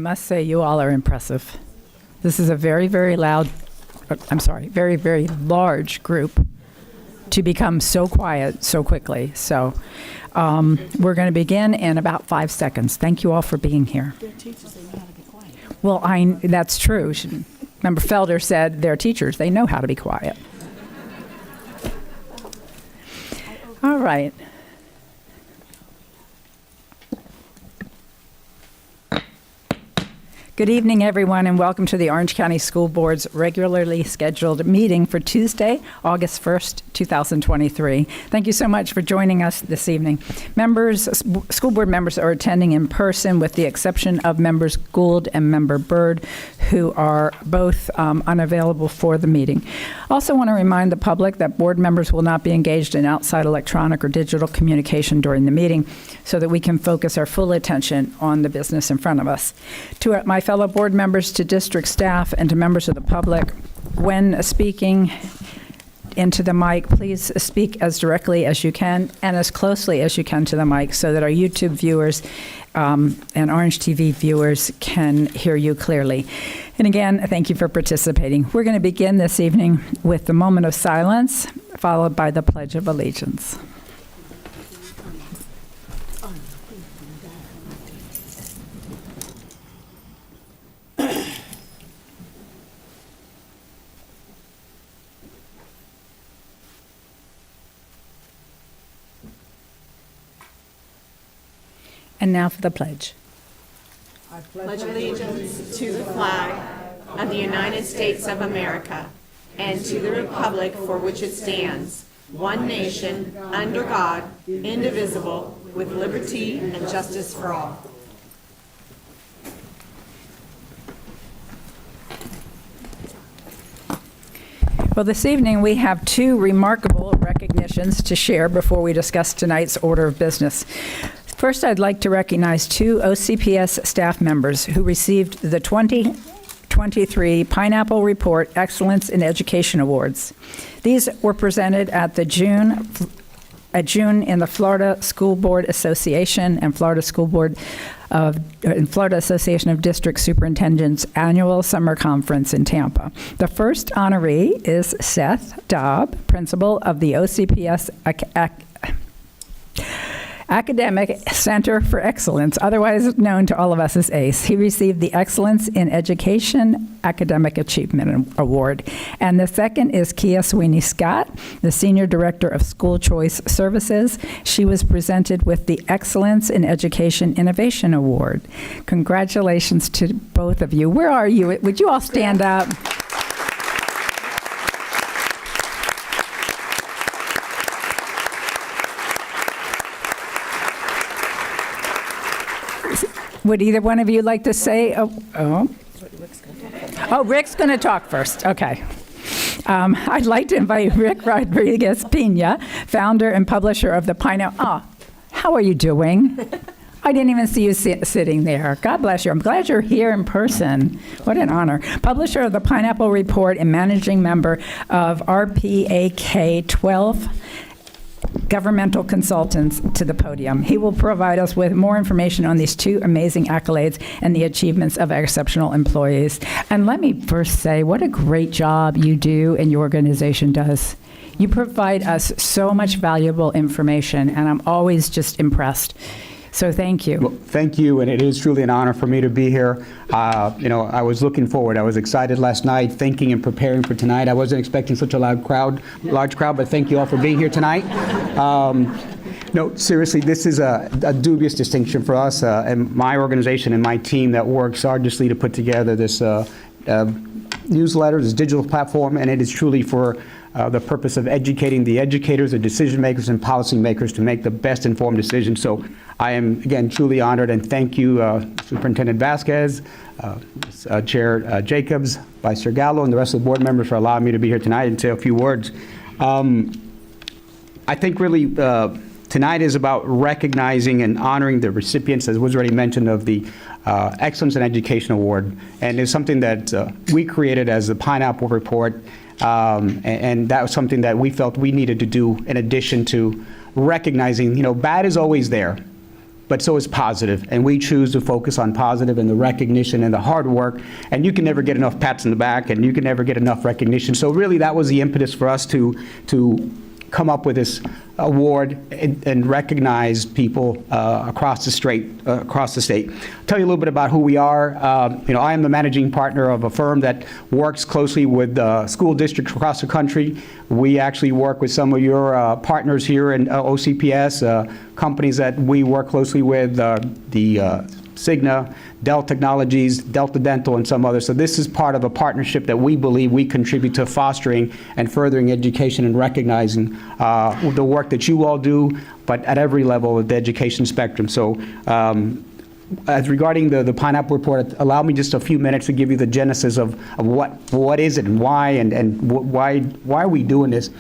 must say you all are impressive. This is a very, very very, very large group to become so quiet so quickly. So we're going to begin in about 5 seconds. Thank you all for being here. Their teachers, they know how to be quiet. Well, that's true. Member Felder said they're teachers. They know how to be quiet. All right. Good evening, everyone, and welcome to the Orange County School Board's regularly scheduled meeting for Tuesday, August 1st, 2023. Thank you so much for joining us this evening. School board members are attending in person with the exception of members Gould and member Byrd, who are both unavailable for the meeting. Also want to remind the public that board members will not be engaged in outside electronic or digital communication during the meeting so that we can focus our full attention on the business in front of us. To my fellow board members, to district staff, and to members of the public, when speaking into the mic, please speak as directly as you can and as closely as you can to the mic so that our YouTube viewers and Orange TV viewers can hear you clearly. And again, thank you for participating. We're going to begin this evening with the moment of silence, followed by the Pledge of Allegiance. And now for the pledge. I pledge allegiance to the flag of the United States of America and to the republic for which it stands, one nation, under God, indivisible, with liberty and justice for all. Well, this evening we have two remarkable recognitions to share before we discuss tonight's order of business. First, I'd like to recognize two OCPS staff members who received the 2023 Pineapple Report Excellence in Education Awards. These were presented at June in the Florida School Board Association and Florida Association of District Superintendents Annual Summer Conference in Tampa. The first honoree is Seth Dobb, principal of the OCPS Academic Center for Excellence, otherwise known to all of us as ACE. He received the Excellence in Education Academic Achievement Award. And the second is Kia Sweeney Scott, the Senior Director of School Choice Services. She was presented with the Excellence in Education Innovation Award. Congratulations to both of you. Where are you? Would you all stand up? Would either one of you like to say? Rick's going to talk first. Okay. I'd like to invite Rick Rodriguez Pina, founder and publisher of the Pineapple. How are you doing? I didn't even see you sitting there. God bless you. I'm glad you're here in person. What an honor. Publisher of the Pineapple Report and managing member of RPAK 12. Governmental consultants to the podium. He will provide us with more information on these two amazing accolades and the achievements of our exceptional employees. And let me first say, what a great job you do and your organization does. You provide us so much valuable information, and I'm always just impressed. So thank you. Well, thank you, and it is truly an honor for me to be here. I was looking forward. I was excited last night, thinking and preparing for tonight. I wasn't expecting such a large crowd, but thank you all for being here tonight. No, seriously, this is a dubious distinction for us, and my organization and my team that works arduously to put together this newsletter, this digital platform, and it is truly for the purpose of educating the educators, the decision makers, and policy makers to make the best informed decisions. So I am, again, truly honored, and thank you, Superintendent Vasquez, Chair Jacobs, Vice Chair Gallo, and the rest of the board members for allowing me to be here tonight and say a few words. I think really tonight is about recognizing and honoring the recipients, as was already mentioned, of the Excellence in Education Award. And it's something that we created as the Pineapple Report, and that was something that we felt we needed to do in addition to recognizing, bad is always there. but so is positive. And we choose to focus on positive and the recognition and the hard work. And you can never get enough pats in the back, and you can never get enough recognition. So really, that was the impetus for us to come up with this award and recognize people across the state. I'll tell you a little bit about who we are. I am the managing partner of a firm that works closely with school districts across the country. We actually work with some of your partners here in OCPS, companies that we work closely with, the Cigna, Dell Technologies, Delta Dental, and some others. So this is part of a partnership that we believe we contribute to fostering and furthering education and recognizing the work that you all do, but at every level of the education spectrum. So as regarding the Pineapple Report, allow me just a few minutes to give you the genesis of what is it and why, and why are we doing this.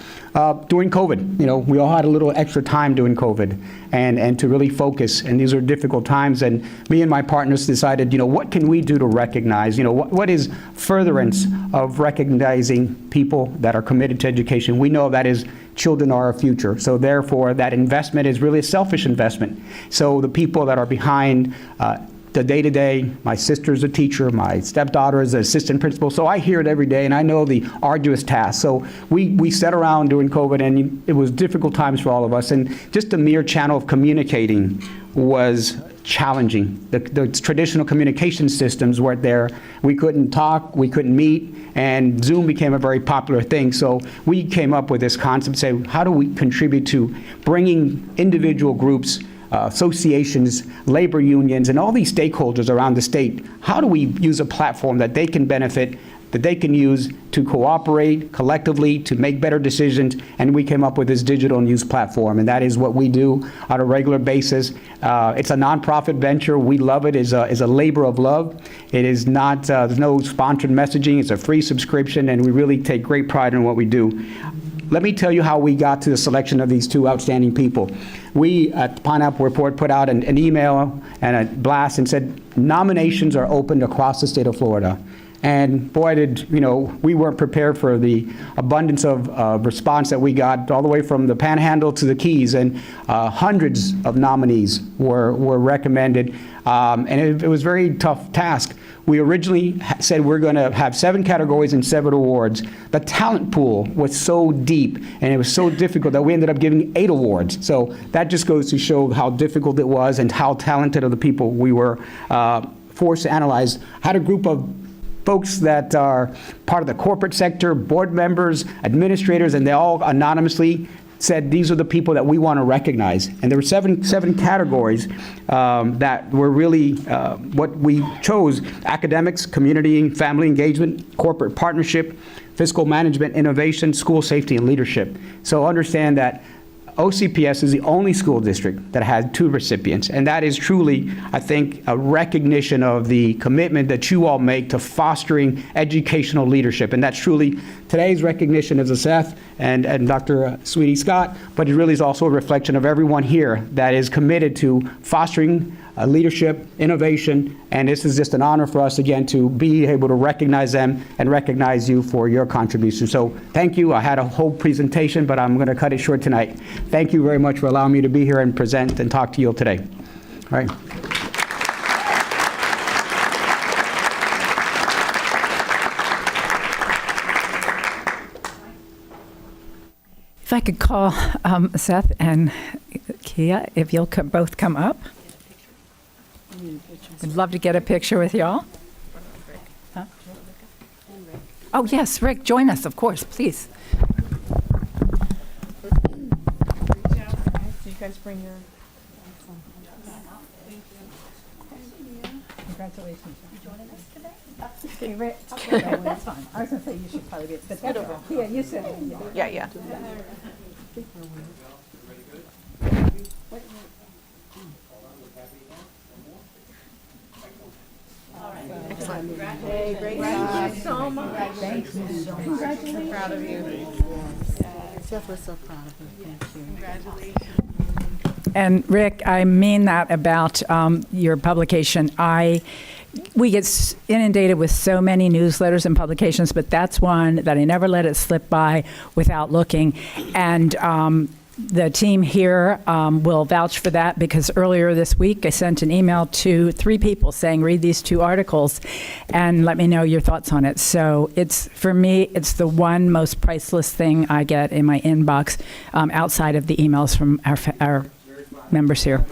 During COVID, we all had a little extra time during COVID and to really focus, and these are difficult times, and me and my partners decided, what can we do to recognize, what is furtherance of recognizing people that are committed to education? We know that is children are our future. So therefore, that investment is really a selfish investment. So the people that are behind the day-to-day, my sister's a teacher, my stepdaughter is an assistant principal, so I hear it every day, and I know the arduous task. So we sat around during COVID, and it was difficult times for all of us, and just the mere channel of communicating was challenging. The traditional communication systems weren't there. We couldn't talk, we couldn't meet, and Zoom became a very popular thing. So we came up with this concept, say, how do we contribute to bringing individual groups, associations, labor unions, and all these stakeholders around the state, how do we use a platform that they can benefit, that they can use to cooperate collectively to make better decisions? And we came up with this digital news platform, and that is what we do on a regular basis. It's a nonprofit venture. We love it. It's a labor of love. It is not, there's no sponsored messaging. It's a free subscription, and we really take great pride in what we do. Let me tell you how we got to the selection of these two outstanding people. We at the Pineapple Report put out an email and a blast and said nominations are opened across the state of Florida. And boy, we weren't prepared for the abundance of response that we got all the way from the Panhandle to the Keys, and hundreds of nominees were recommended, and it was a very tough task. We originally said we're going to have 7 categories and 7 awards. The talent pool was so deep and it was so difficult that we ended up giving 8 awards. So that just goes to show how difficult it was and how talented of the people we were forced to analyze. Had a group of folks that are part of the corporate sector, board members, administrators, and they all anonymously said these are the people that we want to recognize. And there were seven categories that were really what we chose: academics, community, family engagement, corporate partnership, fiscal management, innovation, school safety, and leadership. So understand that OCPS is the only school district that had 2 recipients, and that is truly, I think, a recognition of the commitment that you all make to fostering educational leadership. And that's truly today's recognition is a Seth and Dr. Sweetie Scott, but it really is also a reflection of everyone here that is committed to fostering leadership, innovation, and this is just an honor for us again to be able to recognize them and recognize you for your contribution. So thank you. I had a whole presentation, but I'm going to cut it short tonight. Thank you very much for allowing me to be here and present and talk to you today. All right. If I could call Seth and Kia, if you'll both come up. I'd love to get a picture with y'all. Huh? Oh, yes, Rick, join us, of course, please. You guys bring your. Congratulations. You joining us today? Okay, Rick. Okay, that's fine. I was going to say you should probably be, but that's all. Yeah, you said. Yeah. Hey, great job. Thank you so much. Thank you so much. I'm proud of you. Jeff was so proud of you. Thank you. Congratulations. And Rick, I mean that about your publication. We get inundated with so many newsletters and publications, but that's one that I never let it slip by without looking. And The team here will vouch for that because earlier this week I sent an email to 3 people saying, read these 2 articles and let me know your thoughts on it. So it's, for me, it's the one most priceless thing I get in my inbox outside of the emails from our members here.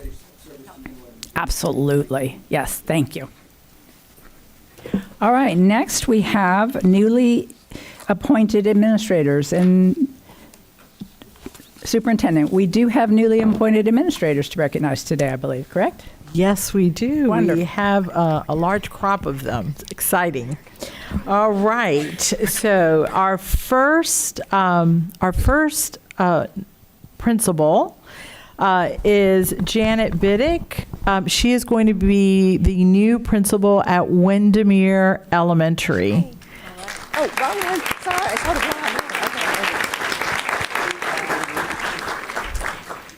Absolutely. Yes, thank you. All right, next we have newly appointed administrators. And Superintendent, we do have newly appointed administrators to recognize today, I believe, correct? Yes, we do. Wonderful. We have a large crop of them. It's exciting. All right. So our first principal is Janet Biddick. She is going to be the new principal at Windermere Elementary. Oh, wrong one. Sorry, I saw the wrong one.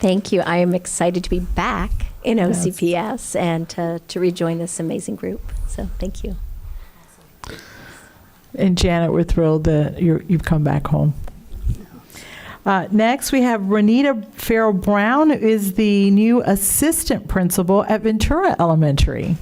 Thank you. I am excited to be back in OCPS and to rejoin this amazing group. So thank you. And Janet, we're thrilled that you've come back home. Next, we have Renita Farrell Brown, who is the new assistant principal at Ventura Elementary.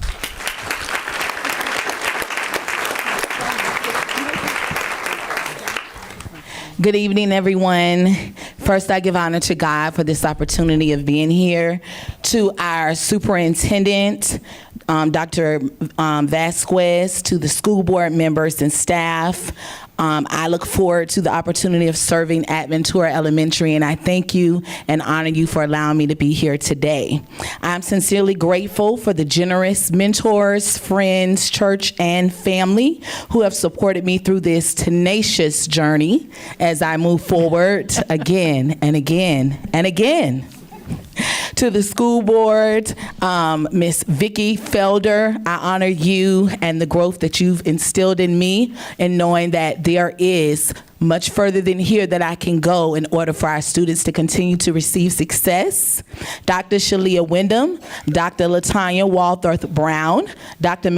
Good evening, everyone. First, I give honor to God for this opportunity of being here. To our superintendent, Dr. Vasquez, to the school board members and staff, I look forward to the opportunity of serving at Ventura Elementary, and I thank you and honor you for allowing me to be here today. I'm sincerely grateful for the generous mentors, friends, church, and family who have supported me through this tenacious journey as I move forward again and again and again. To the school board, Miss Vicki Felder, I honor you and the growth that you've instilled in me, and knowing that there is much further than here that I can go in order for our students to continue to receive success. Dr. Shalia Wyndham, Dr. Latanya Walthorth Brown, Dr.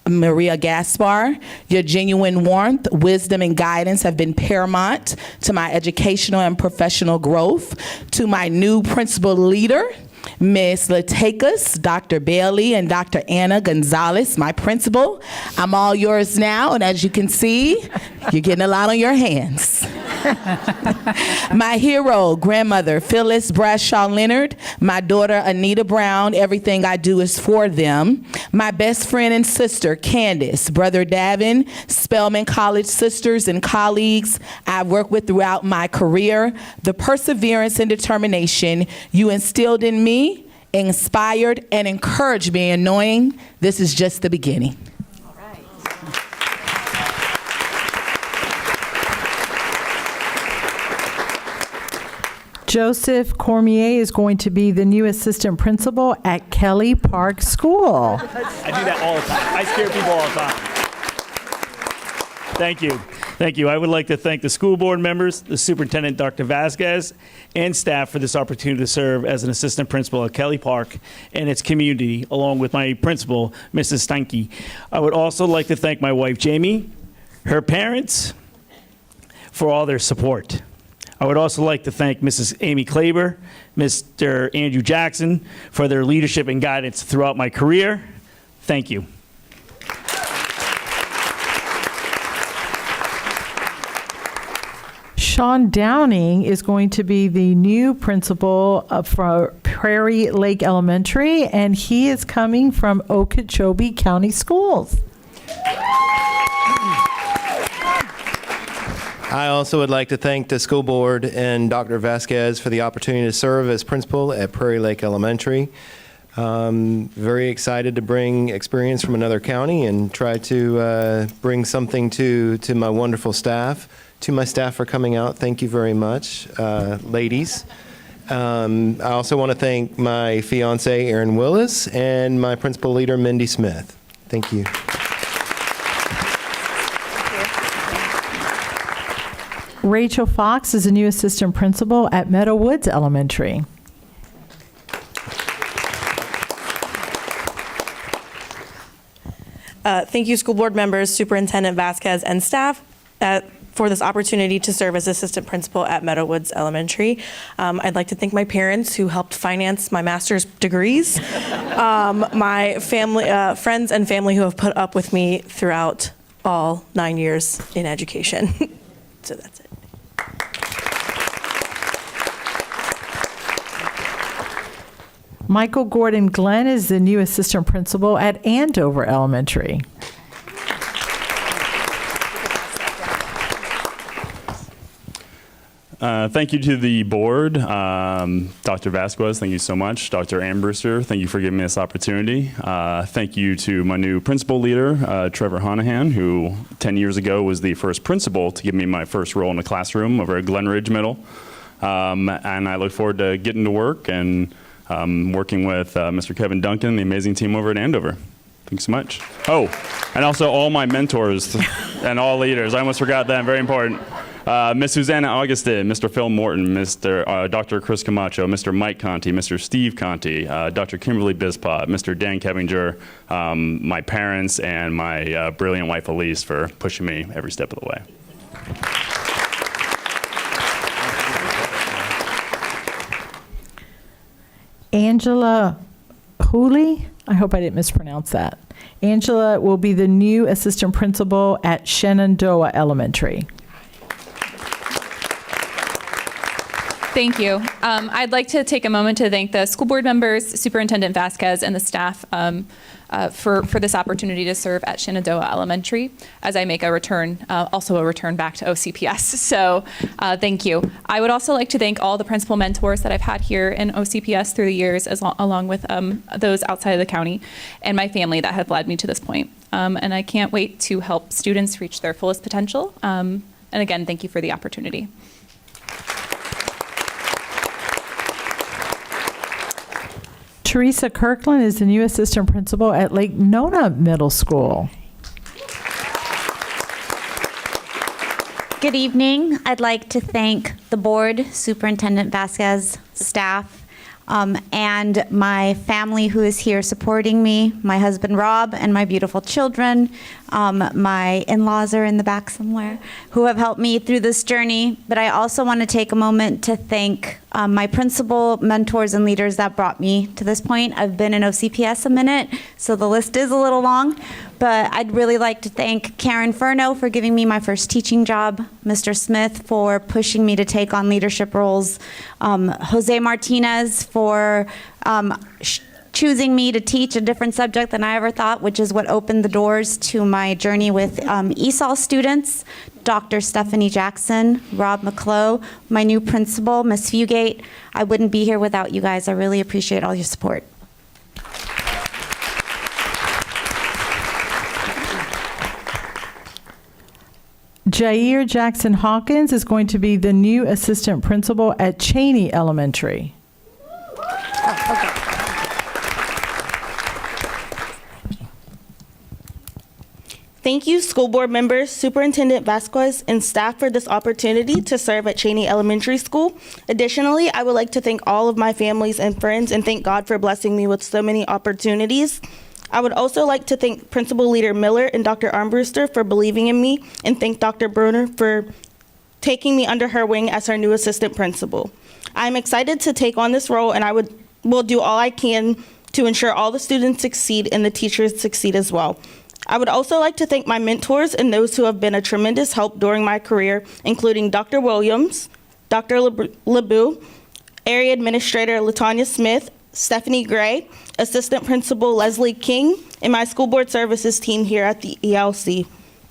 Maria Gaspar, your genuine warmth, wisdom, and guidance have been paramount to my educational and professional growth. To my new principal leader, Ms. Latekas, Dr. Bailey, and Dr. Anna Gonzalez, my principal, I'm all yours now, and as you can see, you're getting a lot on your hands. My hero, grandmother, Phyllis Bradshaw Leonard, my daughter, Anita Brown, everything I do is for them. My best friend and sister, Candace, brother Davin, Spelman College sisters and colleagues I've worked with throughout my career, the perseverance and determination you instilled in me, inspired and encouraged me in knowing this is just the beginning. Joseph Cormier is going to be the new assistant principal at Kelly Park School. I do that all the time. I scare people all the time. Thank you. Thank you. I would like to thank the school board members, the superintendent, Dr. Vasquez, and staff for this opportunity to serve as an assistant principal at Kelly Park and its community, along with my principal, Mrs. Steinke. I would also like to thank my wife, Jamie, her parents, for all their support. I would also like to thank Mrs. Amy Klaber, Mr. Andrew Jackson for their leadership and guidance throughout my career. Thank you. Sean Downing is going to be the new principal for Prairie Lake Elementary, and he is coming from Okeechobee County Schools. I also would like to thank the school board and Dr. Vasquez for the opportunity to serve as principal at Prairie Lake Elementary. Very excited to bring experience from another county and try to bring something to my wonderful staff. To my staff for coming out, thank you very much, ladies. I also want to thank my fiance, Erin Willis, and my principal leader, Mindy Smith. Thank you. Rachel Fox is a new assistant principal at Meadow Woods Elementary. Thank you, school board members, Superintendent Vasquez, and staff. for this opportunity to serve as assistant principal at Meadowwoods Elementary. I'd like to thank my parents who helped finance my master's degrees, my family, friends and family who have put up with me throughout all 9 years in education. So that's it. Michael Gordon Glenn is the new assistant principal at Andover Elementary. Thank you to the board. Dr. Vasquez, thank you so much. Dr. Ambrewster, thank you for giving me this opportunity. Thank you to my new principal leader, Trevor Honahan, who 10 years ago was the first principal to give me my first role in the classroom over at Glen Ridge Middle. And I look forward to getting to work and working with Mr. Kevin Duncan, the amazing team over at Andover. Thanks so much. Oh, and also all my mentors and all leaders. I almost forgot that, very important. Ms. Susanna Augustin, Mr. Phil Morton, Mr. Dr. Chris Camacho, Mr. Mike Conti, Mr. Steve Conti, Dr. Kimberly Bispot, Mr. Dan Kevinger, my parents, and my brilliant wife Elise for pushing me every step of the way. Angela Hooley, I hope I didn't mispronounce that. Angela will be the new assistant principal at Shenandoah Elementary. Thank you. I'd like to take a moment to thank the school board members, Superintendent Vasquez, and the staff for this opportunity to serve at Shenandoah Elementary as I make a return, also a return back to OCPS. So thank you. I would also like to thank all the principal mentors that I've had here in OCPS through the years, along with those outside of the county, and my family that have led me to this point. And I can't wait to help students reach their fullest potential. And again, thank you for the opportunity. Teresa Kirkland is the new assistant principal at Lake Nona Middle School. Good evening. I'd like to thank the board, Superintendent Vasquez, staff, and my family who is here supporting me, my husband Rob, and my beautiful children. My in-laws are in the back somewhere, who have helped me through this journey. But I also want to take a moment to thank my principal, mentors, and leaders that brought me to this point. I've been in OCPS a minute, so the list is a little long. But I'd really like to thank Karen Furno for giving me my first teaching job, Mr. Smith for pushing me to take on leadership roles, Jose Martinez for choosing me to teach a different subject than I ever thought, which is what opened the doors to my journey with ESOL students, Dr. Stephanie Jackson, Rob McClough, my new principal, Ms. Fugate. I wouldn't be here without you guys. I really appreciate all your support. Jair Jackson Hawkins is going to be the new assistant principal at Cheney Elementary. Thank you, school board members, Superintendent Vasquez, and staff for this opportunity to serve at Cheney Elementary School. Additionally, I would like to thank all of my families and friends and thank God for blessing me with so many opportunities. I would also like to thank Principal Leader Miller and Dr. Armbruster for believing in me, and thank Dr. Bruner for taking me under her wing as her new assistant principal. I'm excited to take on this role, and I will do all I can to ensure all the students succeed and the teachers succeed as well. I would also like to thank my mentors and those who have been a tremendous help during my career, including Dr. Williams, Dr. LeBou, Area Administrator LaTanya Smith, Stephanie Gray, Assistant Principal Leslie King, and my school board services team here at the ELC.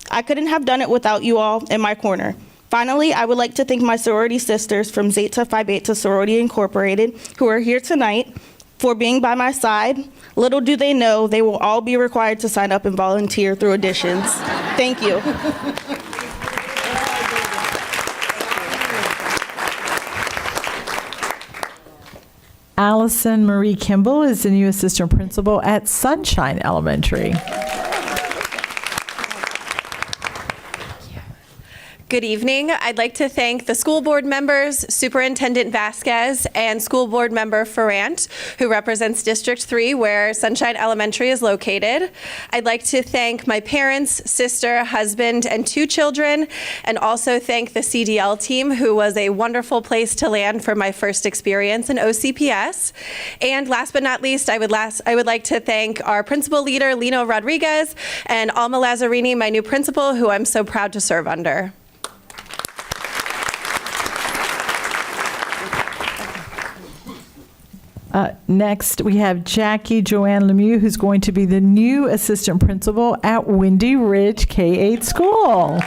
I couldn't have done it without you all in my corner. Finally, I would like to thank my sorority sisters from Zeta Phi Beta Sorority Incorporated who are here tonight for being by my side. Little do they know, they will all be required to sign up and volunteer through auditions. Thank you. Allison Marie Kimball is the new assistant principal at Sunshine Elementary. Good evening. I'd like to thank the school board members, Superintendent Vasquez, and school board member Ferrant, who represents District 3, where Sunshine Elementary is located. I'd like to thank my parents, sister, husband, and 2 children, and also thank the CDL team, who was a wonderful place to land for my first experience in OCPS. And last but not least, I would like to thank our principal leader, Lino Rodriguez, and Alma Lazzarini, my new principal, who I'm so proud to serve under. Next, we have Jackie Joanne Lemieux, who's going to be the new assistant principal at Windy Ridge K-8 school.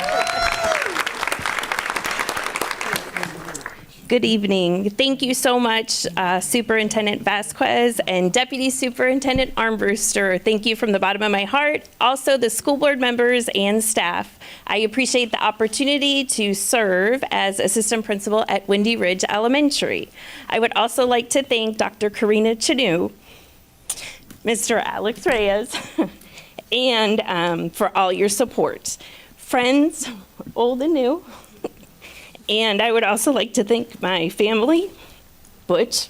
Good evening. Thank you so much, Superintendent Vasquez and Deputy Superintendent Armbruster. Thank you from the bottom of my heart. Also, the school board members and staff. I appreciate the opportunity to serve as assistant principal at Windy Ridge Elementary. I would also like to thank Dr. Karina Chanu, Mr. Alex Reyes, and for all your support. Friends, old and new. And I would also like to thank my family, Butch,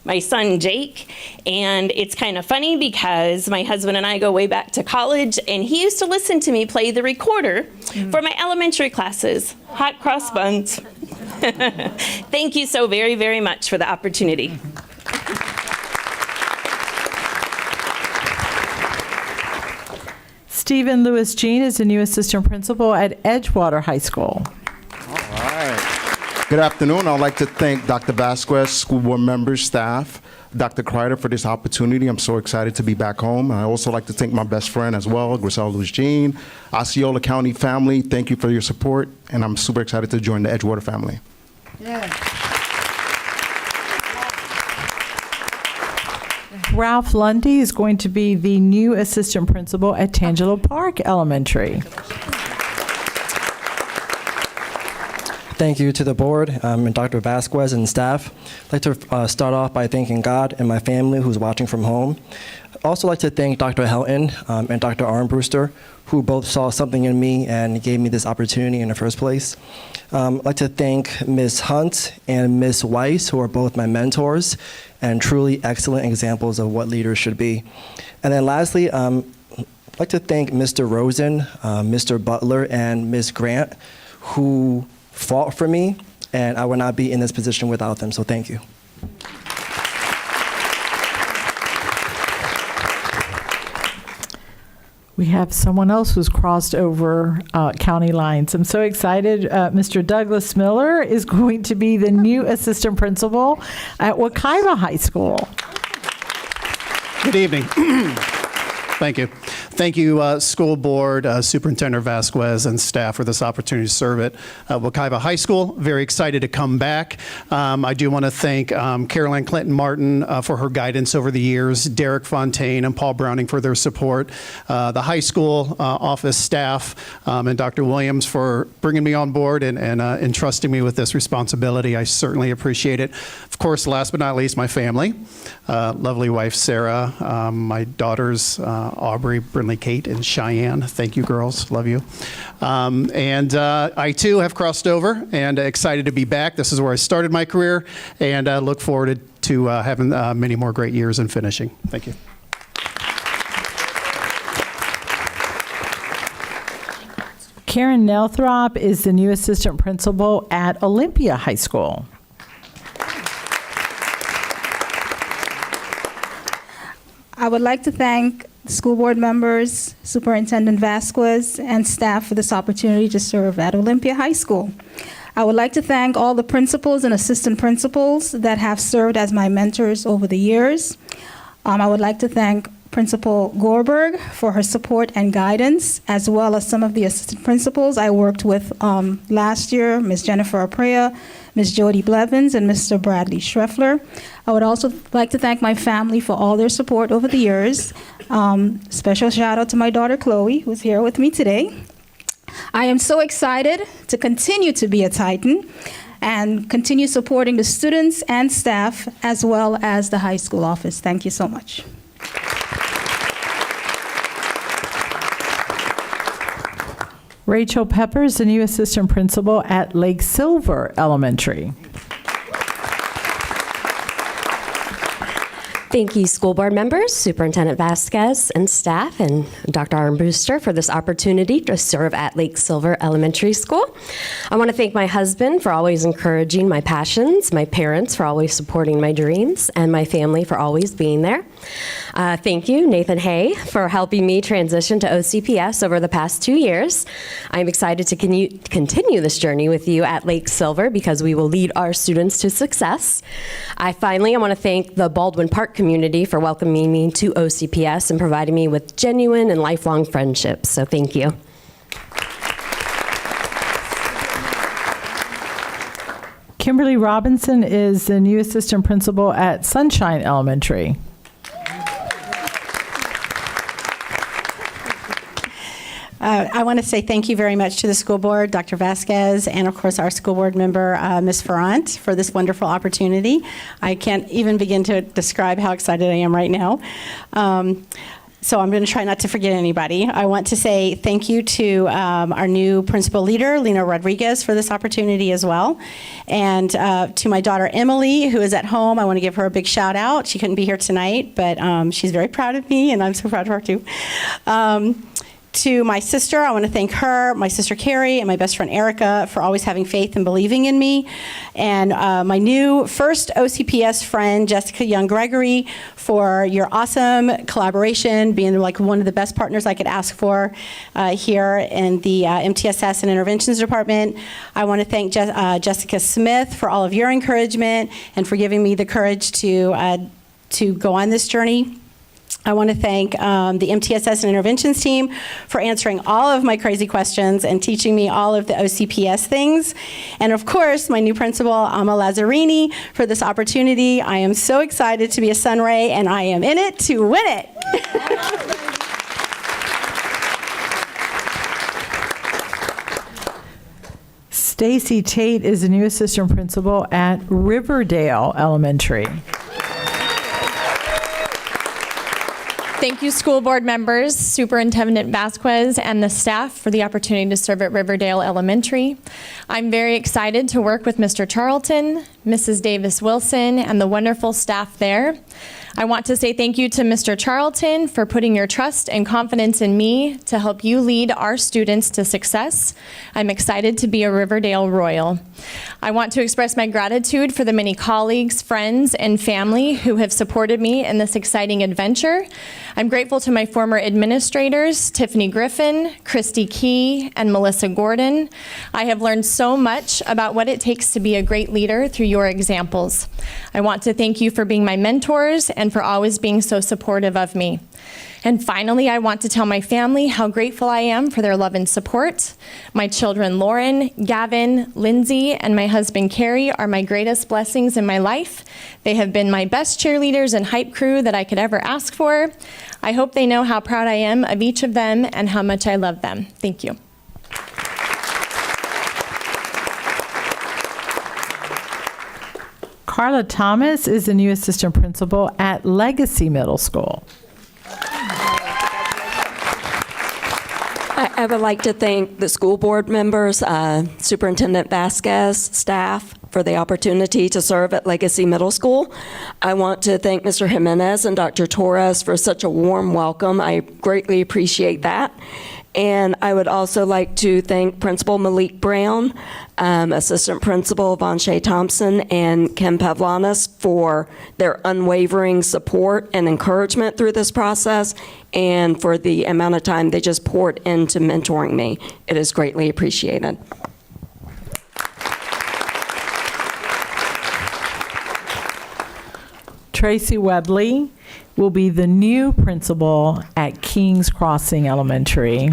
my son Jake, and it's kind of funny because my husband and I go way back to college, and he used to listen to me play the recorder for my elementary classes, Hot Cross Buns. Thank you so very, very much for the opportunity. Stephen Lewis Jean is the new assistant principal at Edgewater High School. Good afternoon. I'd like to thank Dr. Vasquez, school board members, staff, Dr. Kreider for this opportunity. I'm so excited to be back home. I also like to thank my best friend as well, Grisel Lewis Jean, Osceola County family. Thank you for your support, and I'm super excited to join the Edgewater family. Ralph Lundy is going to be the new assistant principal at Tangelo Park Elementary. Thank you to the board and Dr. Vasquez and staff. I'd like to start off by thanking God and my family who's watching from home. I'd also like to thank Dr. Helton and Dr. Armbruster, who both saw something in me and gave me this opportunity in the first place. I'd like to thank Ms. Hunt and Ms. Weiss, who are both my mentors and truly excellent examples of what leaders should be. And then lastly, I'd like to thank Mr. Rosen, Mr. Butler, and Ms. Grant, who fought for me, and I would not be in this position without them, so thank you. We have someone else who's crossed over county lines. I'm so excited. Mr. Douglas Miller is going to be the new assistant principal at Wekiva High School. Good evening. Thank you. Thank you, school board, Superintendent Vasquez, and staff for this opportunity to serve at Wekiva High School. Very excited to come back. I do want to thank Caroline Clinton Martin for her guidance over the years, Derek Fontaine and Paul Browning for their support, the high school office staff, and Dr. Williams for bringing me on board and entrusting me with this responsibility. I certainly appreciate it. Of course, last but not least, my family, lovely wife Sarah, my daughters Aubrey, Brinley, Kate, and Cheyenne. Thank you, girls. Love you. And I, too, have crossed over and excited to be back. This is where I started my career, and I look forward to having many more great years and finishing. Thank you. Karen Nelthrop is the new assistant principal at Olympia High School. I would like to thank school board members, Superintendent Vasquez, and staff for this opportunity to serve at Olympia High School. I would like to thank all the principals and assistant principals that have served as my mentors over the years. I would like to thank Principal Gorberg for her support and guidance, as well as some of the assistant principals I worked with last year, Ms. Jennifer Aprea, Ms. Jody Blevins, and Mr. Bradley Schreffler. I would also like to thank my family for all their support over the years. Special shout out to my daughter Chloe, who's here with me today. I am so excited to continue to be a Titan and continue supporting the students and staff, as well as the high school office. Thank you so much. Rachel Peppers, the new assistant principal at Lake Silver Elementary. Thank you, school board members, Superintendent Vasquez and staff, and Dr. Armbruster for this opportunity to serve at Lake Silver Elementary School. I want to thank my husband for always encouraging my passions, my parents for always supporting my dreams, and my family for always being there. Thank you, Nathan Hay, for helping me transition to OCPS over the past 2 years. I'm excited to continue this journey with you at Lake Silver because we will lead our students to success. I want to thank the Baldwin Park community for welcoming me to OCPS and providing me with genuine and lifelong friendships. So thank you. Kimberly Robinson is the new assistant principal at Sunshine Elementary. I want to say thank you very much to the school board, Dr. Vasquez, and of course our school board member, Ms. Ferrant, for this wonderful opportunity. I can't even begin to describe how excited I am right now. So I'm going to try not to forget anybody. I want to say thank you to our new principal leader, Lino Rodriguez, for this opportunity as well. And to my daughter, Emily, who is at home, I want to give her a big shout out. She couldn't be here tonight, but she's very proud of me, and I'm so proud of her too. To my sister, I want to thank her, my sister Carrie, and my best friend Erica for always having faith and believing in me. And my new first OCPS friend, Jessica Young-Gregory, for your awesome collaboration, being like one of the best partners I could ask for here in the MTSS and Interventions Department. I want to thank Jessica Smith for all of your encouragement and for giving me the courage to go on this journey. I want to thank the MTSS and Interventions team for answering all of my crazy questions and teaching me all of the OCPS things. And of course, my new principal, Alma Lazzarini, for this opportunity. I am so excited to be a Sunray, and I am in it to win it. Stacy Tate is the new assistant principal at Riverdale Elementary. Thank you, school board members, Superintendent Vasquez, and the staff for the opportunity to serve at Riverdale Elementary. I'm very excited to work with Mr. Charlton, Mrs. Davis-Wilson, and the wonderful staff there. I want to say thank you to Mr. Charlton for putting your trust and confidence in me to help you lead our students to success. I'm excited to be a Riverdale Royal. I want to express my gratitude for the many colleagues, friends, and family who have supported me in this exciting adventure. I'm grateful to my former administrators, Tiffany Griffin, Christy Key, and Melissa Gordon. I have learned so much about what it takes to be a great leader through your examples. I want to thank you for being my mentors and for always being so supportive of me. And finally, I want to tell my family how grateful I am for their love and support. My children, Lauren, Gavin, Lindsay, and my husband, Carrie, are my greatest blessings in my life. They have been my best cheerleaders and hype crew that I could ever ask for. I hope they know how proud I am of each of them and how much I love them. Thank you. Carla Thomas is the new assistant principal at Legacy Middle School. I would like to thank the school board members, Superintendent Vasquez, staff, for the opportunity to serve at Legacy Middle School. I want to thank Mr. Jimenez and Dr. Torres for such a warm welcome. I greatly appreciate that. And I would also like to thank Principal Malik Brown, Assistant Principal Vonshay Thompson, and Kim Pavlanis for their unwavering support and encouragement through this process, and for the amount of time they just poured into mentoring me. It is greatly appreciated. Tracy Webley will be the new principal at Kings Crossing Elementary.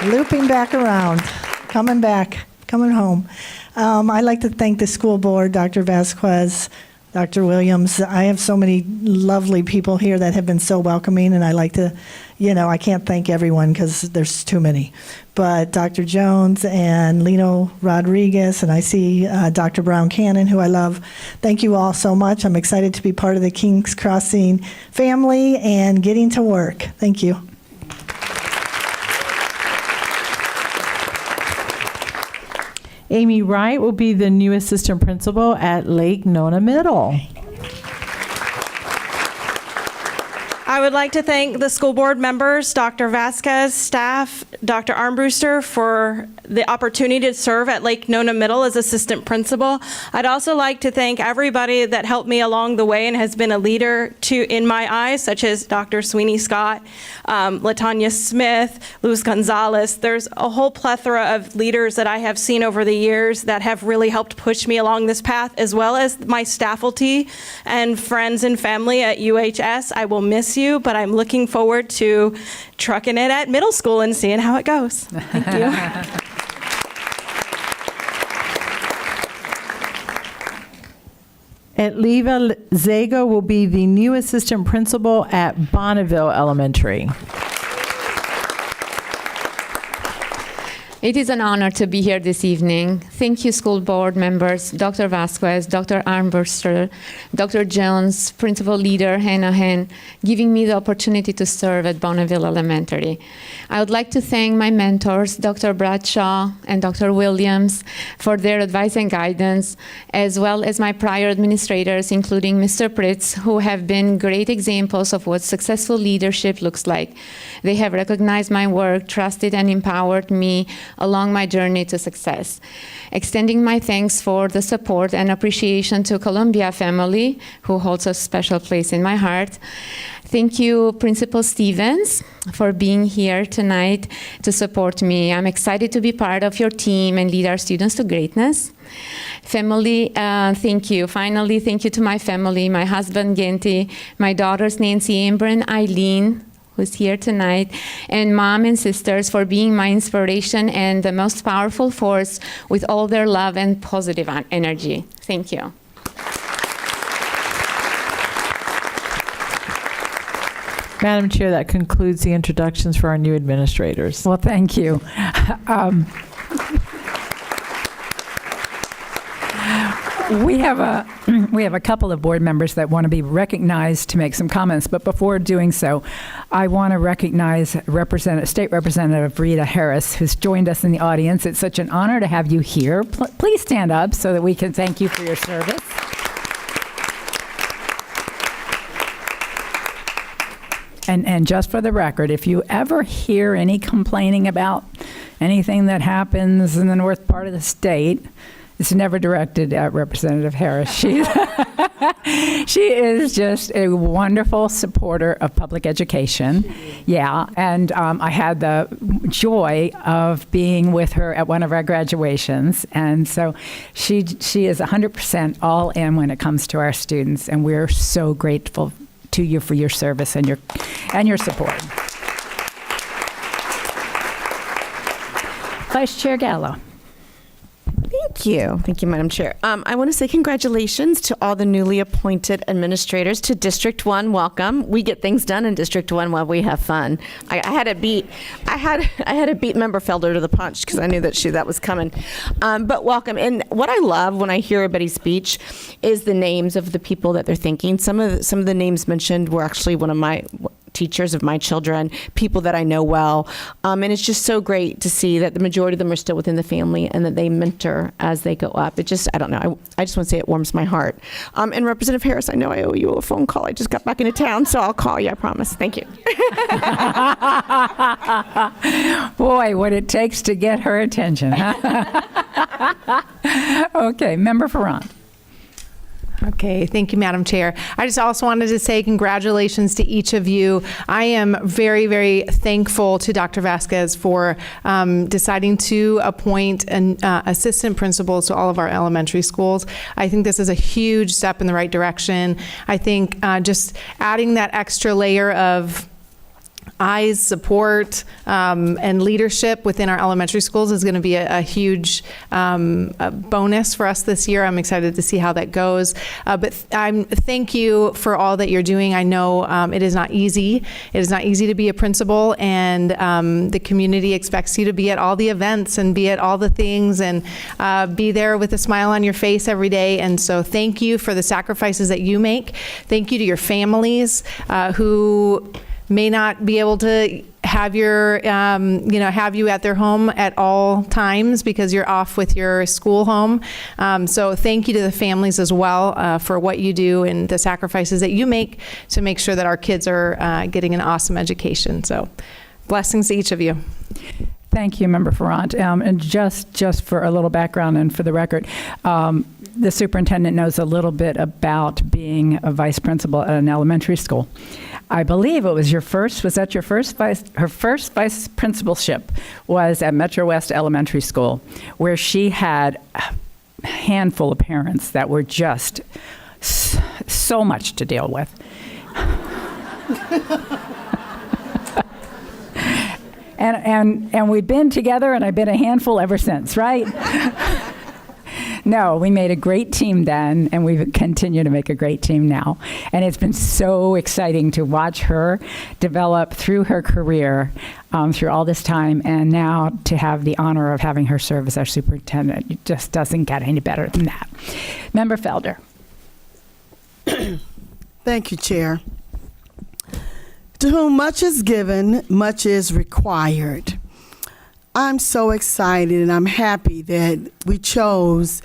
Looping back around, coming back, coming home. I'd like to thank the school board, Dr. Vasquez, Dr. Williams. I have so many lovely people here that have been so welcoming, and I like to, I can't thank everyone because there's too many. But Dr. Jones and Lino Rodriguez, and I see Dr. Brown Cannon, who I love. Thank you all so much. I'm excited to be part of the Kings Crossing family and getting to work. Thank you. Amy Wright will be the new assistant principal at Lake Nona Middle. I would like to thank the school board members, Dr. Vasquez, staff, Dr. Armbruster, for the opportunity to serve at Lake Nona Middle as assistant principal. I'd also like to thank everybody that helped me along the way and has been a leader in my eyes, such as Dr. Sweeney Scott, LaTanya Smith, Luz Gonzalez. There's a whole plethora of leaders that I have seen over the years that have really helped push me along this path, as well as my faculty and friends and family at UHS. I will miss you, but I'm looking forward to trucking it at middle school and seeing how it goes. Thank you. Etliva Zago will be the new assistant principal at Bonneville Elementary. It is an honor to be here this evening. Thank you, school board members, Dr. Vasquez, Dr. Armbruster, Dr. Jones, Principal Leader Hanahan, giving me the opportunity to serve at Bonneville Elementary. I would like to thank my mentors, Dr. Bradshaw and Dr. Williams, for their advice and guidance, as well as my prior administrators, including Mr. Pritz, who have been great examples of what successful leadership looks like. They have recognized my work, trusted and empowered me along my journey to success. Extending my thanks for the support and appreciation to Columbia family, who holds a special place in my heart. Thank you, Principal Stevens, for being here tonight to support me. I'm excited to be part of your team and lead our students to greatness. Family, thank you. Finally, thank you to my family, my husband, Genti, my daughters, Nancy, Amber, and Eileen, who's here tonight, and mom and sisters for being my inspiration and the most powerful force with all their love and positive energy. Thank you. Madam Chair, that concludes the introductions for our new administrators. Well, thank you. We have a couple of board members that want to be recognized to make some comments, but before doing so, I want to recognize State Representative Rita Harris, who's joined us in the audience. It's such an honor to have you here. Please stand up so that we can thank you for your service. And just for the record, if you ever hear any complaining about anything that happens in the north part of the state, it's never directed at Representative Harris. She is just a wonderful supporter of public education. Yeah, and I had the joy of being with her at one of our graduations, and so she is 100% all in when it comes to our students, and we're so grateful to you for your service and your support. Vice Chair Gallo. Thank you. Thank you, Madam Chair. I want to say congratulations to all the newly appointed administrators to District 1. Welcome. We get things done in District 1 while we have fun. I had to beat Member Felder to the punch because I knew that was coming. But welcome. And what I love when I hear everybody's speech is the names of the people that they're thanking. Some of the names mentioned were actually one of my teachers of my children, people that I know well. And it's just so great to see that the majority of them are still within the family and that they mentor as they go up. It just, I don't know, I just want to say it warms my heart. And Representative Harris, I know I owe you a phone call. I just got back into town, so I'll call you, I promise. Thank you. Boy, what it takes to get her attention. Okay, Member Ferrand. Okay, thank you, Madam Chair. I just also wanted to say congratulations to each of you. I am very, very thankful to Dr. Vasquez for deciding to appoint an assistant principals to all of our elementary schools. I think this is a huge step in the right direction. I think just adding that extra layer of eyes, support, and leadership within our elementary schools is going to be a huge bonus for us this year. I'm excited to see how that goes. But thank you for all that you're doing. I know it is not easy. It is not easy to be a principal, and the community expects you to be at all the events and be at all the things and be there with a smile on your face every day. And so thank you for the sacrifices that you make. Thank you to your families who may not be able to have your, have you at their home at all times because you're off with your school home. So thank you to the families as well for what you do and the sacrifices that you make to make sure that our kids are getting an awesome education. So blessings to each of you. Thank you, Member Ferrant. And just for a little background and for the record, the superintendent knows a little bit about being a vice principal at an elementary school. I believe it was her first vice principalship was at Metro West Elementary School, where she had a handful of parents that were just so much to deal with. And we've been together, and I've been a handful ever since, right? No, we made a great team then, and we continue to make a great team now. And it's been so exciting to watch her develop through her career, through all this time, and now to have the honor of having her serve as our superintendent. It just doesn't get any better than that. Member Felder. Thank you, Chair. To whom much is given, much is required. I'm so excited and I'm happy that we chose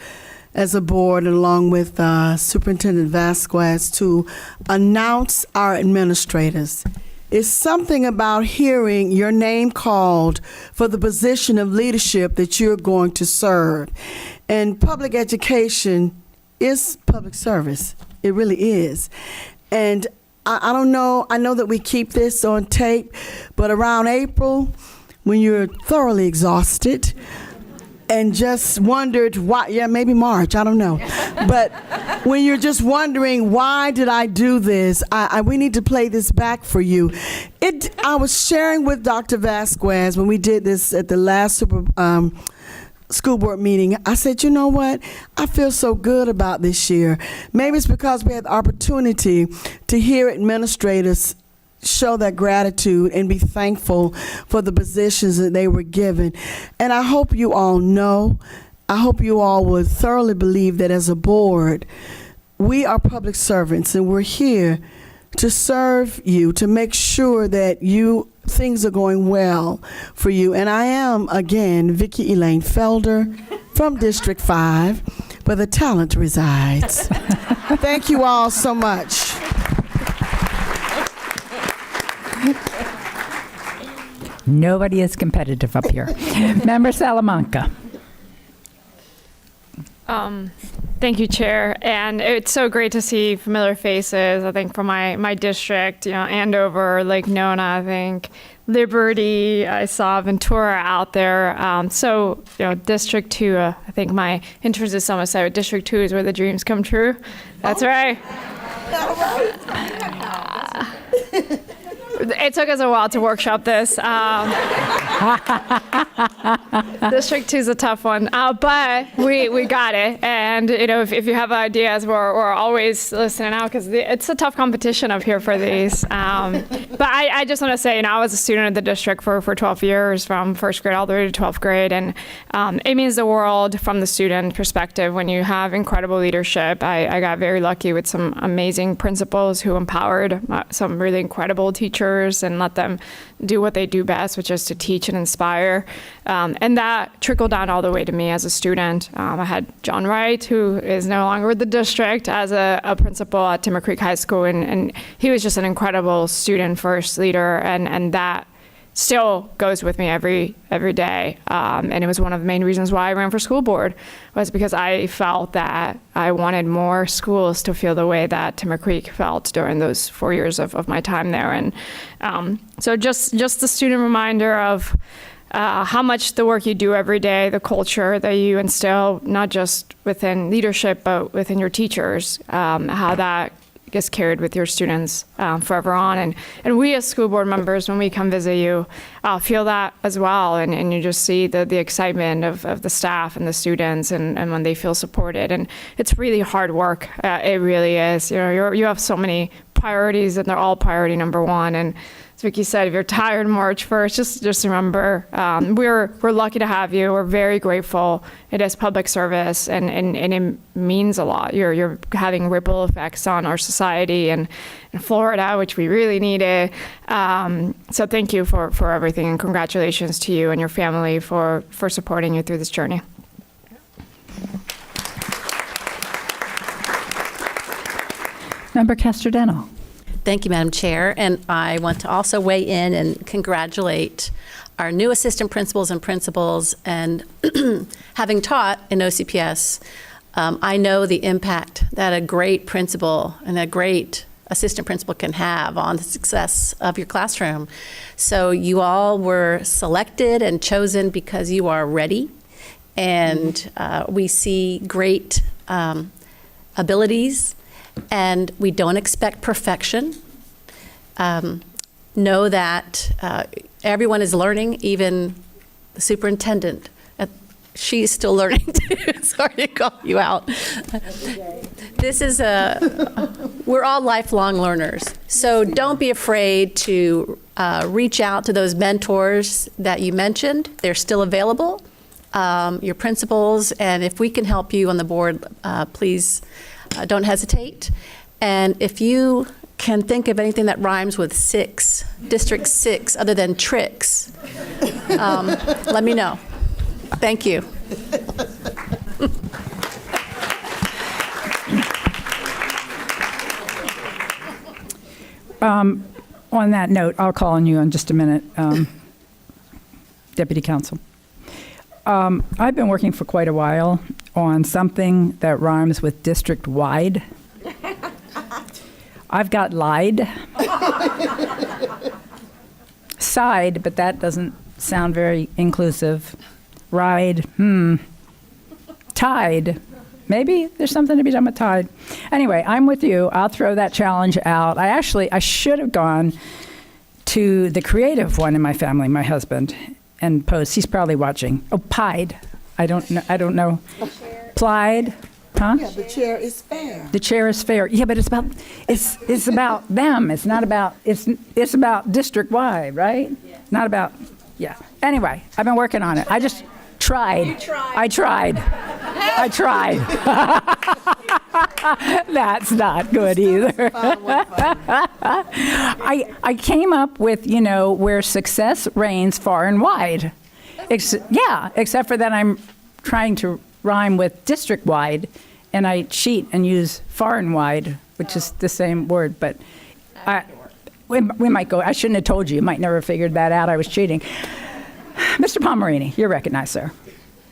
as a board, along with Superintendent Vasquez, to announce our administrators. It's something about hearing your name called for the position of leadership that you're going to serve. And public education is public service. It really is. And I don't know, I know that we keep this on tape, but around April, when you're thoroughly exhausted and just wondered why, maybe March, I don't know. But when you're just wondering, why did I do this? We need to play this back for you. I was sharing with Dr. Vasquez when we did this at the last school board meeting. I said, you know what? I feel so good about this year. Maybe it's because we had the opportunity to hear administrators show that gratitude and be thankful for the positions that they were given. And I hope you all know, I hope you all would thoroughly believe that as a board, we are public servants and we're here to serve you, to make sure that things are going well for you. And I am, again, Vicki Elaine Felder from District 5, where the talent resides. Thank you all so much. Nobody is competitive up here. Member Salamanca. Thank you, Chair. And it's so great to see familiar faces, I think, from my district, Andover, Lake Nona, I think, Liberty, I saw Ventura out there. District 2, I think my interest is someone said District 2 is where the dreams come true. That's right. It took us a while to workshop this. District 2 is a tough one, but we got it. And if you have ideas, we're always listening out because it's a tough competition up here for these. But I just want to say, I was a student of the district for 12 years, from first grade all the way to 12th grade, and it means the world from the student perspective when you have incredible leadership. I got very lucky with some amazing principals who empowered some really incredible teachers and let them do what they do best, which is to teach and inspire. And that trickled down all the way to me as a student. I had John Wright, who is no longer with the district, as a principal at Timber Creek High School, and he was just an incredible student-first leader, and that still goes with me every day. And it was one of the main reasons why I ran for school board, was because I felt that I wanted more schools to feel the way that Timber Creek felt during those 4 years of my time there. And so just the student reminder of how much the work you do every day, the culture that you instill, not just within leadership, but within your teachers, how that gets carried with your students forever on. And we as school board members, when we come visit you, feel that as well. And you just see the excitement of the staff and the students and when they feel supported. And it's really hard work. It really is. You have so many priorities and they're all priority number one. And as Vicky said, if you're tired March 1st, just remember, we're lucky to have you. We're very grateful. It is public service, and it means a lot. You're having ripple effects on our society and in Florida, which we really needed. So thank you for everything, and congratulations to you and your family for supporting you through this journey. Member Castrodeno. Thank you, Madam Chair. And I want to also weigh in and congratulate our new assistant principals and principals. And having taught in OCPS, I know the impact that a great principal and a great assistant principal can have on the success of your classroom. So you all were selected and chosen because you are ready. And we see great abilities. And we don't expect perfection. Know that everyone is learning, even the superintendent. She's still learning too. Sorry to call you out. This is we're all lifelong learners. So don't be afraid to reach out to those mentors that you mentioned. They're still available, your principals, and if we can help you on the board, please don't hesitate. And if you can think of anything that rhymes with District 6, other than tricks, let me know. Thank you. On that note, I'll call on you in just a minute, Deputy Counsel. I've been working for quite a while on something that rhymes with district-wide. I've got lied. Side, but that doesn't sound very inclusive. Ride, Tide. Maybe there's something to be done with tide. Anyway, I'm with you. I'll throw that challenge out. I should have gone to the creative one in my family, my husband, and posed. He's probably watching. Oh, pied. I don't know. Plied. Huh? Yeah, the chair is fair. The chair is fair. Yeah, but it's about them. It's not about it's about district wide, right? Yeah. Not about Anyway, I've been working on it. I just tried. I tried. That's not good either. I came up with, where success reigns far and wide. Except for that I'm trying to rhyme with district wide, and I cheat and use far and wide, which is the same word, but we might go. I shouldn't have told you. You might never figured that out. I was cheating. Mr. Pomerini, you're recognized, sir.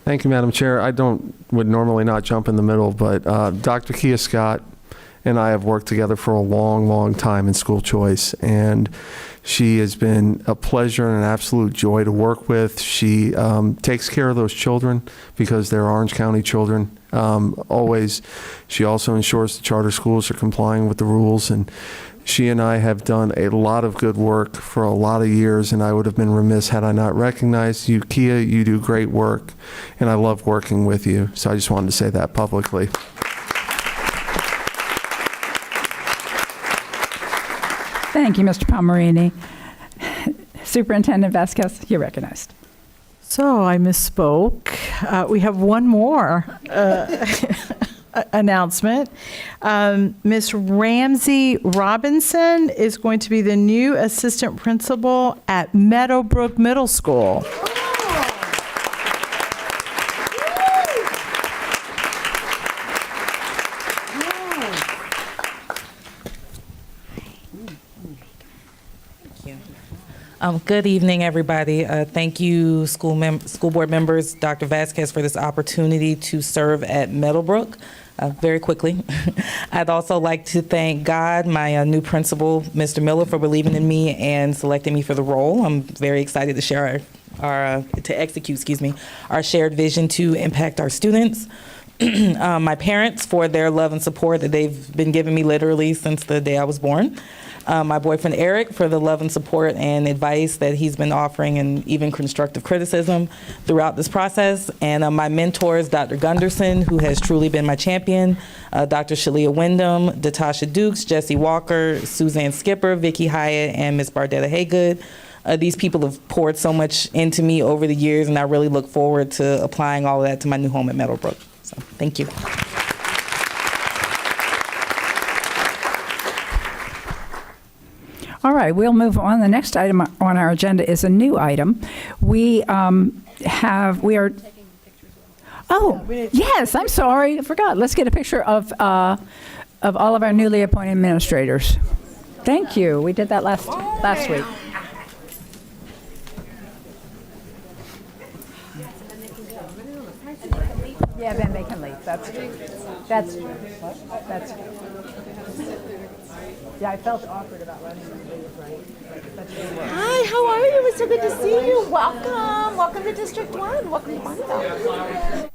Thank you, Madam Chair. I would normally not jump in the middle, but Dr. Kia Scott and I have worked together for a long, long time in school choice, and she has been a pleasure and an absolute joy to work with. She takes care of those children because they're Orange County children. Always. She also ensures the charter schools are complying with the rules, and she and I have done a lot of good work for a lot of years, and I would have been remiss had I not recognized you. Kia, you do great work, and I love working with you. So I just wanted to say that publicly. Thank you, Mr. Pomerini. Superintendent Vasquez, you're recognized. So I misspoke. We have one more announcement. Miss Ramsey Robinson is going to be the new assistant principal at Meadowbrook Middle School. Good evening, everybody. Thank you, school board members, Dr. Vasquez, for this opportunity to serve at Meadowbrook. Very quickly, I'd also like to thank God, my new principal, Mr. Miller, for believing in me and selecting me for the role. I'm very excited to share our shared vision to impact our students. my parents for their love and support that they've been giving me literally since the day I was born. My boyfriend Eric for the love and support and advice that he's been offering, and even constructive criticism throughout this process. And my mentors, Dr. Gunderson, who has truly been my champion, Dr. Shalia Wyndham, Datasha Dukes, Jesse Walker, Suzanne Skipper, Vicki Hyatt, and Miss Bardetta Haygood. These people have poured so much into me over the years, and I really look forward to applying all of that to my new home at Meadowbrook. So thank you. All right, we'll move on. The next item on our agenda is a new item. We are. Oh, yes, I'm sorry, I forgot. Let's get a picture of all of our newly appointed administrators. Thank you. We did that last week. Yeah, then they can leave. That's true. Yeah, I felt awkward about letting them leave, right? Hi, how are you? It's so good to see you. Welcome. Welcome to District 1. Welcome to Bonneville.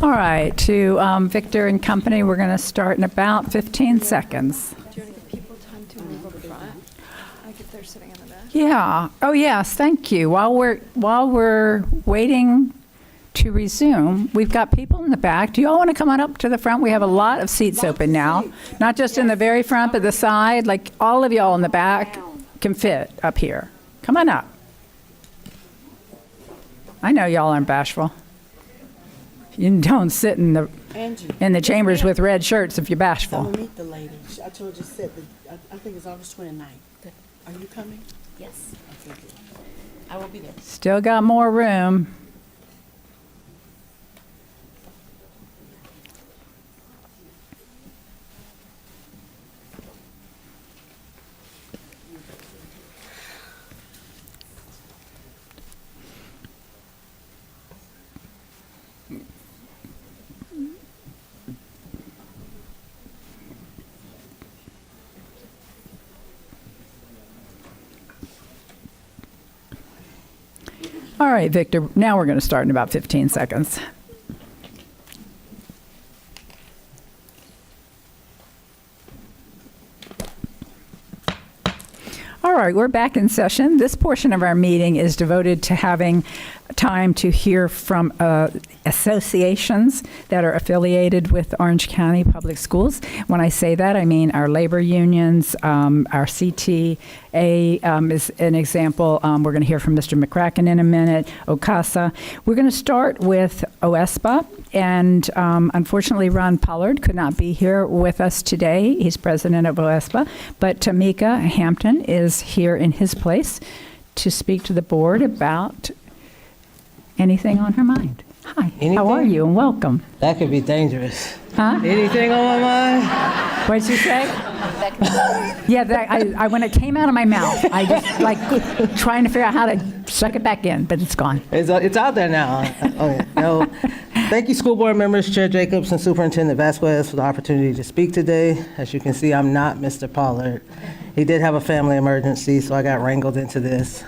All right, to Victor and company, we're going to start in about 15 seconds. Do you want to give people time to move over front? Like if they're sitting in the back? Yeah. Oh, yes. Thank you. While we're waiting to resume, we've got people in the back. Do you all want to come on up to the front? We have a lot of seats open now, not just in the very front, but the side. Like all of y'all in the back can fit up here. Come on up. I know y'all aren't bashful. You don't sit in the chambers with red shirts if you're bashful. I'm gonna meet the lady. I told you said that I think it's August 29th. Are you coming? Yes. Okay, good. I will be there. Still got more room. All right, Victor, now we're going to start in about 15 seconds. All right, we're back in session. This portion of our meeting is devoted to having time to hear from associations that are affiliated with Orange County Public Schools. When I say that, I mean our labor unions, our CTA is an example. We're going to hear from Mr. McCracken in a minute, OCASA. We're going to start with OSPA, and unfortunately Ron Pollard could not be here with us today. He's president of OSPA, but Tamika Hampton is here in his place to speak to the board about anything on her mind. Hi, how are you, and welcome. That could be dangerous. Huh? Anything on my mind? What'd you say? Yeah, I when it came out of my mouth, I just like trying to figure out how to suck it back in, but it's gone. It's out there now. Okay. No. Thank you, school board members, Chair Jacobs, and Superintendent Vasquez for the opportunity to speak today. As you can see, I'm not Mr. Pollard. He did have a family emergency, so I got wrangled into this.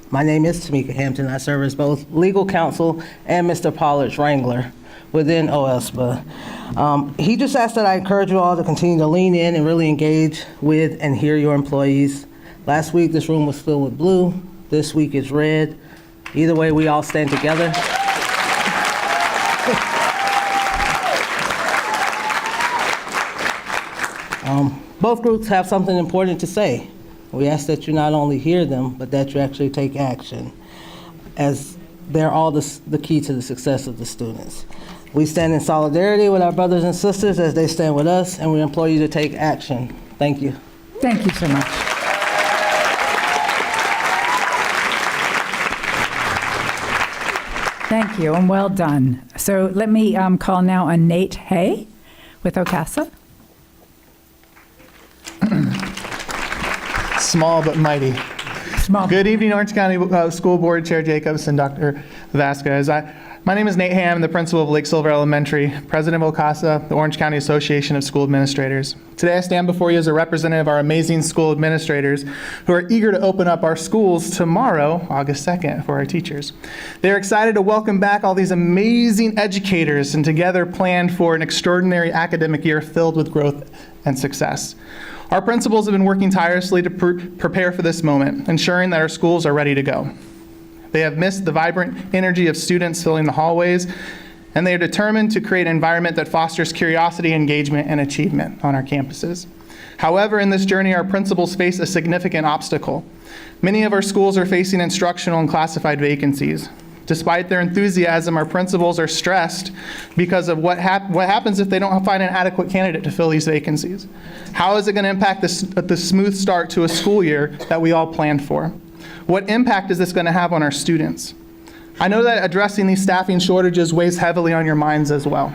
My name is Tamika Hampton. I serve as both legal counsel and Mr. Pollard's wrangler within OSPA. He just asked that I encourage you all to continue to lean in and really engage with and hear your employees. Last week, this room was filled with blue. This week, it's red. Either way, we all stand together. Both groups have something important to say. We ask that you not only hear them, but that you actually take action, as they're all the key to the success of the students. We stand in solidarity with our brothers and sisters as they stand with us, and we implore you to take action. Thank you. Thank you so much. Thank you, and well done. So let me call now on Nate Hay with OCASA. Small but mighty. Small. Good evening, Orange County School Board Chair Jacobs and Dr. Vasquez. My name is Nate Hay. I'm the principal of Lake Silver Elementary, president of OCASA, the Orange County Association of School Administrators. Today I stand before you as a representative of our amazing school administrators who are eager to open up our schools tomorrow, August 2nd, for our teachers. They're excited to welcome back all these amazing educators and together plan for an extraordinary academic year filled with growth and success. Our principals have been working tirelessly to prepare for this moment, ensuring that our schools are ready to go. They have missed the vibrant energy of students filling the hallways, and they are determined to create an environment that fosters curiosity, engagement, and achievement on our campuses. However, in this journey, our principals face a significant obstacle. Many of our schools are facing instructional and classified vacancies. Despite their enthusiasm, our principals are stressed because of what happens if they don't find an adequate candidate to fill these vacancies. How is it going to impact the smooth start to a school year that we all planned for? What impact is this going to have on our students? I know that addressing these staffing shortages weighs heavily on your minds as well.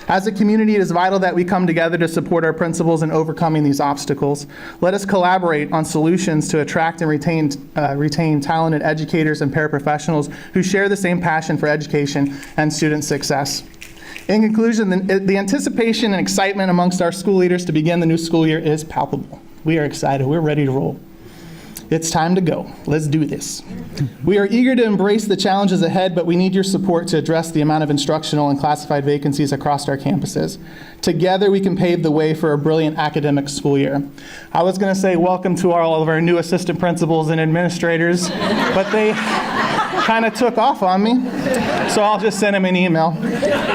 As a community, it is vital that we come together to support our principals in overcoming these obstacles. Let us collaborate on solutions to attract and retain talented educators and paraprofessionals who share the same passion for education and student success. In conclusion, the anticipation and excitement amongst our school leaders to begin the new school year is palpable. We are excited. We're ready to roll. It's time to go. Let's do this. We are eager to embrace the challenges ahead, but we need your support to address the amount of instructional and classified vacancies across our campuses. Together, we can pave the way for a brilliant academic school year. I was going to say welcome to all of our new assistant principals and administrators, but they kind of took off on me, so I'll just send them an email.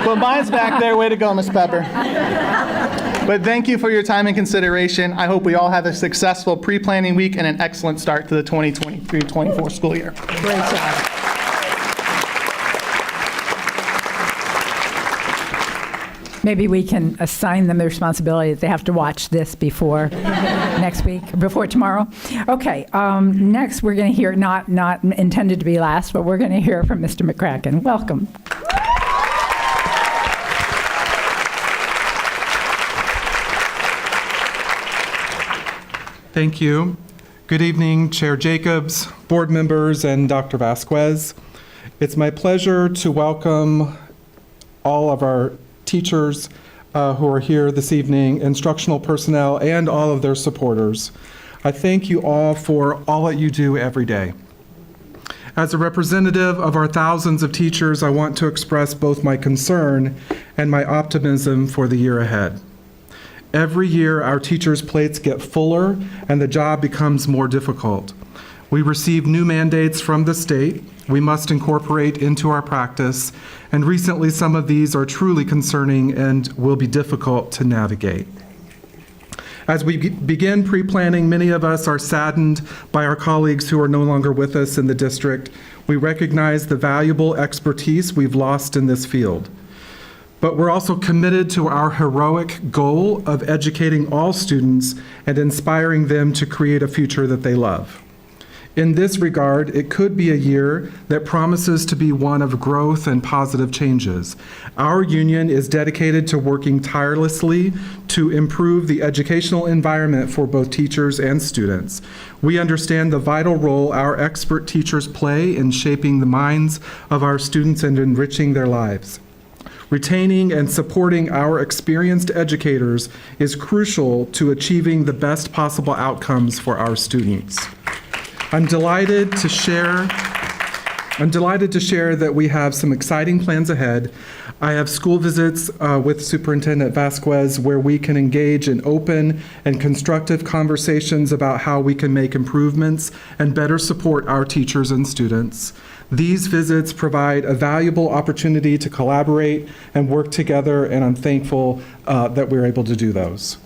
But mine's back there. Way to go, Miss Pepper. But thank you for your time and consideration. I hope we all have a successful pre-planning week and an excellent start to the 2023-24 school year. Great job. Maybe we can assign them the responsibility that they have to watch this before next week, before tomorrow. Okay, next we're going to hear, not intended to be last, but we're going to hear from Mr. McCracken. Welcome. Thank you. Good evening, Chair Jacobs, board members, and Dr. Vasquez. It's my pleasure to welcome all of our teachers who are here this evening, instructional personnel, and all of their supporters. I thank you all for all that you do every day. As a representative of our thousands of teachers, I want to express both my concern and my optimism for the year ahead. Every year, our teachers' plates get fuller and the job becomes more difficult. We receive new mandates from the state we must incorporate into our practice, and recently some of these are truly concerning and will be difficult to navigate. As we begin pre-planning, many of us are saddened by our colleagues who are no longer with us in the district. We recognize the valuable expertise we've lost in this field. But we're also committed to our heroic goal of educating all students and inspiring them to create a future that they love. In this regard, it could be a year that promises to be one of growth and positive changes. Our union is dedicated to working tirelessly to improve the educational environment for both teachers and students. We understand the vital role our expert teachers play in shaping the minds of our students and enriching their lives. Retaining and supporting our experienced educators is crucial to achieving the best possible outcomes for our students. I'm delighted to share that we have some exciting plans ahead. I have school visits with Superintendent Vasquez where we can engage in open and constructive conversations about how we can make improvements and better support our teachers and students. These visits provide a valuable opportunity to collaborate and work together, and I'm thankful that we're able to do those.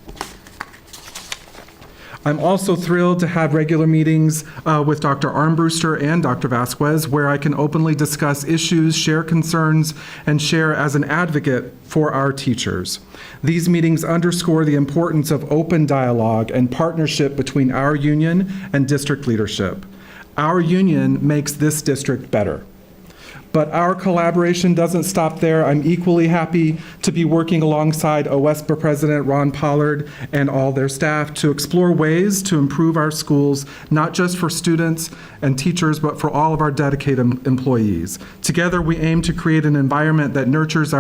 I'm also thrilled to have regular meetings with Dr. Armbruster and Dr. Vasquez where I can openly discuss issues, share concerns, and share as an advocate for our teachers. These meetings underscore the importance of open dialogue and partnership between our union and district leadership. Our union makes this district better. But our collaboration doesn't stop there. I'm equally happy to be working alongside OSPA President Ron Pollard and all their staff to explore ways to improve our schools, not just for students and teachers, but for all of our dedicated employees. Together, we aim to create an environment that nurtures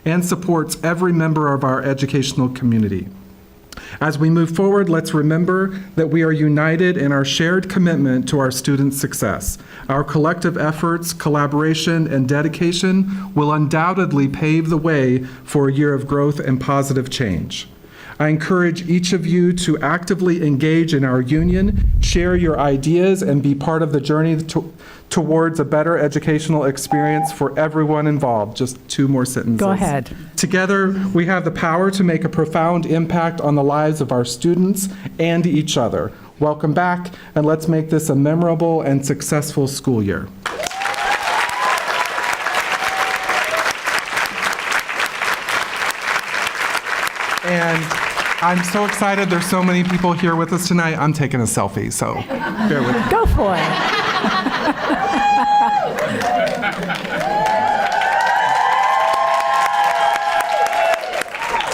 and supports every member of our educational community. As we move forward, let's remember that we are united in our shared commitment to our students' success. Our collective efforts, collaboration, and dedication will undoubtedly pave the way for a year of growth and positive change. I encourage each of you to actively engage in our union, share your ideas, and be part of the journey towards a better educational experience for everyone involved. Just 2 more sentences. Go ahead. Together, we have the power to make a profound impact on the lives of our students and each other. Welcome back, and let's make this a memorable and successful school year. And I'm so excited. There's so many people here with us tonight. I'm taking a selfie, so bear with me. Go for it.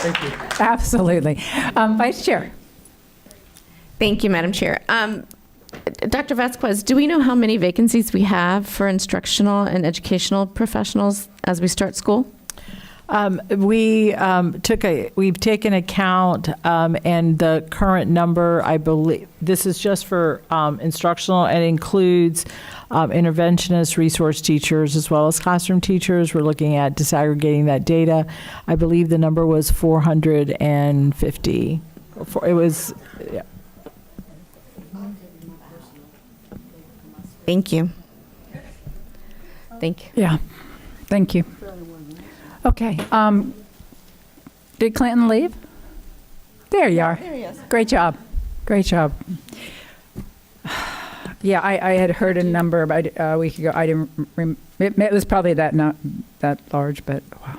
Thank you. Absolutely. Vice Chair. Thank you, Madam Chair. Dr. Vasquez, do we know how many vacancies we have for instructional and educational professionals as we start school? We've taken account, and the current number, I believe, this is just for instructional, and includes interventionists, resource teachers, as well as classroom teachers. We're looking at disaggregating that data. I believe the number was 450. It was, yeah. Thank you. Thank you. Yeah, thank you. Okay. Did Clinton leave? There you are. There he is. Great job. Great job. Yeah, I had heard a number about a week ago. I didn't. It was probably not that large, but wow.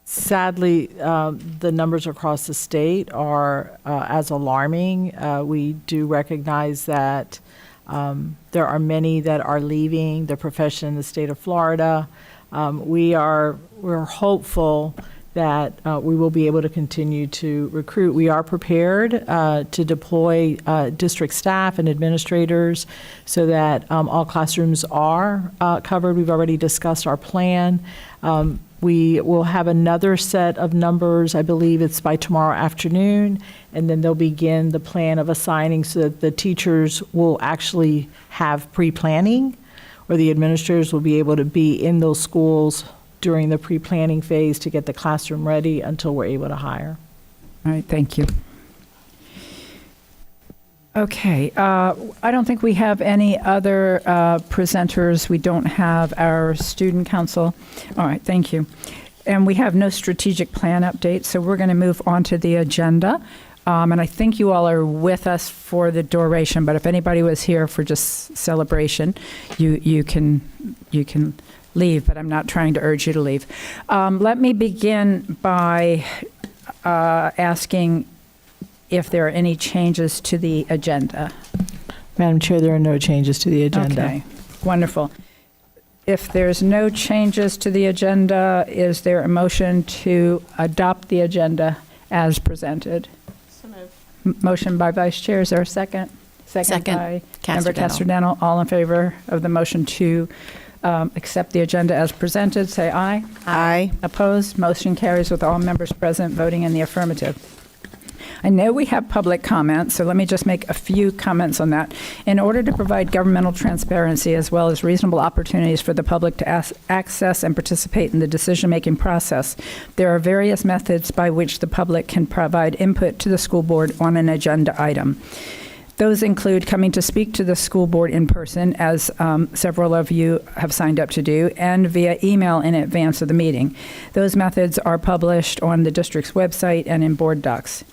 Sadly, the numbers across the state are as alarming. We do recognize that there are many that are leaving the profession in the state of Florida. We're hopeful that we will be able to continue to recruit. We are prepared to deploy district staff and administrators so that all classrooms are covered. We've already discussed our plan. We will have another set of numbers, I believe it's by tomorrow afternoon, and then they'll begin the plan of assigning so that the teachers will actually have pre-planning, or the administrators will be able to be in those schools during the pre-planning phase to get the classroom ready until we're able to hire. All right, thank you. Okay, I don't think we have any other presenters. We don't have our student council. All right, thank you. And we have no strategic plan update, so we're going to move on to the agenda. And I think you all are with us for the duration, but if anybody was here for just celebration, you can leave, but I'm not trying to urge you to leave. Let me begin by asking if there are any changes to the agenda. Madam Chair, there are no changes to the agenda. Okay, wonderful. If there's no changes to the agenda, is there a motion to adopt the agenda as presented? So moved. Motion by Vice Chair. Is there a second? Second by Member Casterdental. All in favor of the motion to accept the agenda as presented, say aye. Aye. Opposed? Motion carries with all members present voting in the affirmative. I know we have public comments, so let me just make a few comments on that. In order to provide governmental transparency as well as reasonable opportunities for the public to access and participate in the decision-making process, there are various methods by which the public can provide input to the school board on an agenda item. Those include coming to speak to the school board in person, as several of you have signed up to do, and via email in advance of the meeting. Those methods are published on the district's website and in BoardDocs.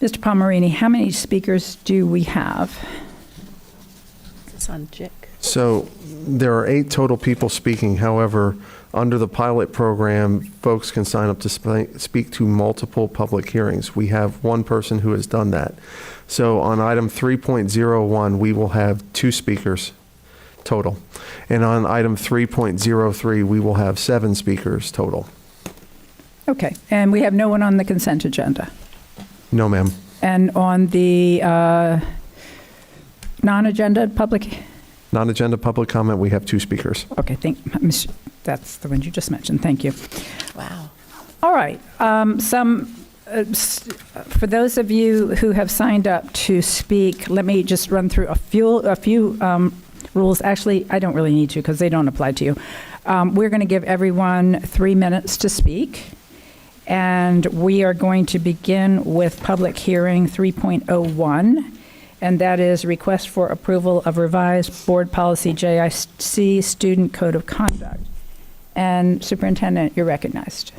Mr. Palmerini, how many speakers do we have? It's on JIC. So there are 8 total people speaking. However, under the pilot program, folks can sign up to speak to multiple public hearings. We have one person who has done that. So on item 3.01, we will have 2 speakers total. And on item 3.03, we will have 7 speakers total. Okay, and we have no one on the consent agenda. No, ma'am. And on the non-agenda public? Non-agenda public comment, we have 2 speakers. Okay, that's the one you just mentioned. Thank you. Wow. All right. For those of you who have signed up to speak, let me just run through a few rules. Actually, I don't really need to because they don't apply to you. We're going to give everyone 3 minutes to speak. And we are going to begin with public hearing 3.01, and that is request for approval of revised board policy JIC student code of conduct. And Superintendent, you're recognized.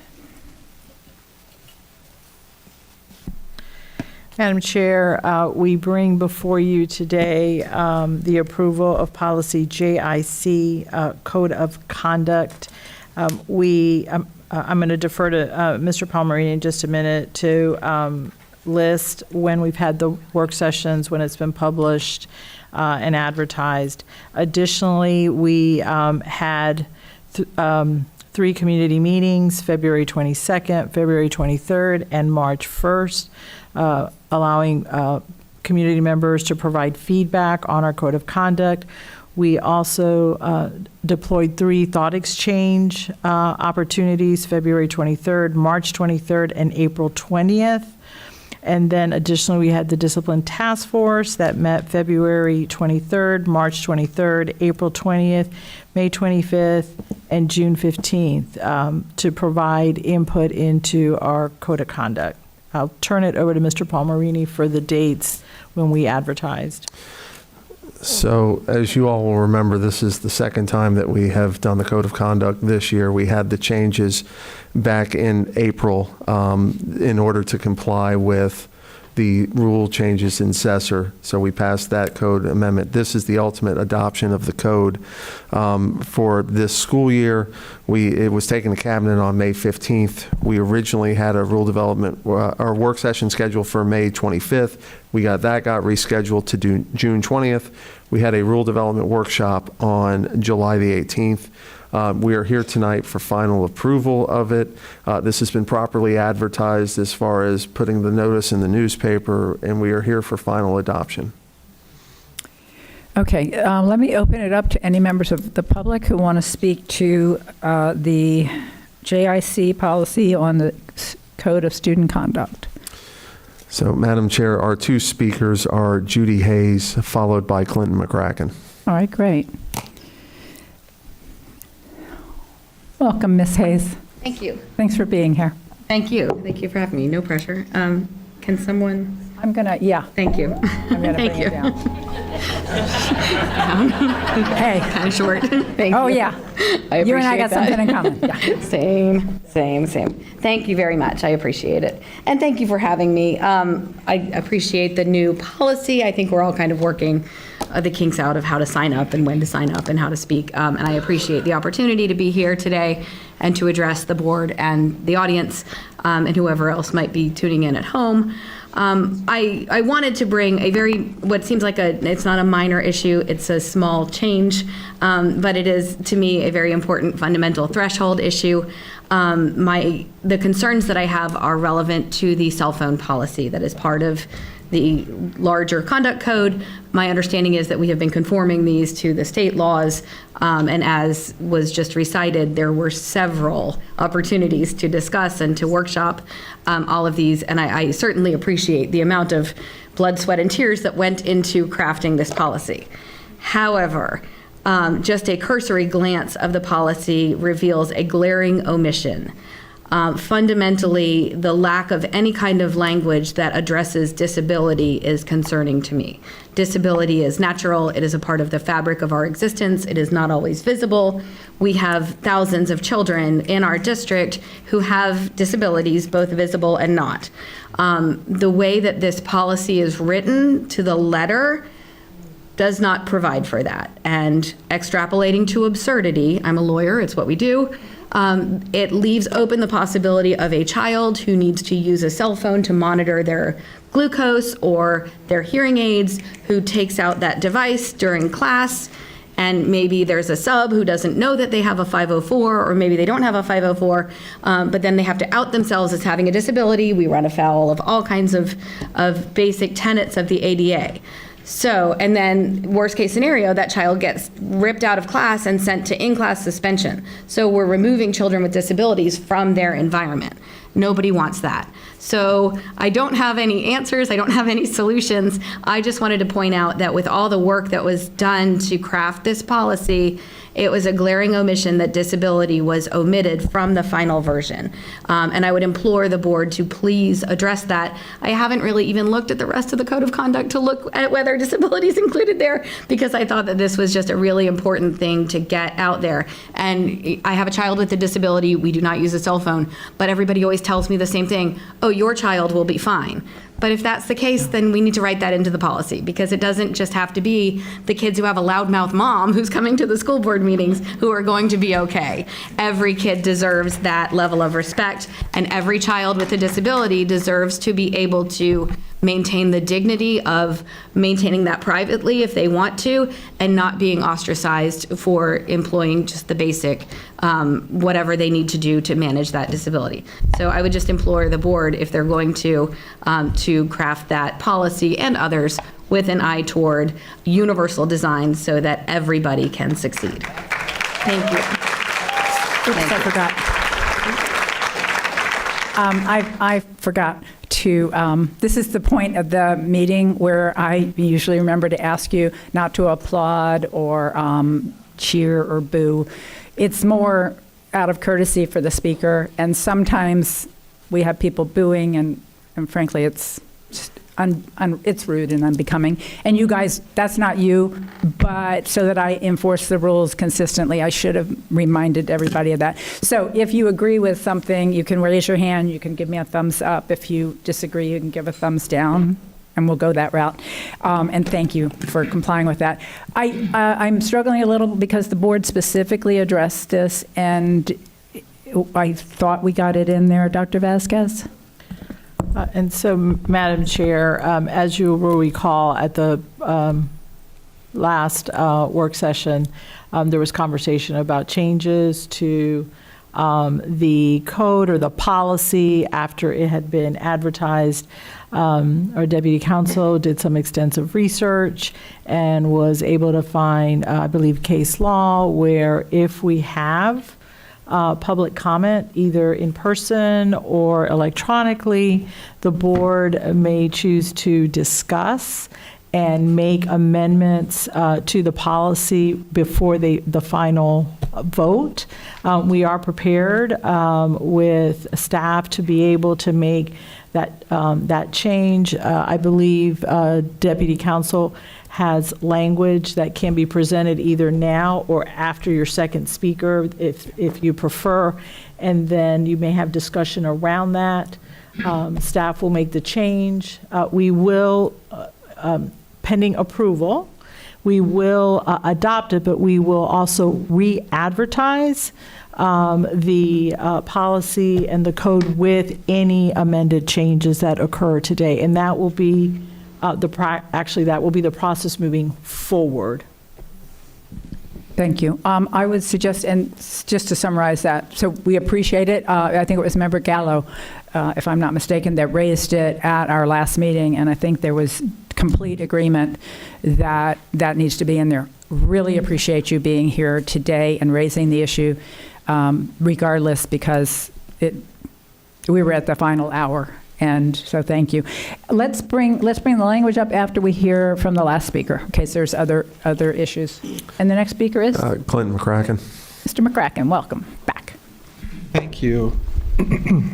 Madam Chair, we bring before you today the approval of policy JIC code of conduct. I'm going to defer to Mr. Palmerini in just a minute to list when we've had the work sessions, when it's been published and advertised. Additionally, we had 3 community meetings, February 22nd, February 23rd, and March 1st, allowing community members to provide feedback on our code of conduct. We also deployed 3 thought exchange opportunities, February 23rd, March 23rd, and April 20th. And then additionally, we had the Discipline Task Force that met February 23rd, March 23rd, April 20th, May 25th, and June 15th to provide input into our code of conduct. I'll turn it over to Mr. Palmerini for the dates when we advertised. So as you all will remember, this is the second time that we have done the code of conduct this year. We had the changes back in April in order to comply with the rule changes in Cessor. So we passed that code amendment. This is the ultimate adoption of the code for this school year. It was taken to cabinet on May 15th. We originally had a rule development or work session scheduled for May 25th. That got rescheduled to June 20th. We had a rule development workshop on July the 18th. We are here tonight for final approval of it. This has been properly advertised as far as putting the notice in the newspaper, and we are here for final adoption. Okay, let me open it up to any members of the public who want to speak to the JIC policy on the Code of Student Conduct. So, Madam Chair, our 2 speakers are Judy Hayes, followed by Clinton McCracken. All right, great. Welcome, Ms. Hayes. Thank you. Thanks for being here. Thank you. Thank you for having me. No pressure. Can someone? I'm gonna, yeah. Thank you. I'm gonna Thank bring you. it down. Hey. Kind of short. Thank Oh, you. yeah. I You and I appreciate got that. something in common. Yeah. Same. Thank you very much. I appreciate it. And thank you for having me. I appreciate the new policy. I think we're all kind of working the kinks out of how to sign up and when to sign up and how to speak. And I appreciate the opportunity to be here today and to address the board and the audience and whoever else might be tuning in at home. I wanted to bring what seems like it's not a minor issue, it's a small change, but it is, to me, a very important fundamental threshold issue. The concerns that I have are relevant to the cell phone policy that is part of the larger conduct code. My understanding is that we have been conforming these to the state laws, and as was just recited, there were several opportunities to discuss and to workshop all of these, and I certainly appreciate the amount of blood, sweat, and tears that went into crafting this policy. However, just a cursory glance of the policy reveals a glaring omission. Fundamentally, the lack of any kind of language that addresses disability is concerning to me. Disability is natural. It is a part of the fabric of our existence. It is not always visible. We have thousands of children in our district who have disabilities, both visible and not. The way that this policy is written to the letter does not provide for that. And extrapolating to absurdity, I'm a lawyer, it's what we do, it leaves open the possibility of a child who needs to use a cell phone to monitor their glucose or their hearing aids, who takes out that device during class, and maybe there's a sub who doesn't know that they have a 504, or maybe they don't have a 504, but then they have to out themselves as having a disability. We run afoul of all kinds of basic tenets of the ADA. So, and then worst case scenario, that child gets ripped out of class and sent to in-class suspension. So we're removing children with disabilities from their environment. Nobody wants that. So I don't have any answers. I don't have any solutions. I just wanted to point out that with all the work that was done to craft this policy, it was a glaring omission that disability was omitted from the final version. And I would implore the board to please address that. I haven't really even looked at the rest of the code of conduct to look at whether disability is included there, because I thought that this was just a really important thing to get out there. And I have a child with a disability. We do not use a cell phone, but everybody always tells me the same thing. Oh, your child will be fine. But if that's the case, then we need to write that into the policy, because it doesn't just have to be the kids who have a loudmouth mom who's coming to the school board meetings who are going to be okay. Every kid deserves that level of respect, and every child with a disability deserves to be able to maintain the dignity of maintaining that privately if they want to, and not being ostracized for employing just the basic whatever they need to do to manage that disability. So I would just implore the board, if they're going to craft that policy and others, with an eye toward universal design so that everybody can succeed. Thank you. Oops, I forgot. I forgot to, this is the point of the meeting where I usually remember to ask you not to applaud or cheer or boo. It's more out of courtesy for the speaker, and sometimes we have people booing, and frankly, it's just it's rude and unbecoming. And you guys, that's not you, but so that I enforce the rules consistently, I should have reminded everybody of that. So if you agree with something, you can raise your hand, you can give me a thumbs up. If you disagree, you can give a thumbs down, and we'll go that route. And thank you for complying with that. I'm struggling a little because the board specifically addressed this, and I thought we got it in there, Dr. Vasquez? And so, Madam Chair, as you will recall, at the last work session, there was conversation about changes to the code or the policy after it had been advertised. Our deputy counsel did some extensive research and was able to find, I believe, case law where if we have public comment, either in person or electronically, the board may choose to discuss and make amendments to the policy before the final vote. We are prepared with staff to be able to make that change. I believe Deputy Counsel has language that can be presented either now or after your second speaker, if you prefer, and then you may have discussion around that. Staff will make the change. We will, pending approval, we will adopt it, but we will also re-advertise the policy and the code with any amended changes that occur today, and that will be that will be the process moving forward. Thank you. I would suggest, and just to summarize that, so we appreciate it. I think it was Member Gallo, if I'm not mistaken, that raised it at our last meeting, and I think there was complete agreement that that needs to be in there. Really appreciate you being here today and raising the issue, regardless, because we were at the final hour. And so thank you. Let's bring the language up after we hear from the last speaker, in case there's other issues. And the next speaker is? Clinton McCracken. Mr. McCracken, welcome back. Thank you. Good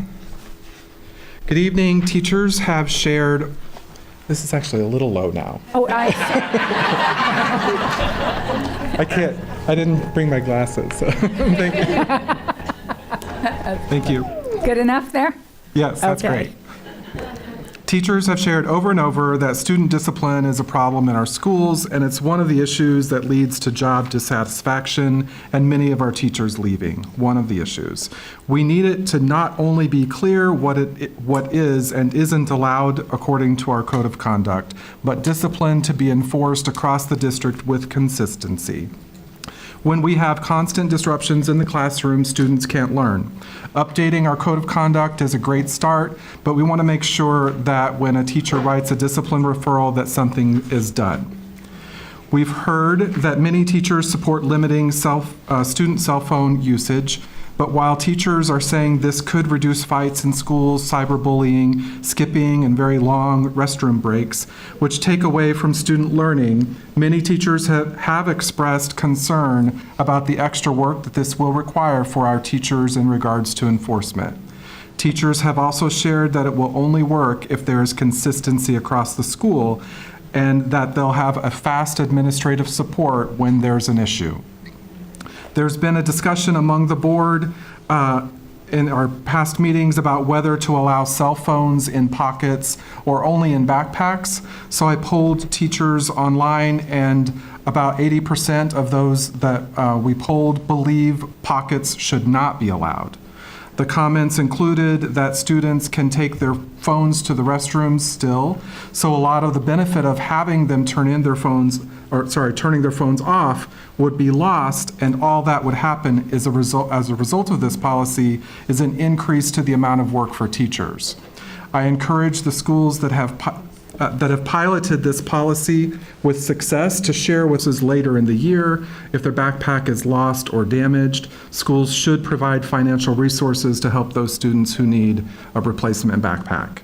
evening. Teachers have shared, this is actually a little low now. Oh, I can't, I didn't bring my glasses, so thank you. Thank you. Good enough there? Yes, that's great. Teachers have shared over and over that student discipline is a problem in our schools, and it's one of the issues that leads to job dissatisfaction and many of our teachers leaving. One of the issues. We need it to not only be clear what is and isn't allowed according to our code of conduct, but discipline to be enforced across the district with consistency. When we have constant disruptions in the classroom, students can't learn. Updating our code of conduct is a great start, but we want to make sure that when a teacher writes a discipline referral, that something is done. We've heard that many teachers support limiting student cell phone usage, but while teachers are saying this could reduce fights in schools, cyberbullying, skipping, and very long restroom breaks, which take away from student learning, many teachers have expressed concern about the extra work that this will require for our teachers in regards to enforcement. Teachers have also shared that it will only work if there is consistency across the school and that they'll have a fast administrative support when there's an issue. There's been a discussion among the board in our past meetings about whether to allow cell phones in pockets or only in backpacks. So I polled teachers online, and about 80% of those that we polled believe pockets should not be allowed. The comments included that students can take their phones to the restrooms still, so a lot of the benefit of having them turning their phones off would be lost, and all that would happen is as a result of this policy is an increase to the amount of work for teachers. I encourage the schools that have that have piloted this policy with success to share with us later in the year. If their backpack is lost or damaged, schools should provide financial resources to help those students who need a replacement backpack.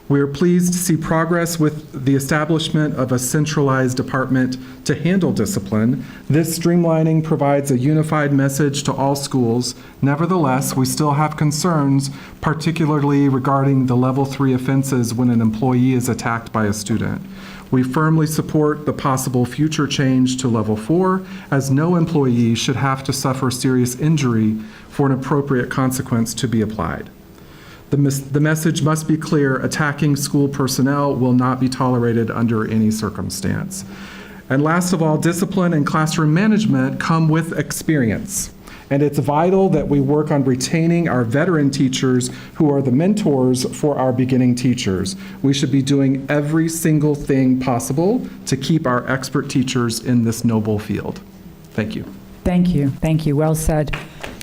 We are pleased to see progress with the establishment of a centralized department to handle discipline. This streamlining provides a unified message to all schools. Nevertheless, we still have concerns, particularly regarding the level 3 offenses when an employee is attacked by a student. We firmly support the possible future change to level 4, as no employee should have to suffer serious injury for an appropriate consequence to be applied. The message must be clear: attacking school personnel will not be tolerated under any circumstance. And last of all, discipline and classroom management come with experience. And it's vital that we work on retaining our veteran teachers who are the mentors for our beginning teachers. We should be doing every single thing possible to keep our expert teachers in this noble field. Thank you. Thank you. Thank you. Well said.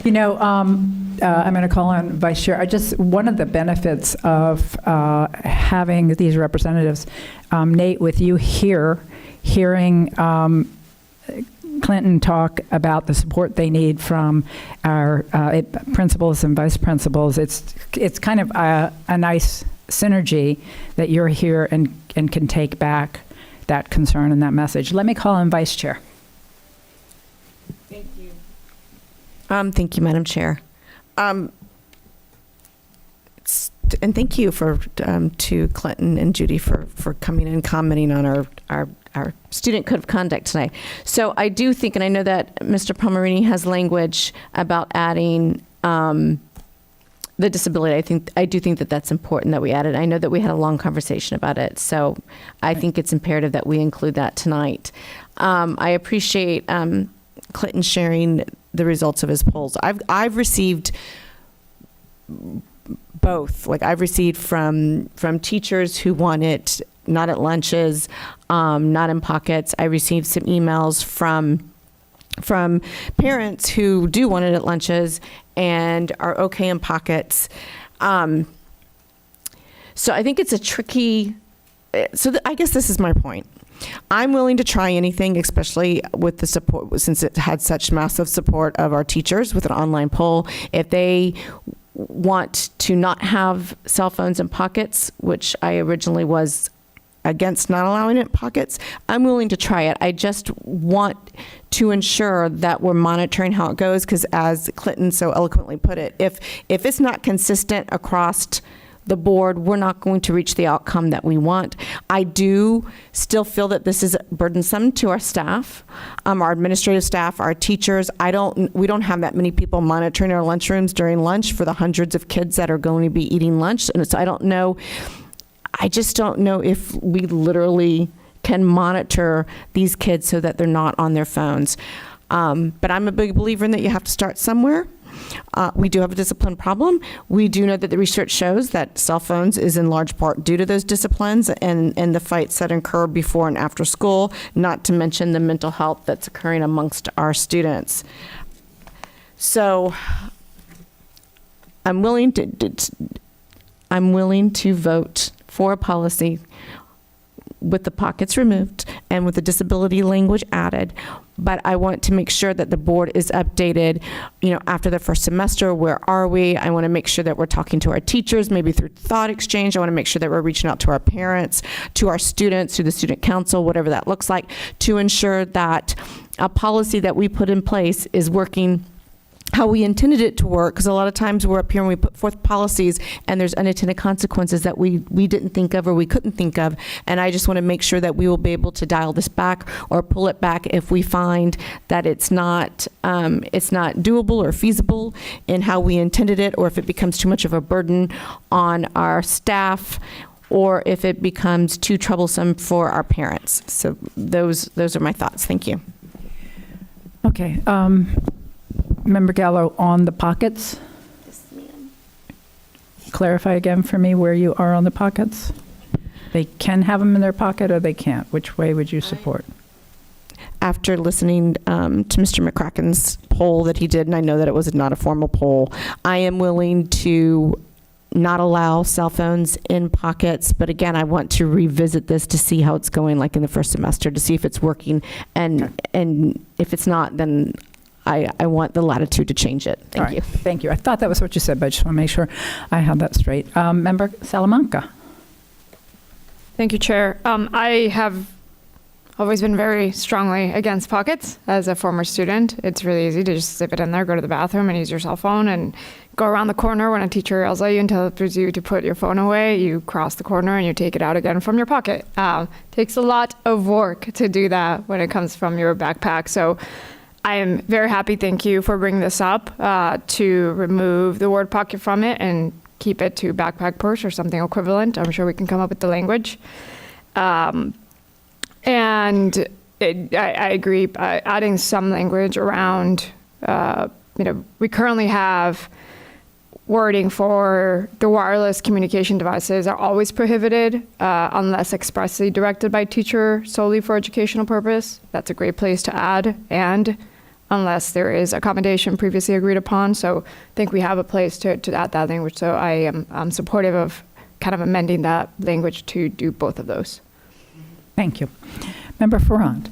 You know, I'm going to call on Vice Chair. One of the benefits of having these representatives, Nate, with you here, hearing Clinton talk about the support they need from our principals and vice principals, it's kind of a nice synergy that you're here and can take back that concern and that message. Let me call on Vice Chair. Thank you. Thank you, Madam Chair. And thank you to Clinton and Judy for coming and commenting on our student code of conduct tonight. So I do think, and I know that Mr. Palmerini has language about adding the disability. I do think that that's important that we add it. I know that we had a long conversation about it, so I think it's imperative that we include that tonight. I appreciate Clinton sharing the results of his polls. I've received both. Like, I've received from teachers who want it not at lunches, not in pockets. I received some emails from parents who do want it at lunches and are okay in pockets. So I think it's a tricky. I guess this is my point. I'm willing to try anything, especially with the support, since it had such massive support of our teachers with an online poll. If they want to not have cell phones in pockets, which I originally was against not allowing it in pockets, I'm willing to try it. I just want to ensure that we're monitoring how it goes, because as Clinton so eloquently put it, if it's not consistent across the board, we're not going to reach the outcome that we want. I do still feel that this is burdensome to our staff, our administrative staff, our teachers. We don't have that many people monitoring our lunchrooms during lunch for the hundreds of kids that are going to be eating lunch. And so I just don't know if we literally can monitor these kids so that they're not on their phones. But I'm a big believer in that you have to start somewhere. We do have a discipline problem. We do know that the research shows that cell phones is in large part due to those disciplines and the fights that occur before and after school, not to mention the mental health that's occurring amongst our students. So I'm willing to vote for a policy with the pockets removed and with the disability language added, but I want to make sure that the board is updated, after the first semester. Where are we? I want to make sure that we're talking to our teachers, maybe through thought exchange. I want to make sure that we're reaching out to our parents, to our students, through the student council, whatever that looks like, to ensure that a policy that we put in place is working how we intended it to work, because a lot of times we're up here and we put forth policies and there's unintended consequences that we didn't think of or we couldn't think of. And I just want to make sure that we will be able to dial this back or pull it back if we find that it's not doable or feasible in how we intended it, or if it becomes too much of a burden on our staff, or if it becomes too troublesome for our parents. So those are my thoughts. Thank you. Okay. Member Gallo, on the pockets? Yes, ma'am. Clarify again for me where you are on the pockets. They can have them in their pocket or they can't. Which way would you support? After listening to Mr. McCracken's poll that he did, and I know that it was not a formal poll, I am willing to not allow cell phones in pockets. But again, I want to revisit this to see how it's going, like in the first semester, to see if it's working. And if it's not, then I want the latitude to change it. Thank you. Thank you. I thought that was what you said, but I just want to make sure I had that straight. Member Salamanca. Thank you, Chair. I have always been very strongly against pockets as a former student. It's really easy to just zip it in there, go to the bathroom and use your cell phone and go around the corner when a teacher yells at you and tells you to put your phone away. You cross the corner and you take it out again from your pocket. Takes a lot of work to do that when it comes from your backpack. So I am very happy, thank you, for bringing this up, to remove the word pocket from it and keep it to backpack purse or something equivalent. I'm sure we can come up with the language. And I agree, adding some language around, we currently have wording for the wireless communication devices are always prohibited unless expressly directed by teacher solely for educational purpose. That's a great place to add, and unless there is accommodation previously agreed upon. So I think we have a place to add that language. So I'm supportive of kind of amending that language to do both of those. Thank you. Member Ferrand.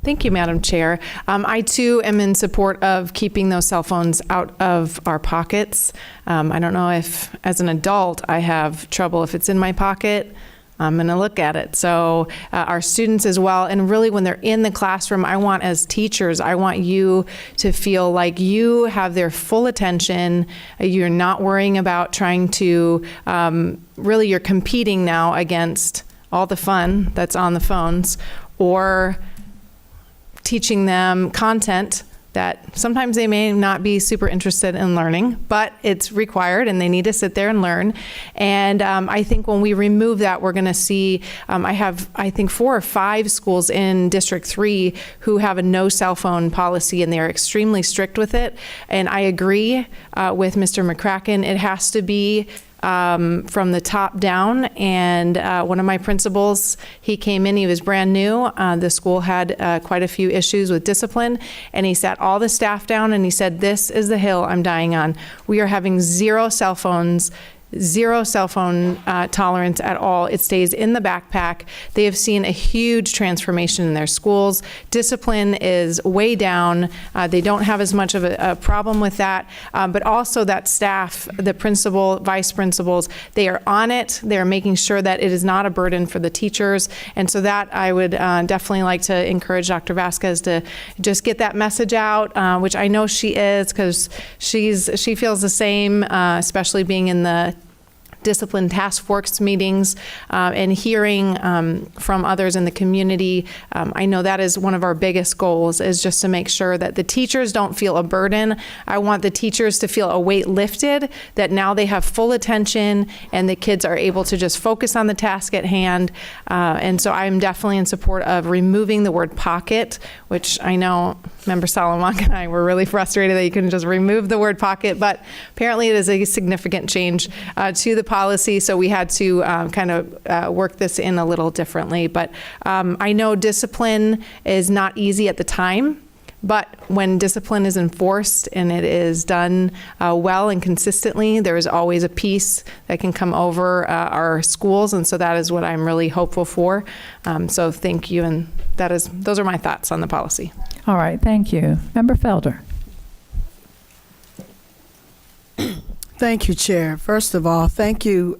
Thank you, Madam Chair. I too am in support of keeping those cell phones out of our pockets. I don't know if, as an adult, I have trouble if it's in my pocket. I'm going to look at it. So our students as well. And really when they're in the classroom, I want, as teachers, I want you to feel like you have their full attention. You're not worrying about trying to, really you're competing now against all the fun that's on the phones, or teaching them content that sometimes they may not be super interested in learning, but it's required and they need to sit there and learn. And I think when we remove that, we're gonna see, I have, I think 4 or 5 schools in District 3 who have a no cell phone policy, and they're extremely strict with it. And I agree with Mr. McCracken, it has to be from the top down. And one of my principals, he came in, he was brand new. The school had quite a few issues with discipline, and he sat all the staff down and he said, this is the hill I'm dying on. We are having zero cell phone tolerance at all. It stays in the backpack. They have seen a huge transformation in their schools. Discipline is way down. They don't have as much of a problem with that, but also that staff, the principal, vice principals, they are on it. They're making sure that it is not a burden for the teachers. And so that I would definitely like to encourage Dr. Vasquez to just get that message out, which I know she is, because she feels the same, especially being in the discipline task force meetings and hearing from others in the community. I know that is one of our biggest goals, is just to make sure that the teachers don't feel a burden. I want the teachers to feel a weight lifted, that now they have full attention and the kids are able to just focus on the task at hand. And so I'm definitely in support of removing the word pocket, which I know Member Salamanca and I were really frustrated that you couldn't just remove the word pocket, but apparently it is a significant change to the policy, so we had to kind of work this in a little differently. But I know discipline is not easy at the time, but when discipline is enforced and it is done well and consistently, there is always a peace that can come over our schools, and so that is what I'm really hopeful for. So thank you, and those are my thoughts on the policy. All right, thank you. Member Felder. Thank you, Chair. First of all, thank you,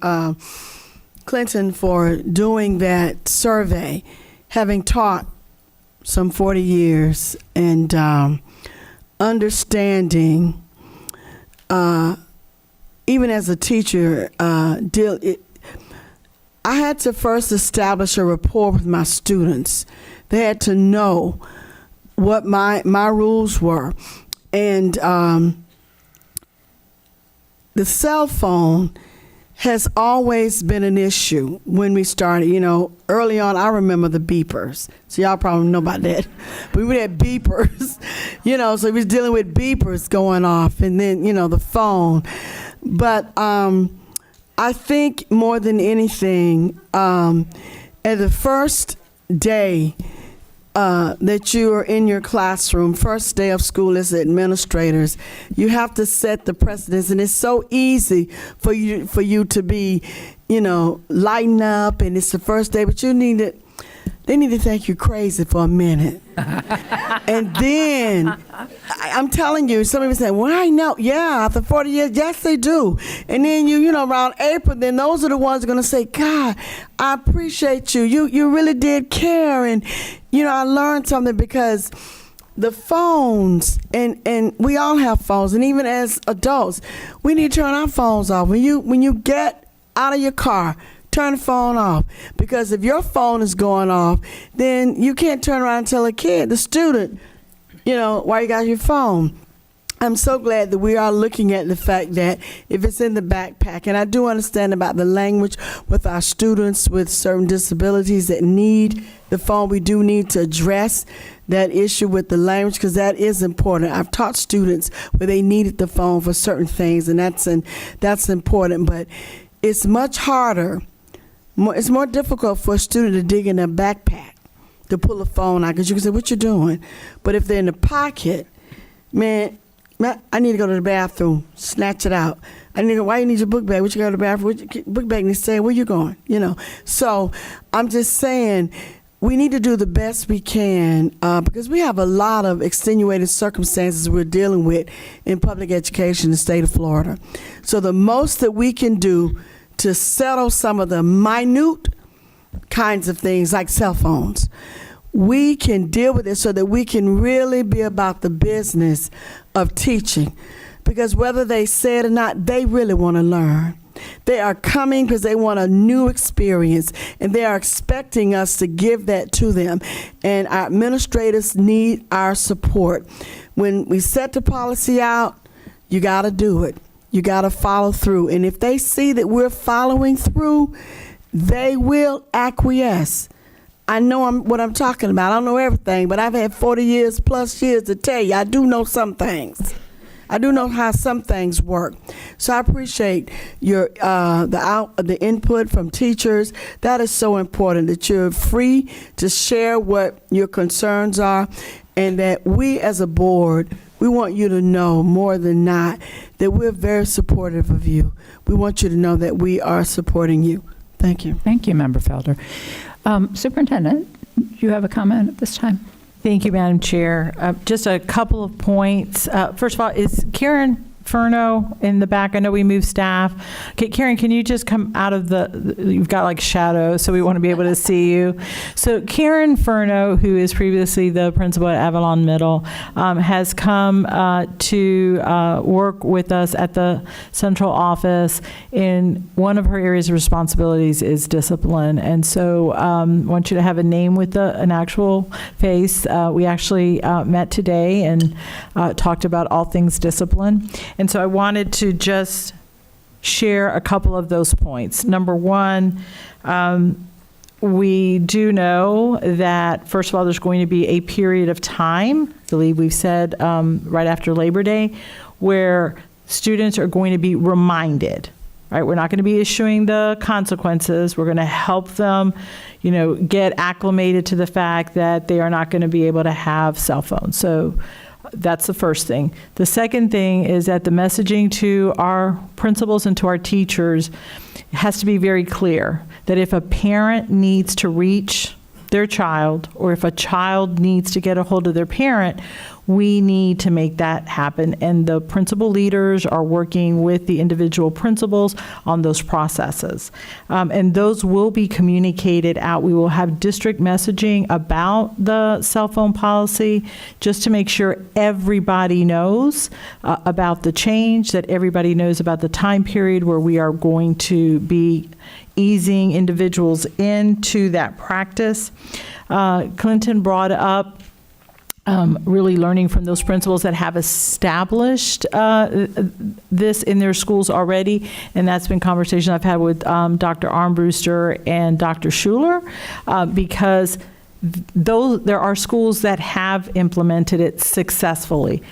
Clinton, for doing that survey, having taught some 40 years and understanding, even as a teacher, I had to first establish a rapport with my students. They had to know what my rules were. And the cell phone has always been an issue when we started. You know, early on, I remember the beepers. So y'all probably know about that. But we had beepers, you know, so we was dealing with beepers going off, and then, you know, the phone. But I think more than anything, at the first day, that you are in your classroom, first day of school as administrators, you have to set the precedence, and it's so easy for you to be, lighten up, and it's the first day, but they need to think you crazy for a minute. And then, I'm telling you, some people say, well, I know. Yeah, after 40 years, yes, they do. And then around April, then those are the ones that are going to say, God, I appreciate you. You really did care. And, I learned something because the phones, and we all have phones, and even as adults, we need to turn our phones off. When you get out of your car, turn the phone off, because if your phone is going off, then you can't turn around and tell the student, why you got your phone. I'm so glad that we are looking at the fact that if it's in the backpack, and I do understand about the language with our students with certain disabilities that need the phone, we do need to address that issue with the language, because that is important. I've taught students where they needed the phone for certain things, and that's important, but it's much harder. It's more difficult for a student to dig in their backpack to pull a phone out, because you can say, what you doing? But if they're in the pocket, man, I need to go to the bathroom, snatch it out. Why you need your book bag? What you go to the bathroom? Book bag, and they say, where you going? So I'm just saying, we need to do the best we can, because we have a lot of extenuating circumstances we're dealing with in public education in the state of Florida. So the most that we can do to settle some of the minute kinds of things like cell phones, we can deal with it so that we can really be about the business of teaching. Because whether they say it or not, they really want to learn. They are coming because they want a new experience, and they are expecting us to give that to them. And our administrators need our support. When we set the policy out, you got to do it. You got to follow through. And if they see that we're following through, they will acquiesce. I know what I'm talking about. I don't know everything, but I've had 40 years plus years to tell you, I do know some things. I do know how some things work. So I appreciate your the input from teachers. That is so important, that you're free to share what your concerns are, and that we as a board, we want you to know more than not that we're very supportive of you. We want you to know that we are supporting you. Thank you. Thank you, Member Felder. Superintendent, do you have a comment at this time? Thank you, Madam Chair. Just a couple of points. First of all, is Karen Furno in the back? I know we moved staff. Okay, Karen, can you just come out of you've got like shadows, so we want to be able to see you. So Karen Furno, who is previously the principal at Avalon Middle, has come to work with us at the central office. In one of her areas of responsibilities is discipline. And so I want you to have a name with an actual face. We actually met today and talked about all things discipline. And so I wanted to just share a couple of those points. Number one, we do know that, first of all, there's going to be a period of time, I believe we've said right after Labor Day, where students are going to be reminded, right? We're not going to be issuing the consequences. We're going to help them, get acclimated to the fact that they are not going to be able to have cell phones. So that's the first thing. The second thing is that the messaging to our principals and to our teachers has to be very clear, that if a parent needs to reach their child, or if a child needs to get a hold of their parent, we need to make that happen. And the principal leaders are working with the individual principals on those processes. And those will be communicated out. We will have district messaging about the cell phone policy, just to make sure everybody knows about the change, that everybody knows about the time period where we are going to be easing individuals into that practice. Clinton brought up really learning from those principals that have established this in their schools already, and that's been conversations I've had with Dr. Armbruster and Dr. Schuler, because there are schools that have implemented it successfully.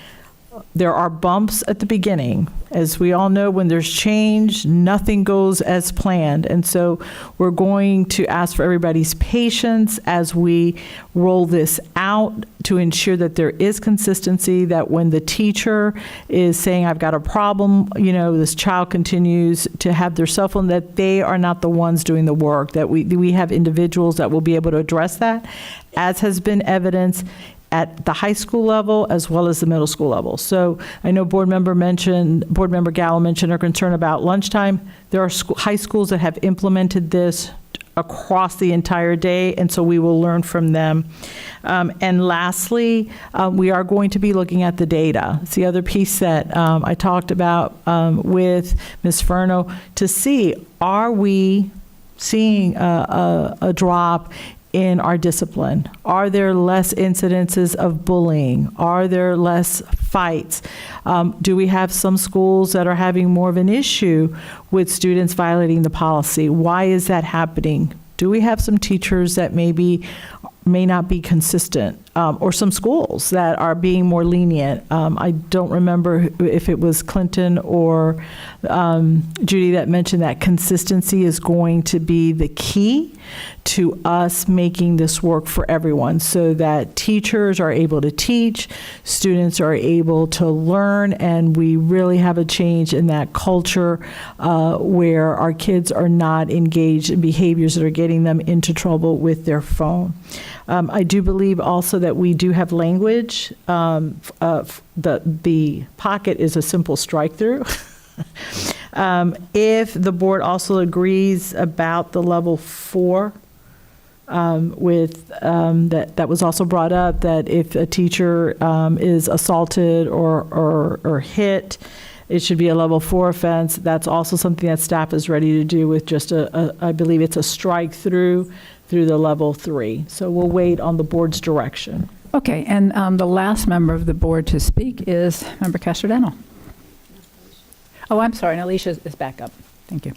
there are bumps at the beginning. As we all know, when there's change, nothing goes as planned. And so we're going to ask for everybody's patience as we roll this out to ensure that there is consistency, that when the teacher is saying, I've got a problem, this child continues to have their cell phone, that they are not the ones doing the work, that we have individuals that will be able to address that, as has been evidenced at the high school level as well as the middle school level. So I know Board Member Gallo mentioned her concern about lunchtime. There are high schools that have implemented this across the entire day, and so we will learn from them. And lastly, we are going to be looking at the data. It's the other piece that I talked about with Ms. Furno, to see, are we seeing a drop in our discipline? Are there less incidences of bullying? Are there less fights? Do we have some schools that are having more of an issue with students violating the policy? Why is that happening? Do we have some teachers that may not be consistent, or some schools that are being more lenient? I don't remember if it was Clinton or Judy that mentioned that consistency is going to be the key to us making this work for everyone, so that teachers are able to teach, students are able to learn, and we really have a change in that culture where our kids are not engaged in behaviors that are getting them into trouble with their phone. I do believe also that we do have language. The pocket is a simple strike through. If the board also agrees about the level 4, with that was also brought up, that if a teacher is assaulted or hit, it should be a level 4 offense. That's also something that staff is ready to do with just I believe it's a strike through the level 3. So we'll wait on the board's direction. Okay, and the last member of the board to speak is Member Castrodano. Oh, I'm sorry, and Alicia is back up. Thank you.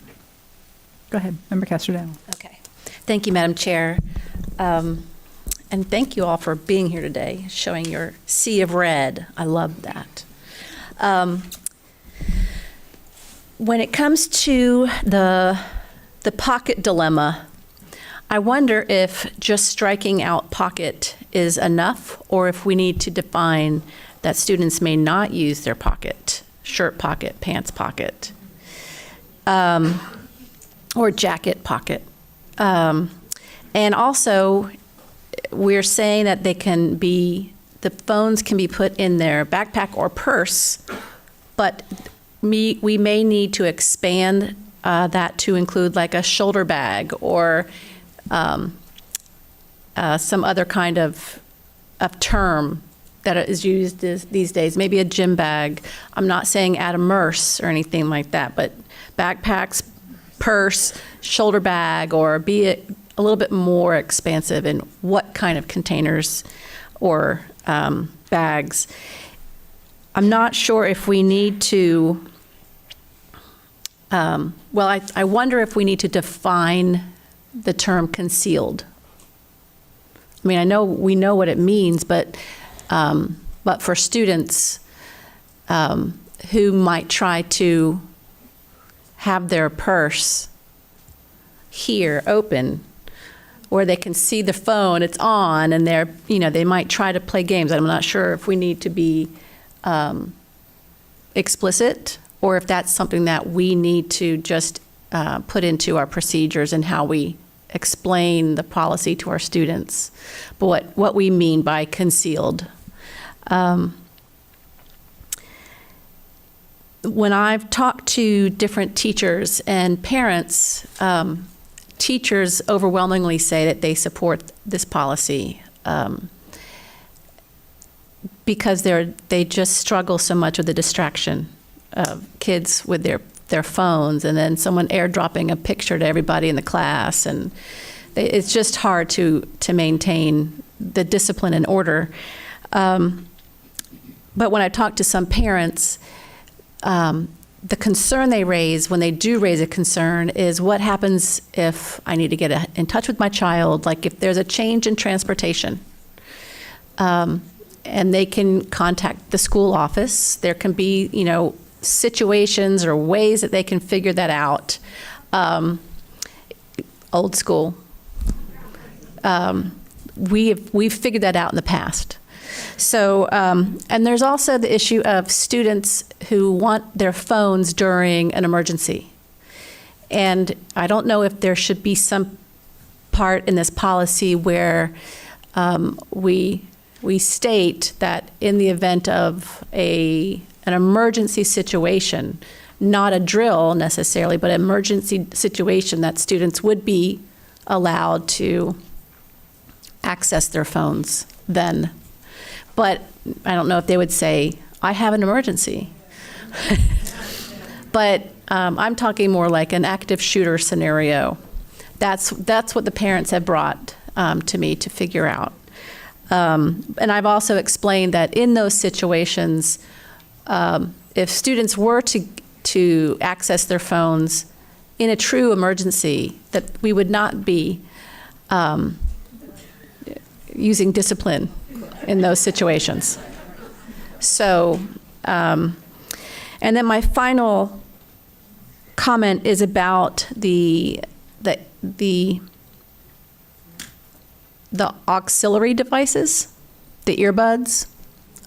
Go ahead, Member Castrodano. Okay. Thank you, Madam Chair. And thank you all for being here today, showing your sea of red. I love that. When it comes to the pocket dilemma, I wonder if just striking out pocket is enough, or if we need to define that students may not use their pocket, shirt pocket, pants pocket, or jacket pocket. And also, we're saying that the phones can be put in their backpack or purse, but we may need to expand that to include like a shoulder bag or some other kind of term that is used these days, maybe a gym bag. I'm not saying add a MERS or anything like that, but backpacks, purse, shoulder bag, or be it a little bit more expansive in what kind of containers or bags. I'm not sure if we need to, I wonder if we need to define the term concealed. I mean, we know what it means, but for students who might try to have their purse here open, where they can see the phone, it's on, and they might try to play games. I'm not sure if we need to be explicit, or if that's something that we need to just put into our procedures and how we explain the policy to our students, but what we mean by concealed. When I've talked to different teachers and parents, teachers overwhelmingly say that they support this policy because they just struggle so much with the distraction of kids with their phones, and then someone airdropping a picture to everybody in the class, and it's just hard to maintain the discipline and order. But when I talk to some parents, the concern they raise, when they do raise a concern, is what happens if I need to get in touch with my child, like if there's a change in transportation. and they can contact the school office. There can be, situations or ways that they can figure that out. Old school. We've figured that out in the past. So, and there's also the issue of students who want their phones during an emergency. And I don't know if there should be some part in this policy where we state that in the event of an emergency situation, not a drill necessarily, but an emergency situation, that students would be allowed to access their phones then. But I don't know if they would say, I have an emergency. But I'm talking more like an active shooter scenario. That's what the parents have brought to me to figure out. And I've also explained that in those situations, if students were to access their phones in a true emergency, that we would not be using discipline in those situations. So, and then my final comment is about the auxiliary devices, the earbuds.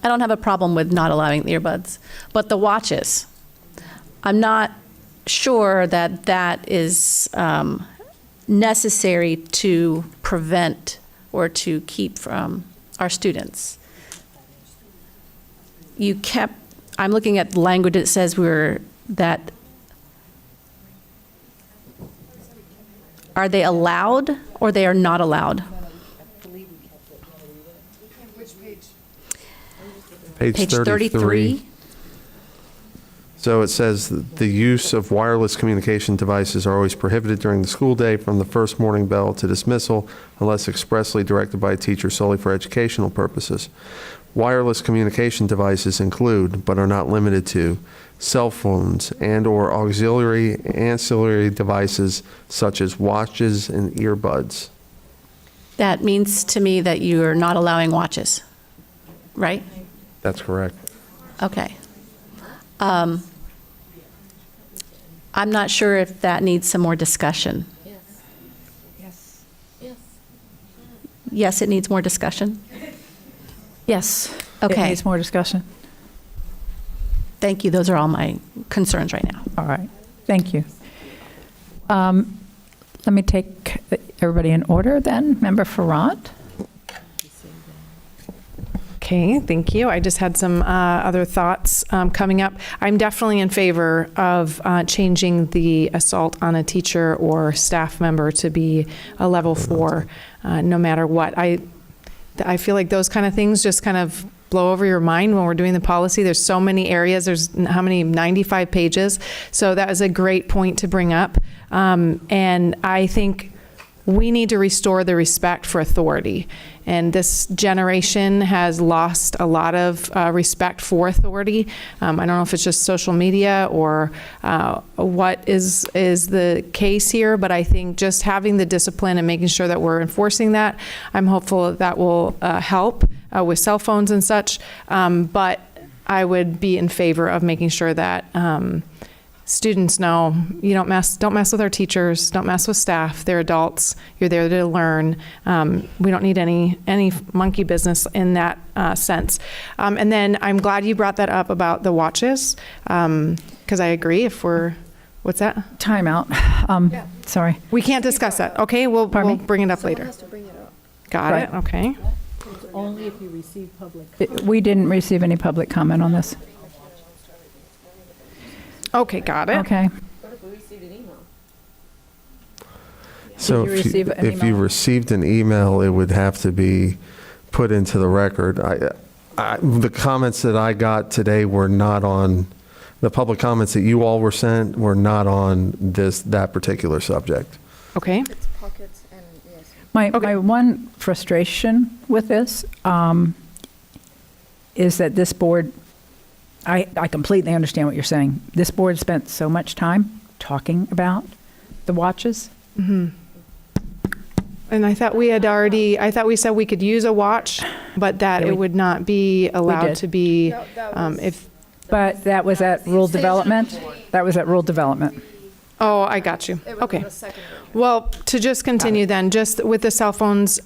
I don't have a problem with not allowing the earbuds, but the watches, I'm not sure that that is necessary to prevent or to keep from our students. I'm looking at the language that says are they allowed or they are not allowed? Page 33. So it says the use of wireless communication devices are always prohibited during the school day from the first morning bell to dismissal unless expressly directed by a teacher solely for educational purposes. Wireless communication devices include, but are not limited to, cell phones and/or ancillary devices such as watches and earbuds. That means to me that you are not allowing watches, right? That's correct. Okay. I'm not sure if that needs some more discussion. Yes, it needs more discussion? Yes. Okay. It needs more discussion. Thank you. Those are all my concerns right now. All right. Thank you. Let me take everybody in order then. Member Ferrant. Okay, thank you. I just had some other thoughts coming up. I'm definitely in favor of changing the assault on a teacher or staff member to be a level 4, no matter what. I feel like those kind of things just kind of blow over your mind when we're doing the policy. There's so many areas. There's how many? 95 pages. So that was a great point to bring up. And I think we need to restore the respect for authority. And this generation has lost a lot of respect for authority. I don't know if it's just social media or what is the case here, but I think just having the discipline and making sure that we're enforcing that, I'm hopeful that will help with cell phones and such. But I would be in favor of making sure that students know you don't mess with our teachers, don't mess with staff. They're adults. You're there to learn. We don't need any monkey business in that sense. And then I'm glad you brought that up about the watches, because I agree. What's that? Timeout. Sorry. We can't discuss that. Okay, we'll bring it up later. Got it. Okay. It's only if you receive public. We didn't receive any public comment on this. Okay, got it. Okay. So Did you receive an if you email? received an email, it would have to be put into the record. The comments that I got today were not on, the public comments that you all were sent were not on that particular subject. Okay. My one frustration with this is that this board, I completely understand what you're saying. This board spent so much time talking about the watches. Mm-hmm. And I thought we said we could use a watch, but that it would not be allowed did. to be, But that was at rule development? That was at rule development. Oh, I got you. Okay. Well, to just continue then, just with the cell phones,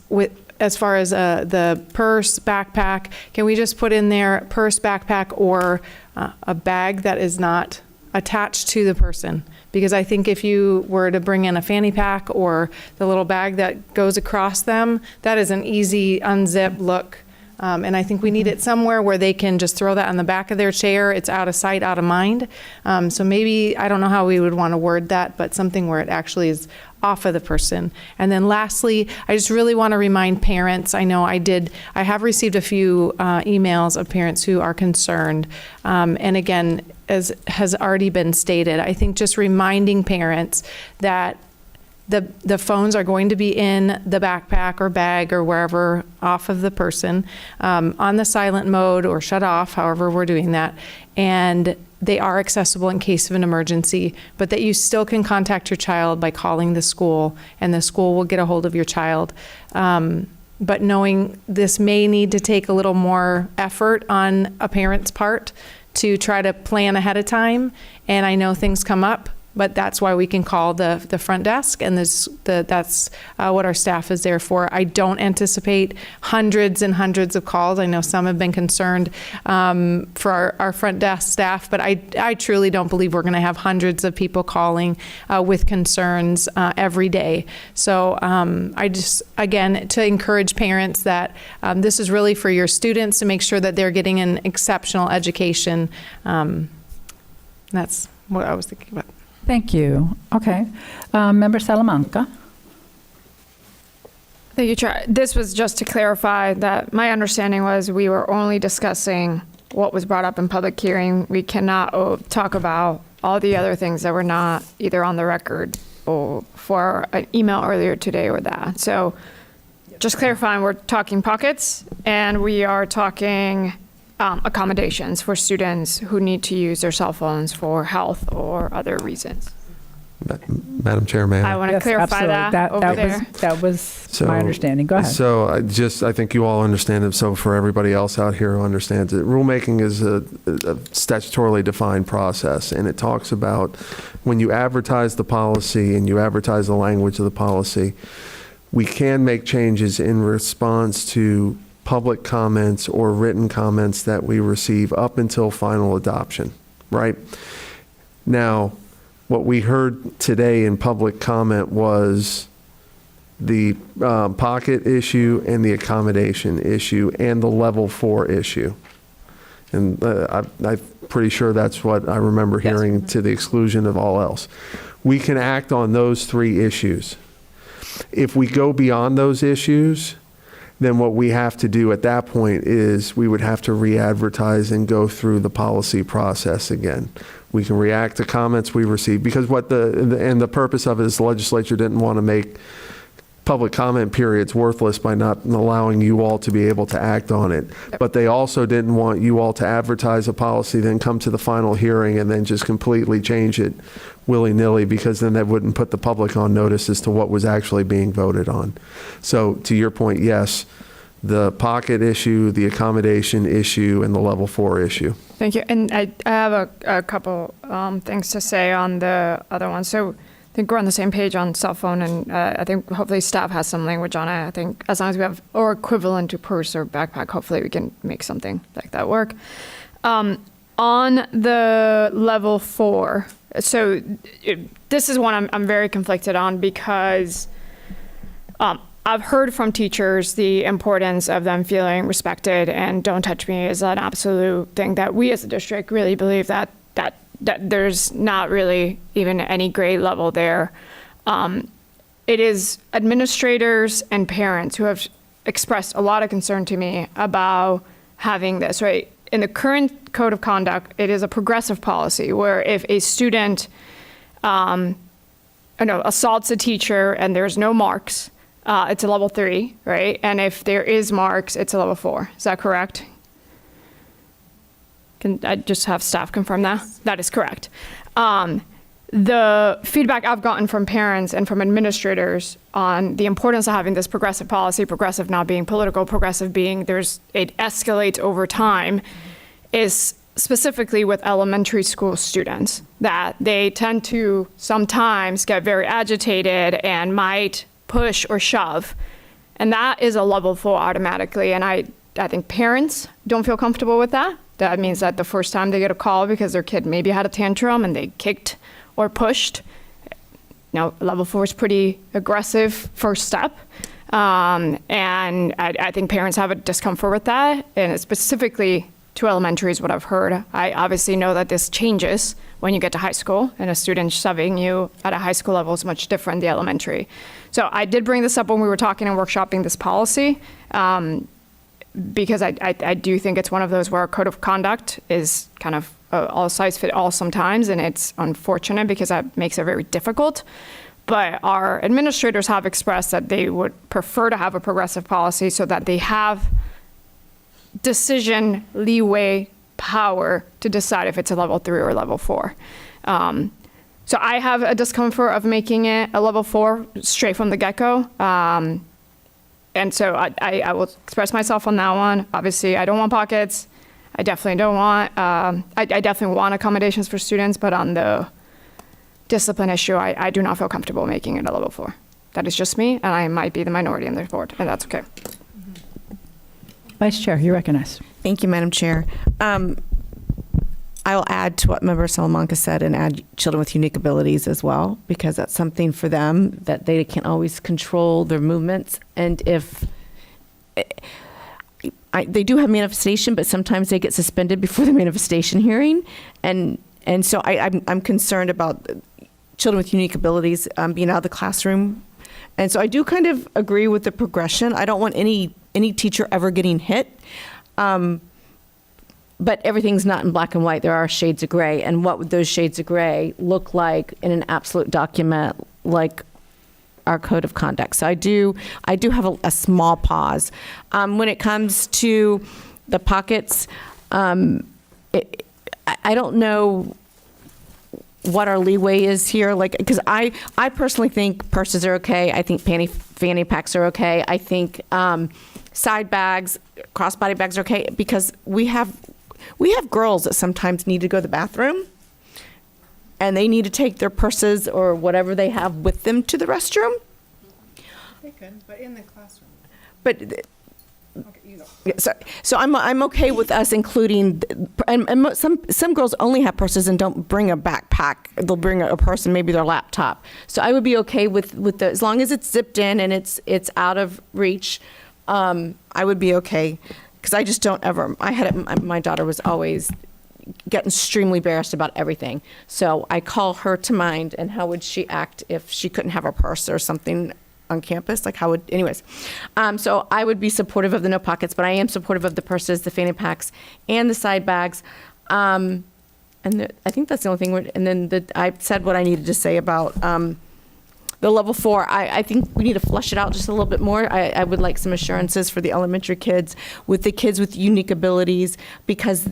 as far as the purse, backpack, can we just put in there purse, backpack, or a bag that is not attached to the person? Because I think if you were to bring in a fanny pack or the little bag that goes across them, that is an easy unzip look. And I think we need it somewhere where they can just throw that on the back of their chair. It's out of sight, out of mind. So maybe, I don't know how we would want to word that, but something where it actually is off of the person. And then lastly, I just really want to remind parents, I know I have received a few emails of parents who are concerned. And again, as has already been stated, I think just reminding parents that the phones are going to be in the backpack or bag or wherever off of the person, on the silent mode or shut off, however we're doing that. And they are accessible in case of an emergency, but that you still can contact your child by calling the school, and the school will get a hold of your child. But knowing this may need to take a little more effort on a parent's part to try to plan ahead of time. And I know things come up, but that's why we can call the front desk, and that's what our staff is there for. I don't anticipate hundreds and hundreds of calls. I know some have been concerned for our front desk staff, but I truly don't believe we're going to have hundreds of people calling with concerns every day. So I just, again, to encourage parents that this is really for your students, to make sure that they're getting an exceptional education. That's what I was thinking about. Thank you. Okay. Member Salamanca. Thank you, Chair. This was just to clarify that my understanding was we were only discussing what was brought up in public hearing. We cannot talk about all the other things that were not either on the record or for an email earlier today or that. So just clarifying, we're talking pockets, and we are talking accommodations for students who need to use their cell phones for health or other reasons. Madam Chair, may I? I want to clarify that over there. That was my understanding. Go ahead. So I think you all understand it. So for everybody else out here who understands it, rulemaking is a statutorily defined process, and it talks about when you advertise the policy and you advertise the language of the policy, we can make changes in response to public comments or written comments that we receive up until final adoption, right? Now, what we heard today in public comment was the pocket issue and the accommodation issue and the level 4 issue. And I'm pretty sure that's what I remember hearing, to the exclusion of all else. We can act on those 3 issues. If we go beyond those issues, then what we have to do at that point is we would have to re-advertise and go through the policy process again. We can react to comments we receive, because the purpose of it is the legislature didn't want to make public comment periods worthless by not allowing you all to be able to act on it. But they also didn't want you all to advertise a policy, then come to the final hearing and then just completely change it willy-nilly, because then that wouldn't put the public on notice as to what was actually being voted on. So to your point, yes, the pocket issue, the accommodation issue, and the level 4 issue. Thank you. And I have a couple things to say on the other one. So I think we're on the same page on cell phone, and I think hopefully staff has some language on it. I think as long as we have, or equivalent to purse or backpack, hopefully we can make something like that work. On the level 4, so this is one I'm very conflicted on, because I've heard from teachers the importance of them feeling respected, and don't touch me is an absolute thing that we as a district really believe that there's not really even any grade level there. It is administrators and parents who have expressed a lot of concern to me about having this, right? In the current code of conduct, it is a progressive policy where if a student assaults a teacher and there's no marks, it's a level 3, right? And if there is marks, it's a level 4. Is that correct? Can I just have staff confirm that? That is correct. the feedback I've gotten from parents and from administrators on the importance of having this progressive policy, progressive not being political, progressive being it escalates over time, is specifically with elementary school students, that they tend to sometimes get very agitated and might push or shove. And that is a level 4 automatically. And I think parents don't feel comfortable with that. That means that the first time they get a call because their kid maybe had a tantrum and they kicked or pushed, level 4 is pretty aggressive first step. And I think parents have a discomfort with that. And it's specifically to elementary is what I've heard. I obviously know that this changes when you get to high school, and a student shoving you at a high school level is much different than the elementary. So I did bring this up when we were talking and workshopping this policy, because I do think it's one of those where a code of conduct is kind of all size fit all sometimes, and it's unfortunate because that makes it very difficult. But our administrators have expressed that they would prefer to have a progressive policy so that they have decision leeway power to decide if it's a level 3 or a level 4. So I have a discomfort of making it a level 4 straight from the get-go. And so I will express myself on that one. Obviously, I don't want pockets. I definitely don't want, I definitely want accommodations for students, but on the discipline issue, I do not feel comfortable making it a level 4. That is just me, and I might be the minority in the board, and that's okay. Vice Chair, you're recognized. Thank you, Madam Chair. I will add to what Member Salamanca said and add children with unique abilities as well, because that's something for them that they can't always control their movements. And if they do have manifestation, but sometimes they get suspended before the manifestation hearing. And so I'm concerned about children with unique abilities being out of the classroom. And so I do kind of agree with the progression. I don't want any teacher ever getting hit. But everything's not in black and white. There are shades of gray. And what would those shades of gray look like in an absolute document like our code of conduct? So I do have a small pause. When it comes to the pockets, I don't know what our leeway is here, because I personally think purses are okay. I think fanny packs are okay. I think side bags, crossbody bags are okay, because we have girls that sometimes need to go to the bathroom, and they need to take their purses or whatever they have with them to the restroom. They could, but in the classroom. But so I'm okay with us including, and some girls only have purses and don't bring a backpack. They'll bring a purse and maybe their laptop. So I would be okay with the, as long as it's zipped in and it's out of reach. I would be okay, because I just don't ever. My daughter was always getting extremely embarrassed about everything. So I call her to mind, and how would she act if she couldn't have a purse or something on campus? Anyways. So I would be supportive of the no pockets, but I am supportive of the purses, the fanny packs, and the side bags. I think that's the only thing. And then I said what I needed to say about the level 4. I think we need to flush it out just a little bit more. I would like some assurances for the elementary kids, with the kids with unique abilities, because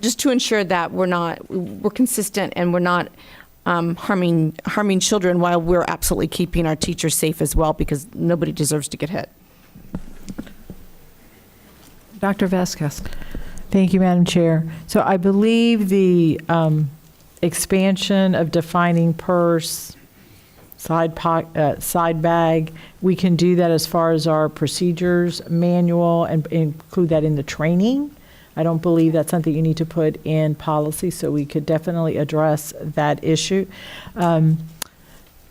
just to ensure that we're consistent and we're not harming children, while we're absolutely keeping our teachers safe as well, because nobody deserves to get hit. Dr. Vasquez. Thank you, Madam Chair. So I believe the expansion of defining purse, side bag, we can do that as far as our procedures manual and include that in the training. I don't believe that's something you need to put in policy, so we could definitely address that issue.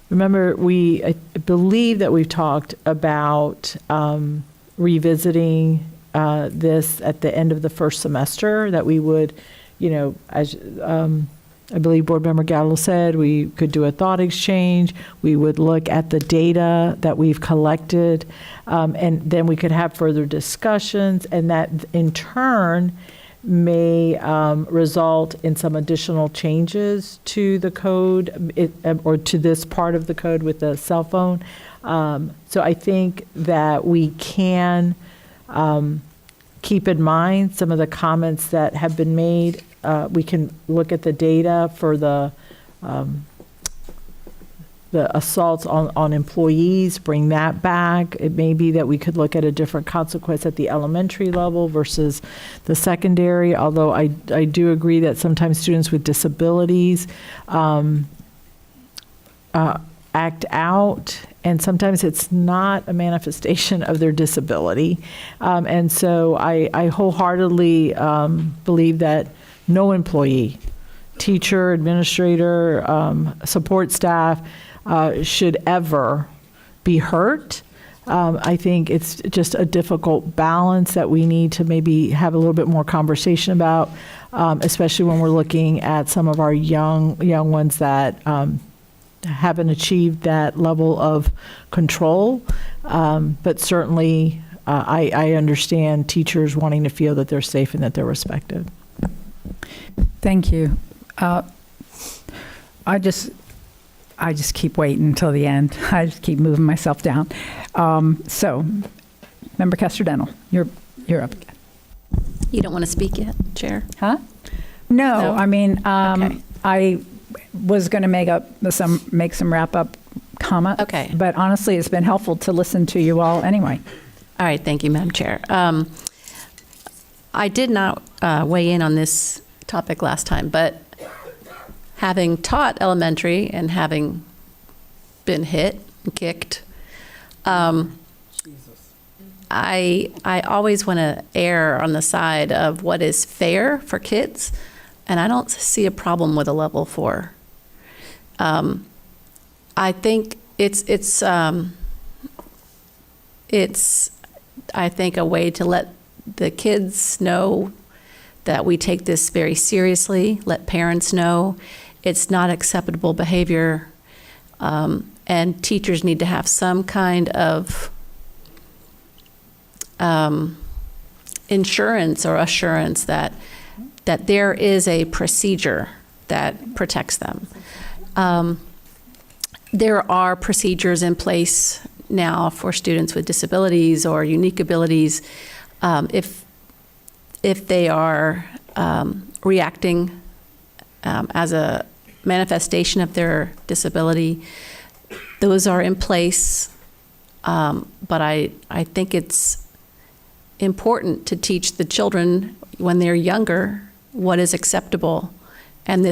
Remember, I believe that we've talked about revisiting this at the end of the first semester, that we would, as I believe Board Member Gallo said, we could do a thought exchange. We would look at the data that we've collected, and then we could have further discussions, and that in turn may result in some additional changes to the code or to this part of the code with the cell phone. So I think that we can keep in mind some of the comments that have been made. We can look at the data for the assaults on employees, bring that back. It may be that we could look at a different consequence at the elementary level versus the secondary, although I do agree that sometimes students with disabilities act out, and sometimes it's not a manifestation of their disability. And so I wholeheartedly believe that no employee, teacher, administrator, support staff, should ever be hurt. I think it's just a difficult balance that we need to maybe have a little bit more conversation about, especially when we're looking at some of our young ones that haven't achieved that level of control. But certainly, I understand teachers wanting to feel that they're safe and that they're respected. Thank you. I just keep waiting until the end. I just keep moving myself down. So, Member Castrodental, you're up again. You don't want to speak yet, Chair? Huh? No, No? I mean, Okay. I was going to make some wrap up comment. Okay. But honestly, it's been helpful to listen to you all anyway. All right, thank you, Madam Chair. I did not weigh in on this topic last time, but having taught elementary and having been hit and kicked, I always want to err on the side of what is fair for kids, and I don't see a problem with a level 4. I think it's I think a way to let the kids know that we take this very seriously, let parents know it's not acceptable behavior, and teachers need to have some kind of insurance or assurance that there is a procedure that protects them. There are procedures in place now for students with disabilities or unique abilities if they are reacting as a manifestation of their disability. Those are in place, but I think it's important to teach the children when they're younger what is acceptable, and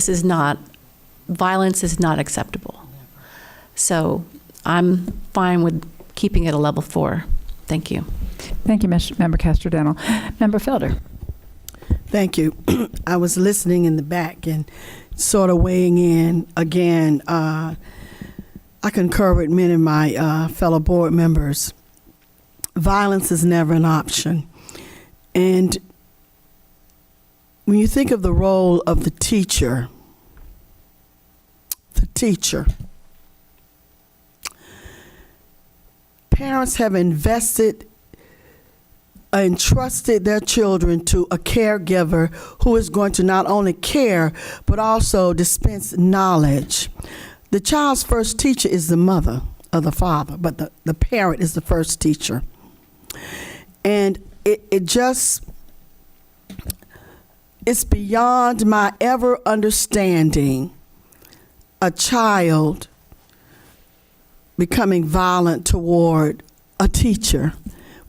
violence is not acceptable. So I'm fine with keeping it a level 4. Thank you. Thank you, Member Castrodental. Member Felder. Thank you. I was listening in the back and sort of weighing in again. I concur with many of my fellow board members. Violence is never an option. And when you think of the role of the teacher, parents have invested and trusted their children to a caregiver who is going to not only care, but also dispense knowledge. The child's first teacher is the mother or the father, but the parent is the first teacher. And it's beyond my ever understanding a child becoming violent toward a teacher.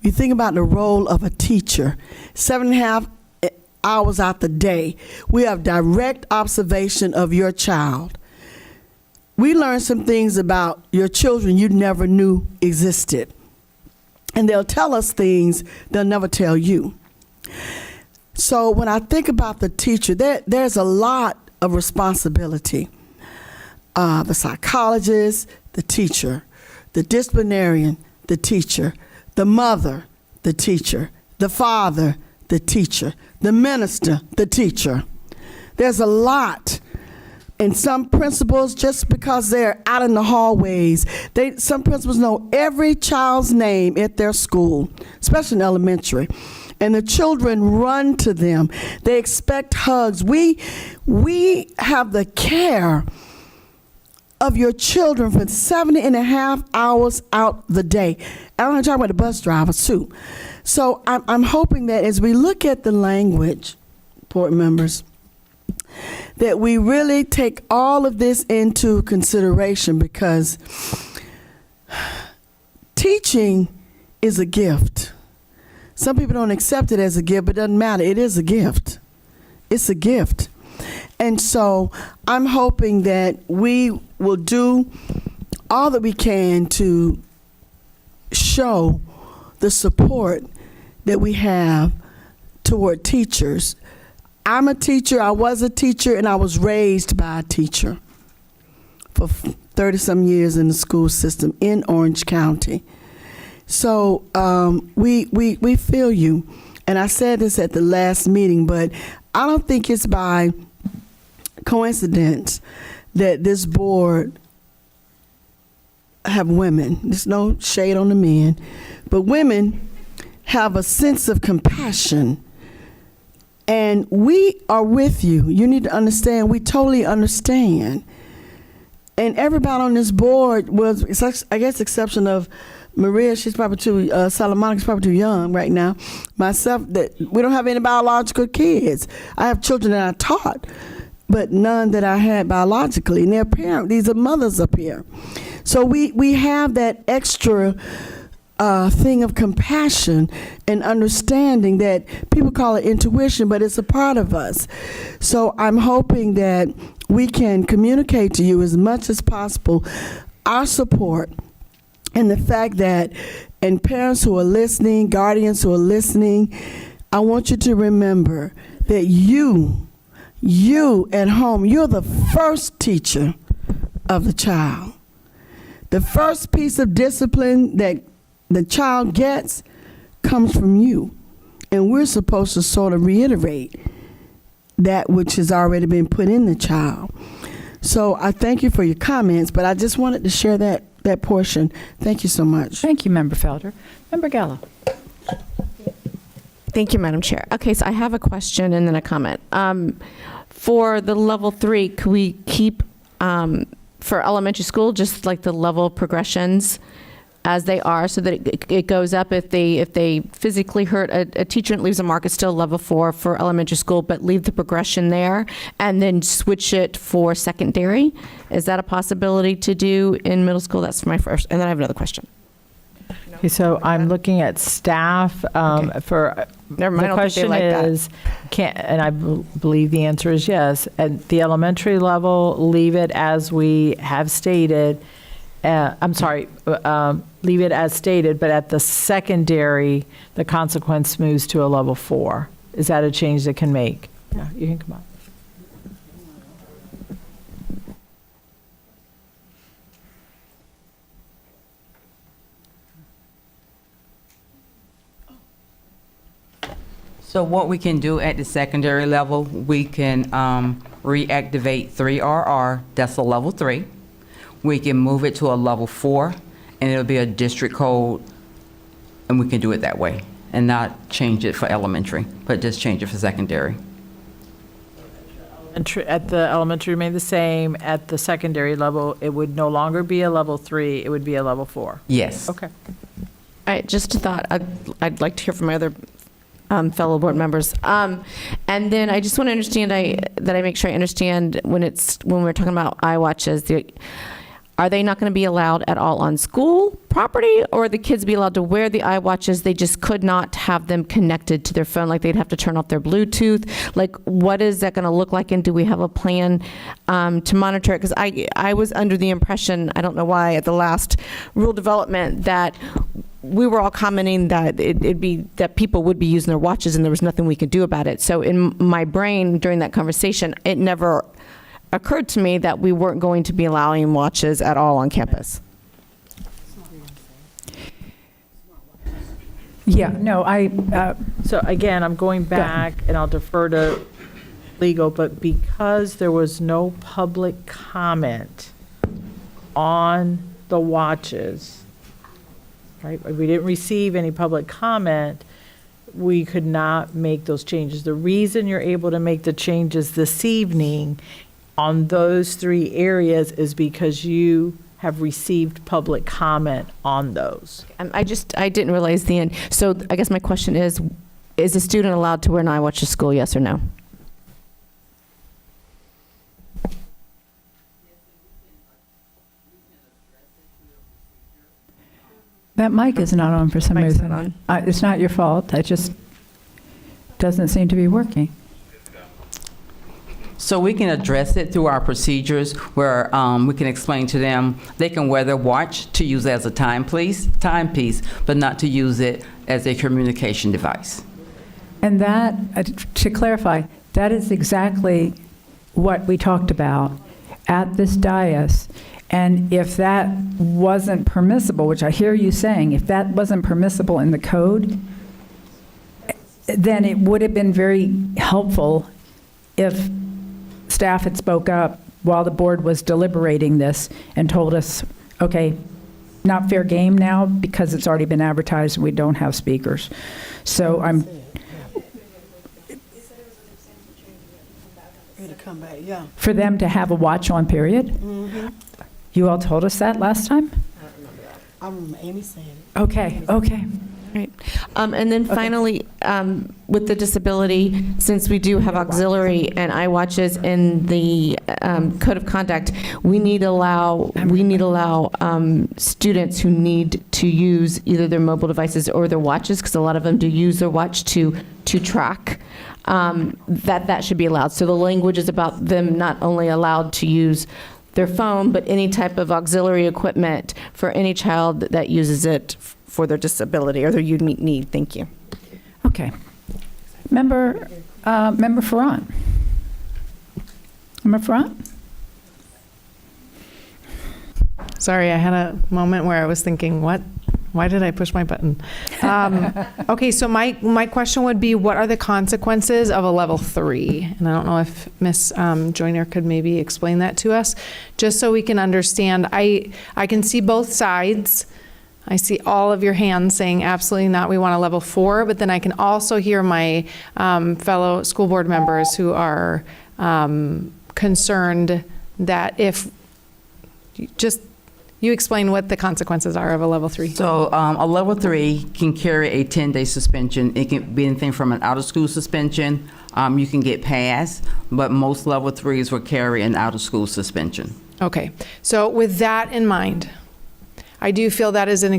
You think about the role of a teacher, 7.5 hours out the day, we have direct observation of your child. We learn some things about your children you never knew existed. And they'll tell us things they'll never tell you. So when I think about the teacher, there's a lot of responsibility. The psychologist, the teacher, the disciplinarian, the teacher, the mother, the teacher, the father, the teacher, the minister, the teacher. There's a lot. And some principals, just because they're out in the hallways, some principals know every child's name at their school, especially in elementary. And the children run to them. They expect hugs. We have the care of your children for 70.5 hours out the day. I'm talking about the bus drivers too. So I'm hoping that as we look at the language, board members, that we really take all of this into consideration, because teaching is a gift. Some people don't accept it as a gift, but it doesn't matter. It is a gift. It's a gift. And so I'm hoping that we will do all that we can to show the support that we have toward teachers. I'm a teacher, I was a teacher, and I was raised by a teacher for 30-some years in the school system in Orange County. So we feel you. And I said this at the last meeting, but I don't think it's by coincidence that this board have women. There's no shade on the men, but women have a sense of compassion. And we are with you. You need to understand, we totally understand. And everybody on this board was, I guess, exception of Maria, she's probably too, Salamanca's probably too young right now. Myself, that we don't have any biological kids. I have children that I taught, but none that I had biologically. And they're parents, these are mothers up here. So we have that extra thing of compassion and understanding that people call it intuition, but it's a part of us. So I'm hoping that we can communicate to you as much as possible our support, and the fact that, and parents who are listening, guardians who are listening, I want you to remember that you at home, you're the first teacher of the child. The first piece of discipline that the child gets comes from you. And we're supposed to sort of reiterate that which has already been put in the child. So I thank you for your comments, but I just wanted to share that portion. Thank you so much. Thank you, Member Felder. Member Gallo. Thank you, Madam Chair. Okay, so I have a question and then a comment. For the level 3, could we keep, for elementary school, just like the level progressions as they are, so that it goes up if they physically hurt a teacher and leaves a mark, it's still level 4 for elementary school, but leave the progression there and then switch it for secondary? Is that a possibility to do in middle school? That's my first, and then I have another question. Okay, so I'm looking at staff for, Never mind, the I don't think they question like that. is, and I believe the answer is yes. At the elementary level, leave it as we have stated. Leave it as stated, but at the secondary, the consequence moves to a level 4. Is that a change that can make? Yeah, you can come on. So what we can do at the secondary level, we can reactivate 3RR, that's a level 3. We can move it to a level 4, and it'll be a district code, and we can do it that way, and not change it for elementary, but just change it for secondary. At the elementary remain the same. At the secondary level, it would no longer be a level 3, it would be a level 4. Yes. Okay. I just thought I'd like to hear from my other fellow board members. And then I just want to understand that I make sure I understand when we're talking about iWatches, are they not going to be allowed at all on school property, or the kids be allowed to wear the iWatches? They just could not have them connected to their phone, like they'd have to turn off their Bluetooth. Like, what is that going to look like, and do we have a plan to monitor it? Because I was under the impression, I don't know why, at the last rule development, that we were all commenting that it'd be that people would be using their watches and there was nothing we could do about it. So in my brain during that conversation, it never occurred to me that we weren't going to be allowing watches at all on campus. Yeah, no, so again, I'm going back, and I'll defer to legal, but because there was no public comment on the watches, right? We didn't receive any public comment, we could not make those changes. The reason you're able to make the changes this evening on those 3 areas is because you have received public comment on those. I didn't realize the end. So I guess my question is a student allowed to wear an iWatch to school, yes or no? That mic is not on for some Mic's reason. not on. It's not your fault. It just doesn't seem to be working. So we can address it through our procedures where we can explain to them they can wear their watch to use it as a timepiece, but not to use it as a communication device. And that, to clarify, that is exactly what we talked about at this dais. And if that wasn't permissible, which I hear you saying, if that wasn't permissible in the code, then it would have been very helpful if staff had spoke up while the board was deliberating this and told us, okay, not fair game now because it's already been advertised and we don't have speakers. So I'm... Come back, yeah. For them to have a watch on period? Mm-hmm. You all told us that last time? I remember Amy saying it. Okay, okay. Right. And then finally, with the disability, since we do have auxiliary and iWatches in the code of conduct, we need to allow students who need to use either their mobile devices or their watches, because a lot of them do use their watch to track. That should be allowed. So the language is about them not only allowed to use their phone, but any type of auxiliary equipment for any child that uses it for their disability or their unique need. Thank you. Okay. Member Ferrant. Member Ferrant? Sorry, I had a moment where I was thinking, what? Why did I push my button? Okay, so my question would be, what are the consequences of a level 3? And I don't know if Ms. Joyner could maybe explain that to us, just so we can understand. I can see both sides. I see all of your hands saying absolutely not, we want a level 4, but then I can also hear my fellow school board members who are concerned that if you explain what the consequences are of a level 3. So a level 3 can carry a 10-day suspension. It can be anything from an out-of-school suspension. You can get passed, but most level 3s will carry an out-of-school suspension. Okay, so with that in mind, I do feel that is a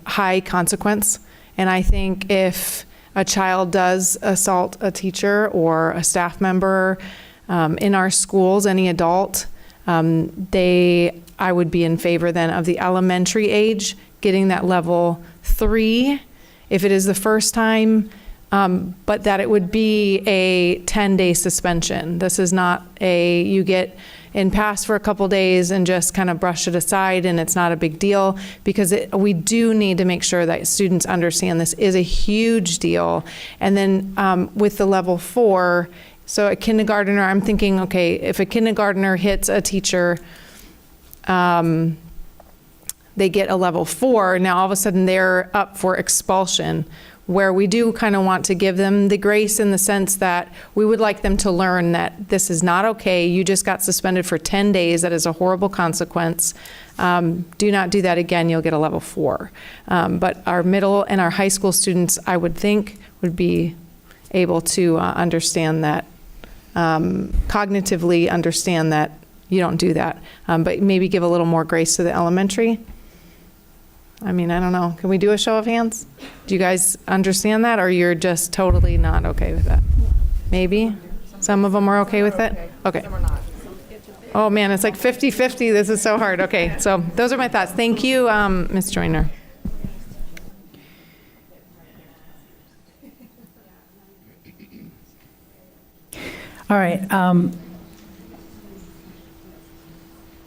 high consequence. And I think if a child does assault a teacher or a staff member in our schools, any adult, I would be in favor then of the elementary age getting that level 3 if it is the first time, but that it would be a 10-day suspension. This is not you get in pass for a couple days and just kind of brush it aside and it's not a big deal, because we do need to make sure that students understand this is a huge deal. And then with the level 4, so a kindergartner, I'm thinking, okay, if a kindergartner hits a teacher, they get a level 4, now all of a sudden they're up for expulsion, where we do kind of want to give them the grace in the sense that we would like them to learn that this is not okay. You just got suspended for 10 days. That is a horrible consequence. Do not do that again. You'll get a level 4. But our middle and our high school students, I would think, would be able to understand that, cognitively understand that you don't do that. But maybe give a little more grace to the elementary. I mean, I don't know. Can we do a show of hands? Do you guys understand that, or you're just totally not okay with that? Maybe? Some of them are okay with it? Okay. Oh, man, it's like 50-50. This is so hard. Okay, so those are my thoughts. Thank you, Ms. Joyner. All right.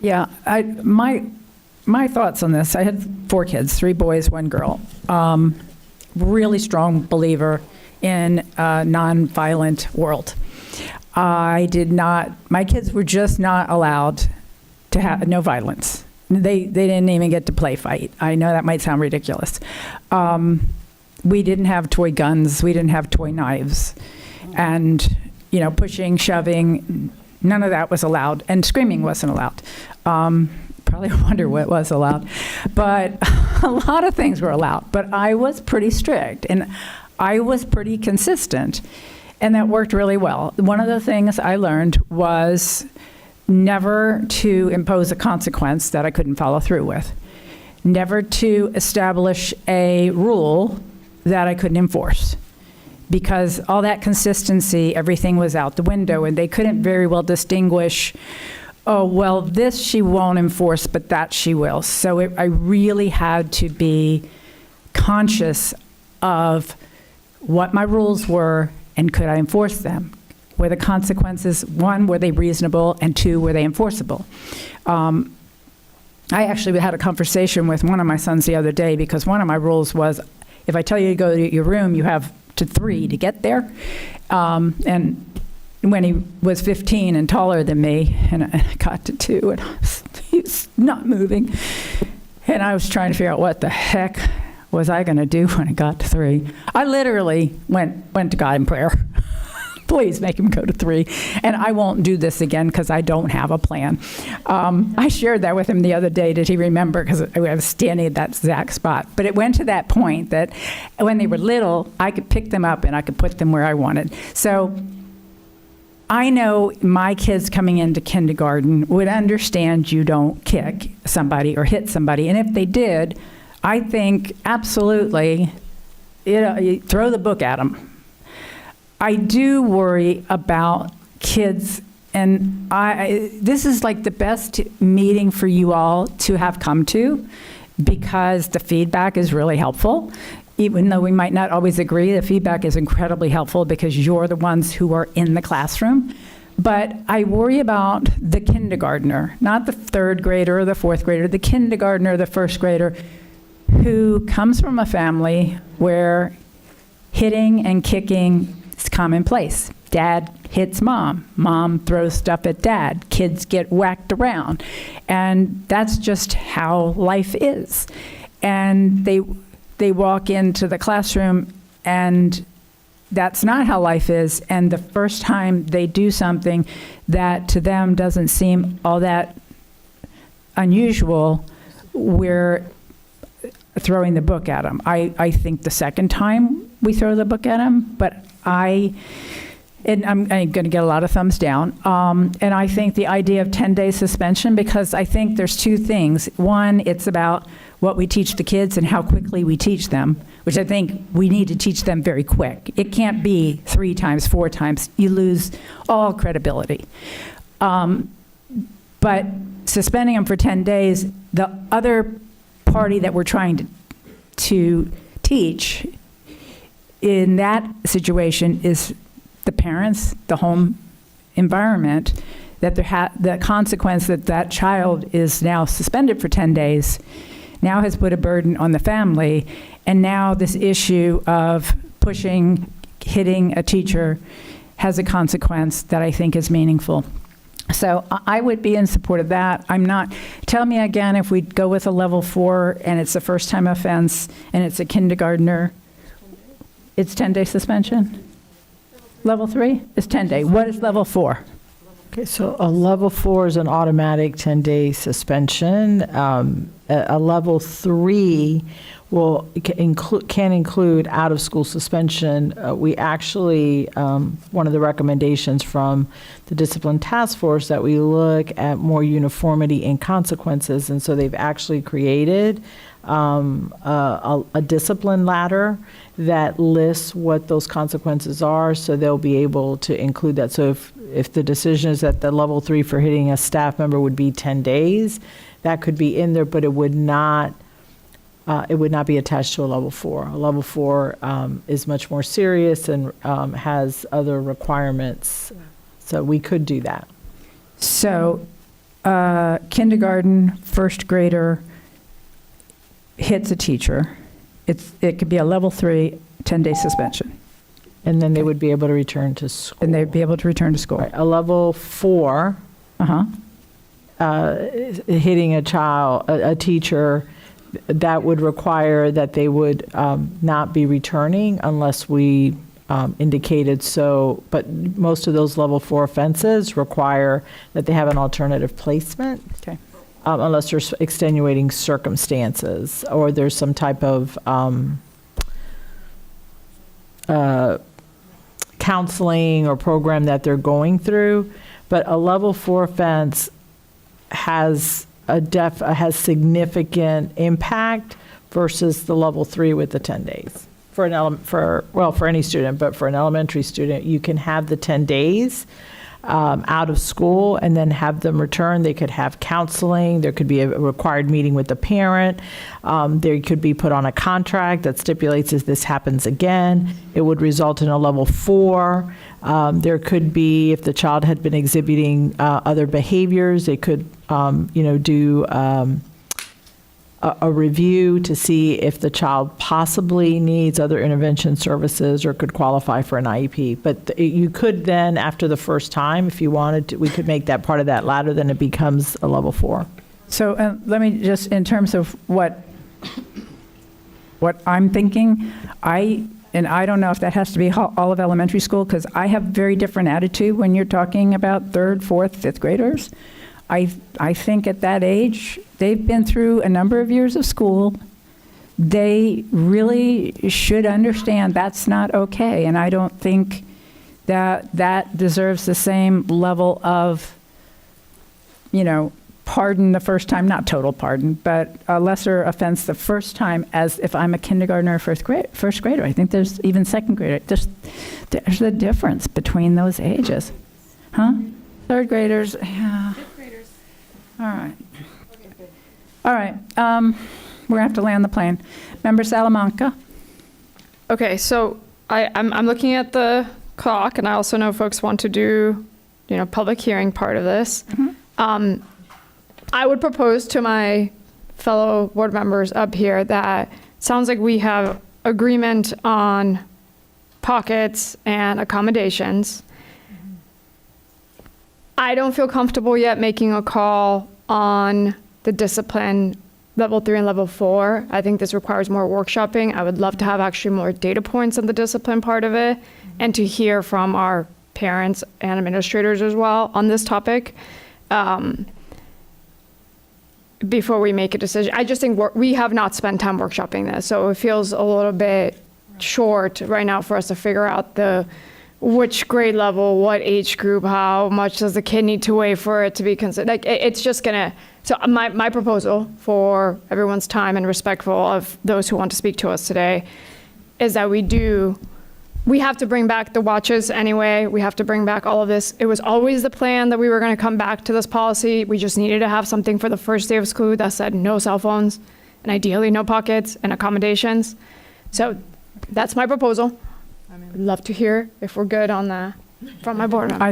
Yeah, my thoughts on this, I had 4 kids, 3 boys, 1 girl. Really strong believer in a nonviolent world. My kids were just not allowed to have no violence. They didn't even get to play fight. I know that might sound ridiculous. We didn't have toy guns. We didn't have toy knives. And, pushing, shoving, none of that was allowed. And screaming wasn't allowed. Probably wonder what was allowed. But a lot of things were allowed. But I was pretty strict, and I was pretty consistent, and that worked really well. One of the things I learned was never to impose a consequence that I couldn't follow through with. never to establish a rule that I couldn't enforce, because all that consistency, everything was out the window, and they couldn't very well distinguish, oh, well, this she won't enforce, but that she will. So I really had to be conscious of what my rules were and could I enforce them. Were the consequences, one, were they reasonable, and two, were they enforceable? I actually had a conversation with one of my sons the other day, because one of my rules was, if I tell you to go to your room, you have to 3 to get there. And when he was 15 and taller than me, and I got to 2, and he's not moving. And I was trying to figure out what the heck was I going to do when I got to 3. I literally went to God in prayer. Please make him go to 3. And I won't do this again because I don't have a plan. I shared that with him the other day. Did he remember? Because I was standing at that exact spot. But it went to that point that when they were little, I could pick them up and I could put them where I wanted. So I know my kids coming into kindergarten would understand you don't kick somebody or hit somebody. And if they did, I think absolutely, you throw the book at them. I do worry about kids, and this is like the best meeting for you all to have come to, because the feedback is really helpful. Even though we might not always agree, the feedback is incredibly helpful because you're the ones who are in the classroom. But I worry about the kindergartner, not the 3rd grader or the 4th grader, the kindergartner or the 1st grader, who comes from a family where hitting and kicking is commonplace. Dad hits mom. Mom throws stuff at dad. Kids get whacked around. And that's just how life is. And they walk into the classroom, and that's not how life is. And the first time they do something that to them doesn't seem all that unusual, we're throwing the book at them. I think the second time we throw the book at them, but I'm going to get a lot of thumbs down. And I think the idea of 10-day suspension, because I think there's 2 things. One, it's about what we teach the kids and how quickly we teach them, which I think we need to teach them very quick. It can't be 3 times, 4 times. You lose all credibility. But suspending them for 10 days, the other party that we're trying to teach in that situation is the parents, the home environment, that the consequence that that child is now suspended for 10 days now has put a burden on the family. And now this issue of pushing, hitting a teacher has a consequence that I think is meaningful. So I would be in support of that. I'm not, tell me again, if we go with a level 4 and it's a first time offense and it's a kindergartner, it's 10-day suspension? Level 3 is 10-day. What is level 4? Okay, so a level 4 is an automatic 10-day suspension. A level 3 can include out-of-school suspension. We actually, one of the recommendations from the Discipline Task Force, that we look at more uniformity in consequences, and so they've actually created a discipline ladder that lists what those consequences are, so they'll be able to include that. So if the decision is that the level 3 for hitting a staff member would be 10 days, that could be in there, but it would not be attached to a level 4. A level 4 is much more serious and has other requirements, so we could do that. So kindergarten, 1st grader hits a teacher, it could be a level 3, 10-day suspension. And then they would be able to return to school. And they'd be able to return to school. Right. A level 4, hitting a teacher, that would require that they would not be returning unless we indicated so. But most of those level 4 offenses require that they have an alternative placement. Okay. Unless there's extenuating circumstances or there's some type of counseling or program that they're going through. But a level 4 offense has has significant impact versus the level 3 with the 10 days. For any student, but for an elementary student, you can have the 10 days out of school and then have them return. They could have counseling. There could be a required meeting with the parent. They could be put on a contract that stipulates if this happens again, it would result in a level 4. There could be, if the child had been exhibiting other behaviors, they could, do a review to see if the child possibly needs other intervention services or could qualify for an IEP. But you could then, after the first time, if you wanted to, we could make that part of that ladder, then it becomes a level 4. So let me just, in terms of what I'm thinking, I don't know if that has to be all of elementary school, because I have very different attitude when you're talking about 3rd, 4th, 5th graders. I think at that age, they've been through a number of years of school. They really should understand that's not okay. And I don't think that deserves the same level of, pardon the first time, not total pardon, but a lesser offense the first time as if I'm a kindergartner or first grader. I think there's even 2nd grader. There's a difference between those ages. Huh? 3rd graders, yeah. All right. We're going to have to land the plane. Member Salamanca. Okay, so I'm looking at the clock, and I also know folks want to do, public hearing part of this. I would propose to my fellow board members up here that sounds like we have agreement on pockets and accommodations. I don't feel comfortable yet making a call on the discipline level 3 and level 4. I think this requires more workshopping. I would love to have actually more data points on the discipline part of it and to hear from our parents and administrators as well on this topic before we make a decision. I just think we have not spent time workshopping this, so it feels a little bit short right now for us to figure out which grade level, what age group, how much does the kid need to weigh for it to be considered. Like, it's just gonna, so my proposal for everyone's time and respectful of those who want to speak to us today is that we have to bring back the watches anyway. We have to bring back all of this. It was always the plan that we were gonna come back to this policy. We just needed to have something for the first day of school that said no cell phones and ideally no pockets and accommodations. So that's my proposal. I'd love to hear if we're good on that from my board members. I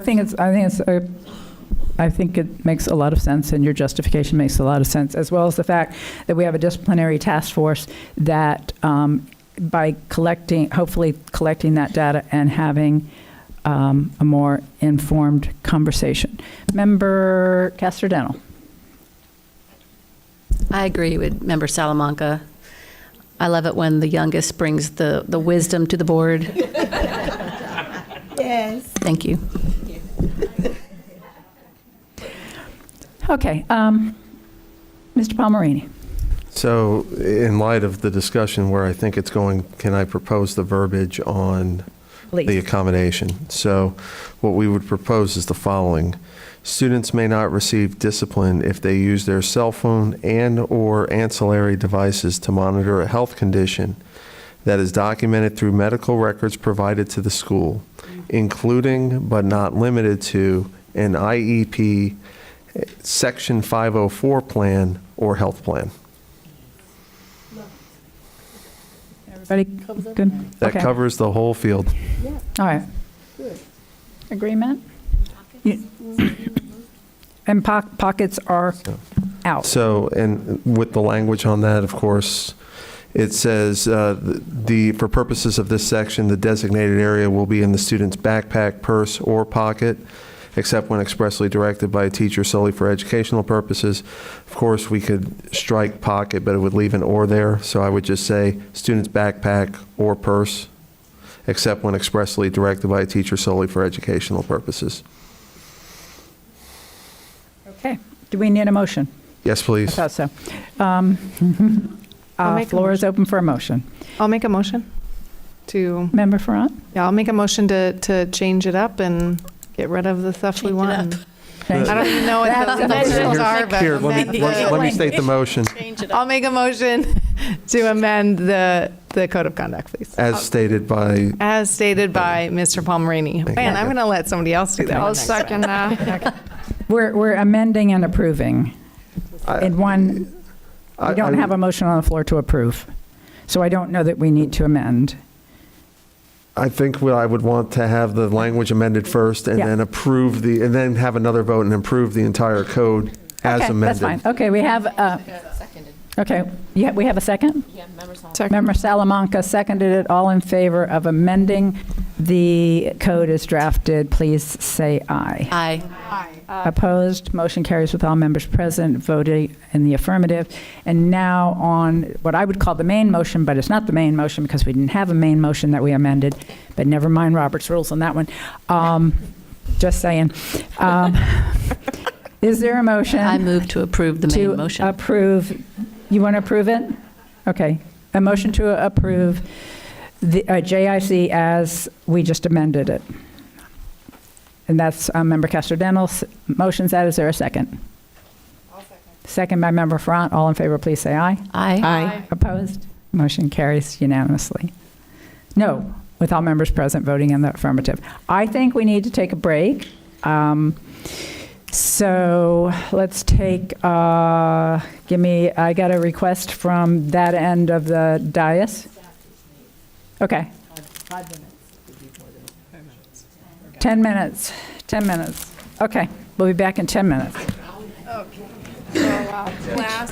think it makes a lot of sense, and your justification makes a lot of sense, as well as the fact that we have a disciplinary task force that, by hopefully collecting that data and having a more informed conversation. Member Castrodeno. I agree with Member Salamanca. I love it when the youngest brings the wisdom to the board. Yes. Thank you. Okay. Mr. Palmerini. So in light of the discussion where I think it's going, can I propose the verbiage on the accommodation? So what we would propose is the following. Students may not receive discipline if they use their cell phone and/or ancillary devices to monitor a health condition that is documented through medical records provided to the school, including but not limited to an IEP, Section 504 plan, or health plan. Everybody good? That Okay. covers the whole field. All right. Good. Agreement? And pockets are out. So, and with the language on that, of course, it says, for purposes of this section, the designated area will be in the student's backpack, purse, or pocket, except when expressly directed by a teacher solely for educational purposes. Of course, we could strike pocket, but it would leave an or there. So I would just say student's backpack or purse, except when expressly directed by a teacher solely for educational purposes. Okay. Do we need a motion? Yes, please. I thought so. make a Floor is open for a motion. I'll make a motion to... Member Ferrand? Yeah, I'll make a motion to change it up and get rid of the stuff we want. I don't even know what the dimensions are, but Here, let me state the motion. I'll make a motion to amend the code of conduct, please. As stated by, Mr. Palmerini. Man, I'm going to let somebody else do that. I'll one next second time. that. We're amending and approving. In one, we don't have a motion on the floor to approve. So I don't know that we need to amend. I think I would want to have the language amended first and Yeah. then approve and then have another vote and approve the entire code as Okay, amended. that's fine. Okay, we have, okay, yeah, we have a second? Member Salamanca seconded it. All in favor of amending the code as drafted, please say aye. Aye. Opposed? Motion carries with all members present voting in the affirmative. And now on what I would call the main motion, but it's not the main motion because we didn't have a main motion that we amended, but never mind Robert's rules on that one. Just saying. Is there a motion? I move to approve the main motion. To approve, you want to approve it? Okay. A motion to approve the JIC as we just amended it. And that's Member Castrodental's motions. That, is there a second? I'll second. Second by Member Front. All in favor, please say aye. Aye. Aye. Opposed? Motion carries unanimously. No, with all members present voting in the affirmative. I think we need to take a break. So let's take, I got a request from that end of the dais. Okay. 5 minutes. 10 minutes. 10 minutes. Okay, we'll be back in 10 minutes. Okay. Class.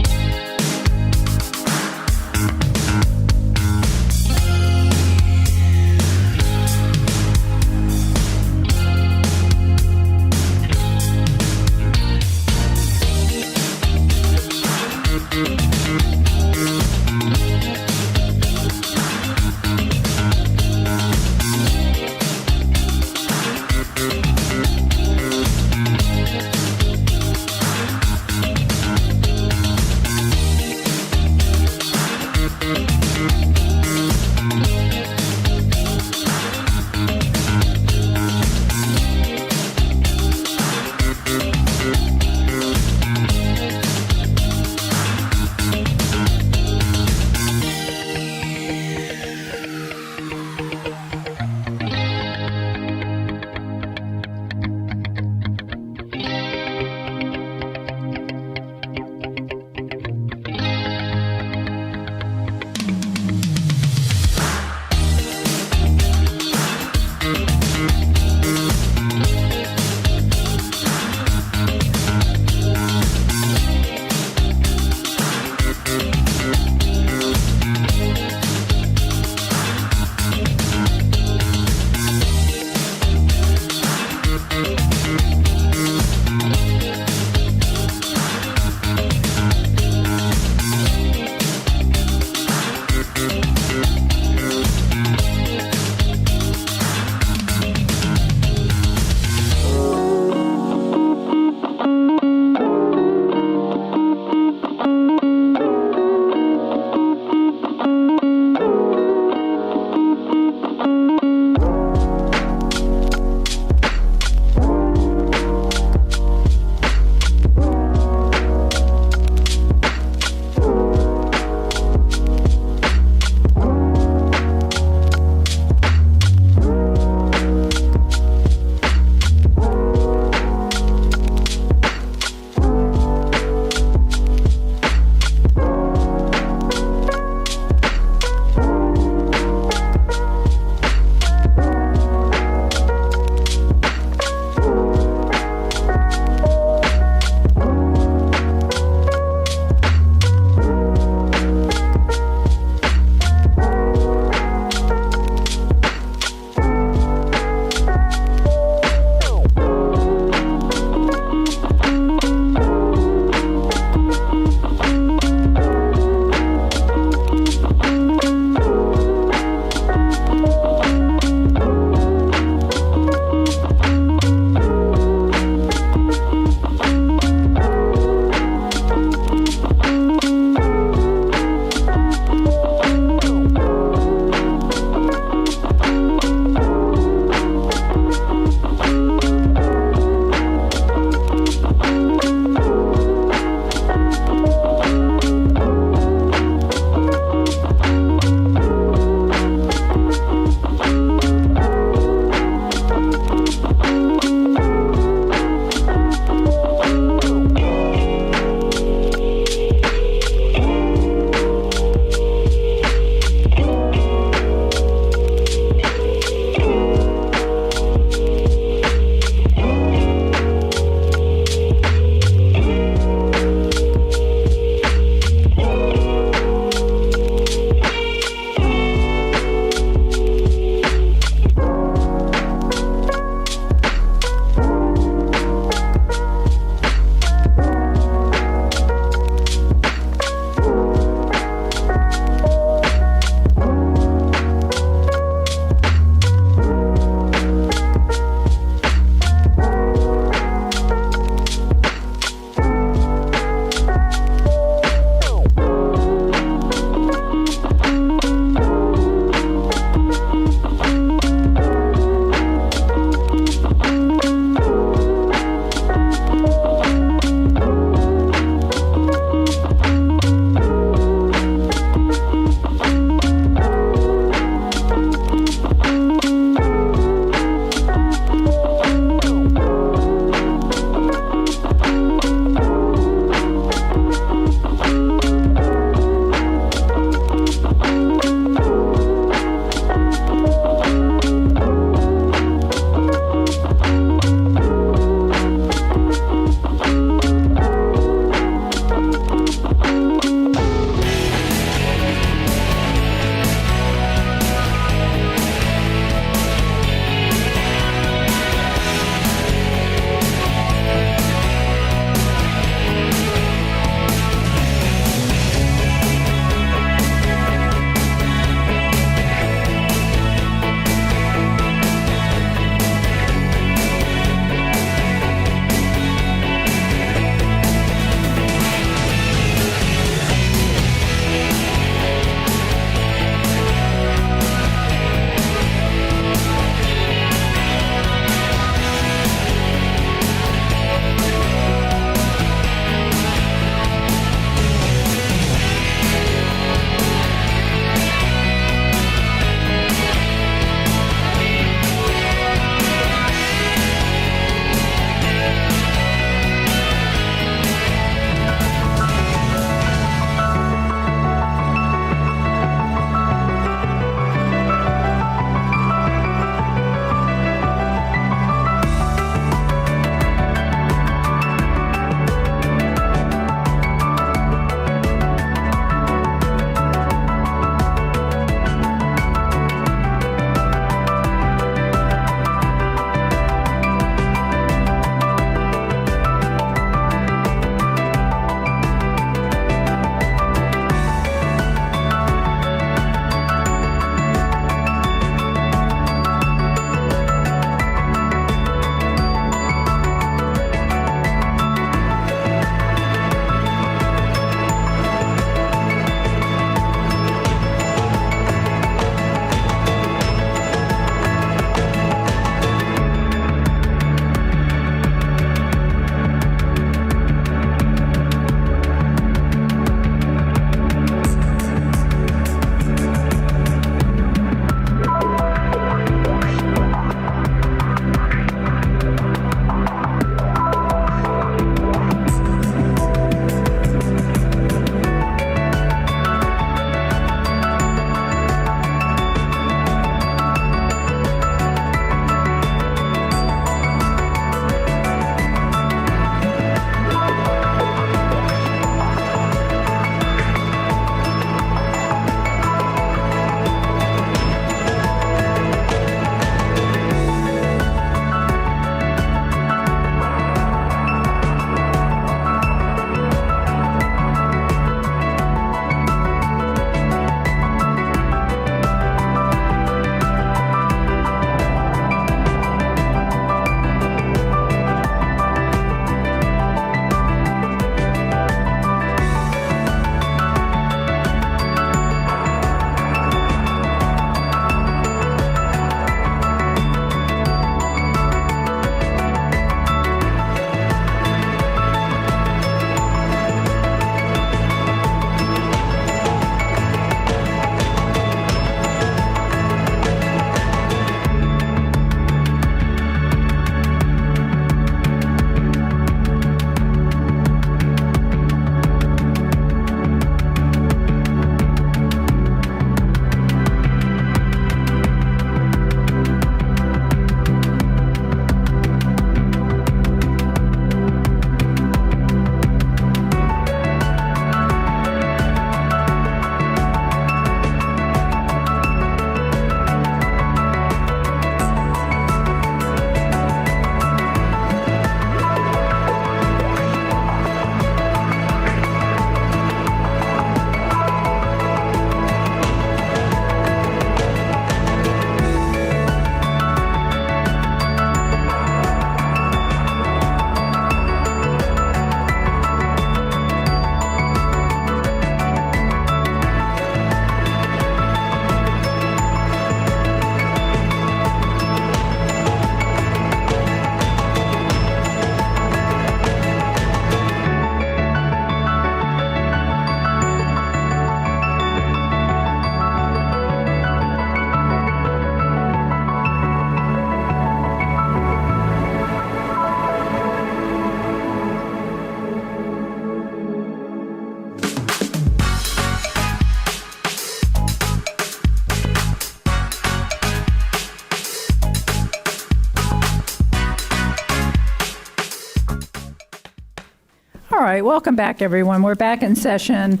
right, welcome back, everyone. We're back in session.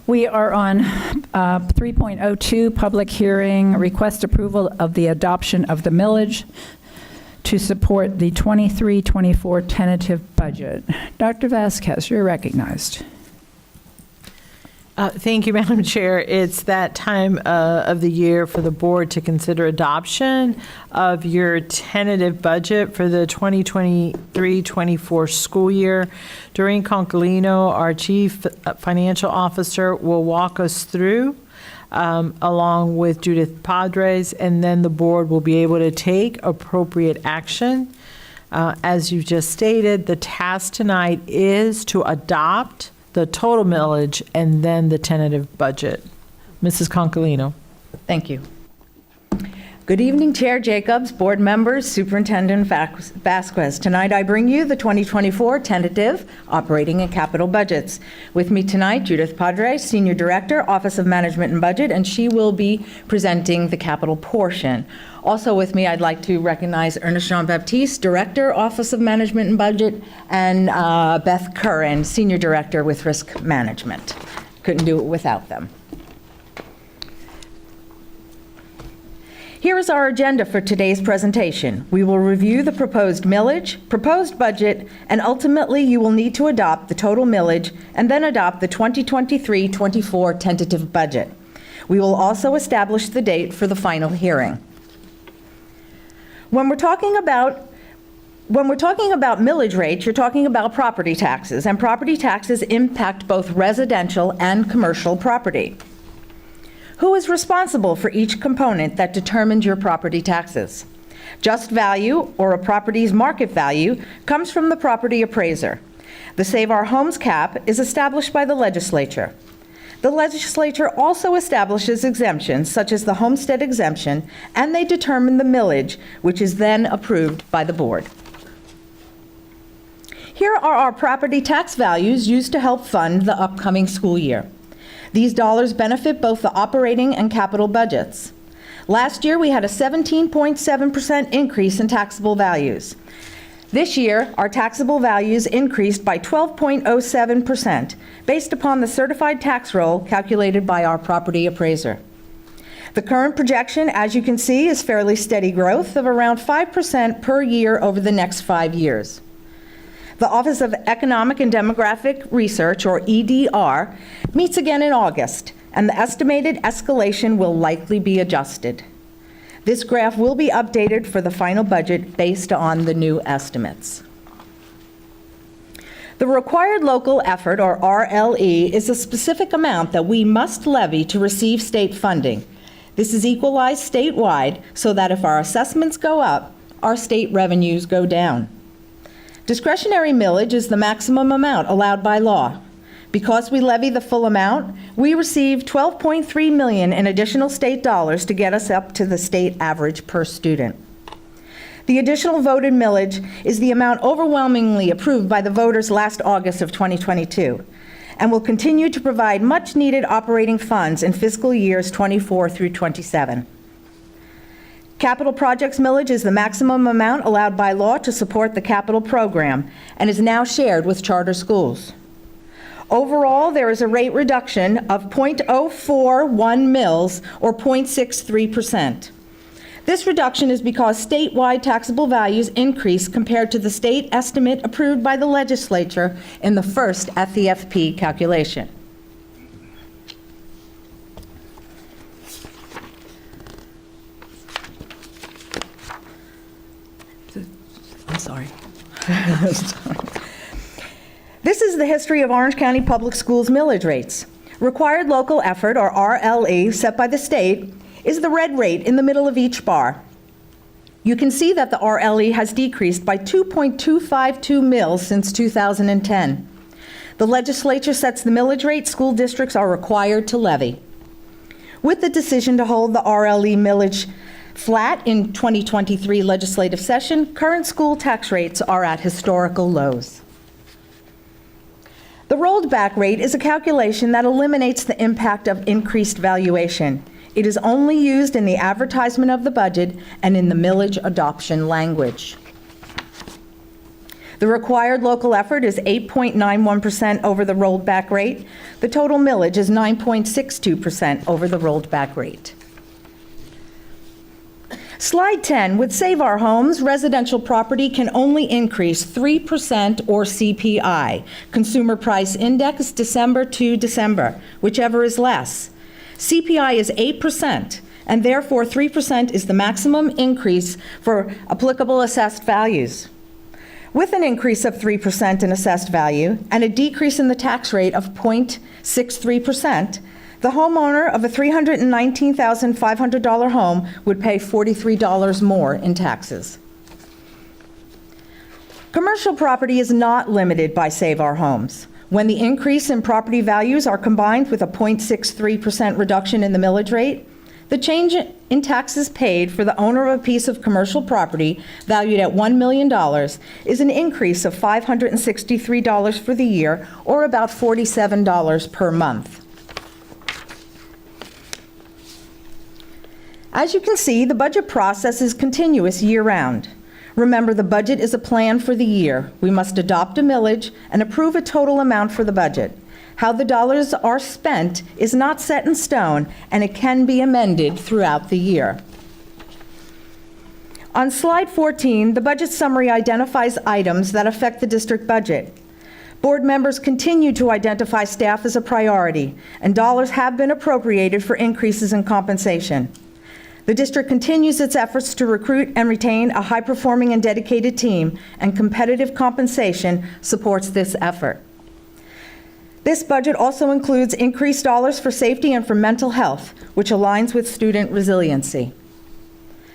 We are on 3.02, public hearing, request approval of the adoption of the millage to support the 23-24 tentative budget. Dr. Vasquez, you're recognized. Thank you, Madam Chair. It's that time of the year for the board to consider adoption of your tentative budget for the 2023-24 school year. Doreen Concolino, our Chief Financial Officer, will walk us through along with Judith Padres, and then the board will be able to take appropriate action. As you just stated, the task tonight is to adopt the total millage and then the tentative budget. Mrs. Concolino. Thank you. Good evening, Chair Jacobs, board members, Superintendent Vasquez. Tonight I bring you the 2024 tentative operating and capital budgets. With me tonight, Judith Padres, Senior Director, Office of Management and Budget, and she will be presenting the capital portion. Also with me, I'd like to recognize Ernest Jean-Baptiste, Director, Office of Management and Budget, and Beth Curran, Senior Director with Risk Management. Couldn't do it without them. Here is our agenda for today's presentation. We will review the proposed millage, proposed budget, and ultimately you will need to adopt the total millage and then adopt the 2023-24 tentative budget. We will also establish the date for the final hearing. When we're talking about millage rates, you're talking about property taxes, and property taxes impact both residential and commercial property. Who is responsible for each component that determines your property taxes? Just value, or a property's market value, comes from the property appraiser. The Save Our Homes cap is established by the legislature. The legislature also establishes exemptions, such as the homestead exemption, and they determine the millage, which is then approved by the board. Here are our property tax values used to help fund the upcoming school year. These dollars benefit both the operating and capital budgets. Last year, we had a 17.7% increase in taxable values. This year, our taxable values increased by 12.07% based upon the certified tax roll calculated by our property appraiser. The current projection, as you can see, is fairly steady growth of around 5% per year over the next 5 years. The Office of Economic and Demographic Research, or EDR, meets again in August, and the estimated escalation will likely be adjusted. This graph will be updated for the final budget based on the new estimates. The required local effort, or RLE, is a specific amount that we must levy to receive state funding. This is equalized statewide so that if our assessments go up, our state revenues go down. Discretionary millage is the maximum amount allowed by law. Because we levy the full amount, we receive $12.3 million in additional state dollars to get us up to the state average per student. The additional voted millage is the amount overwhelmingly approved by the voters last August of 2022 and will continue to provide much-needed operating funds in fiscal years 24 through 27. Capital projects millage is the maximum amount allowed by law to support the capital program and is now shared with charter schools. Overall, there is a rate reduction of 0.041 mils, or 0.63%. This reduction is because statewide taxable values increase compared to the state estimate approved by the legislature in the first FEFP calculation. I'm sorry. This is the history of Orange County Public Schools millage rates. Required local effort, or RLE, set by the state, is the red rate in the middle of each bar. You can see that the RLE has decreased by 2.252 mils since 2010. The legislature sets the millage rate school districts are required to levy. With the decision to hold the RLE millage flat in 2023 legislative session, current school tax rates are at historical lows. The rolled back rate is a calculation that eliminates the impact of increased valuation. It is only used in the advertisement of the budget and in the millage adoption language. The required local effort is 8.91% over the rolled back rate. The total millage is 9.62% over the rolled back rate. Slide 10, with Save Our Homes, residential property can only increase 3% or CPI, Consumer Price Index, December to December, whichever is less. CPI is 8%, and therefore 3% is the maximum increase for applicable assessed values. With an increase of 3% in assessed value and a decrease in the tax rate of 0.63%, the homeowner of a $319,500 home would pay $43 more in taxes. Commercial property is not limited by Save Our Homes. When the increase in property values are combined with a 0.63% reduction in the millage rate, the change in taxes paid for the owner of a piece of commercial property valued at $1 million is an increase of $563 for the year, or about $47 per month. As you can see, the budget process is continuous year-round. Remember, the budget is a plan for the year. We must adopt a millage and approve a total amount for the budget. How the dollars are spent is not set in stone, and it can be amended throughout the year. On slide 14, the budget summary identifies items that affect the district budget. Board members continue to identify staff as a priority, and dollars have been appropriated for increases in compensation. The district continues its efforts to recruit and retain a high-performing and dedicated team, and competitive compensation supports this effort. This budget also includes increased dollars for safety and for mental health, which aligns with student resiliency.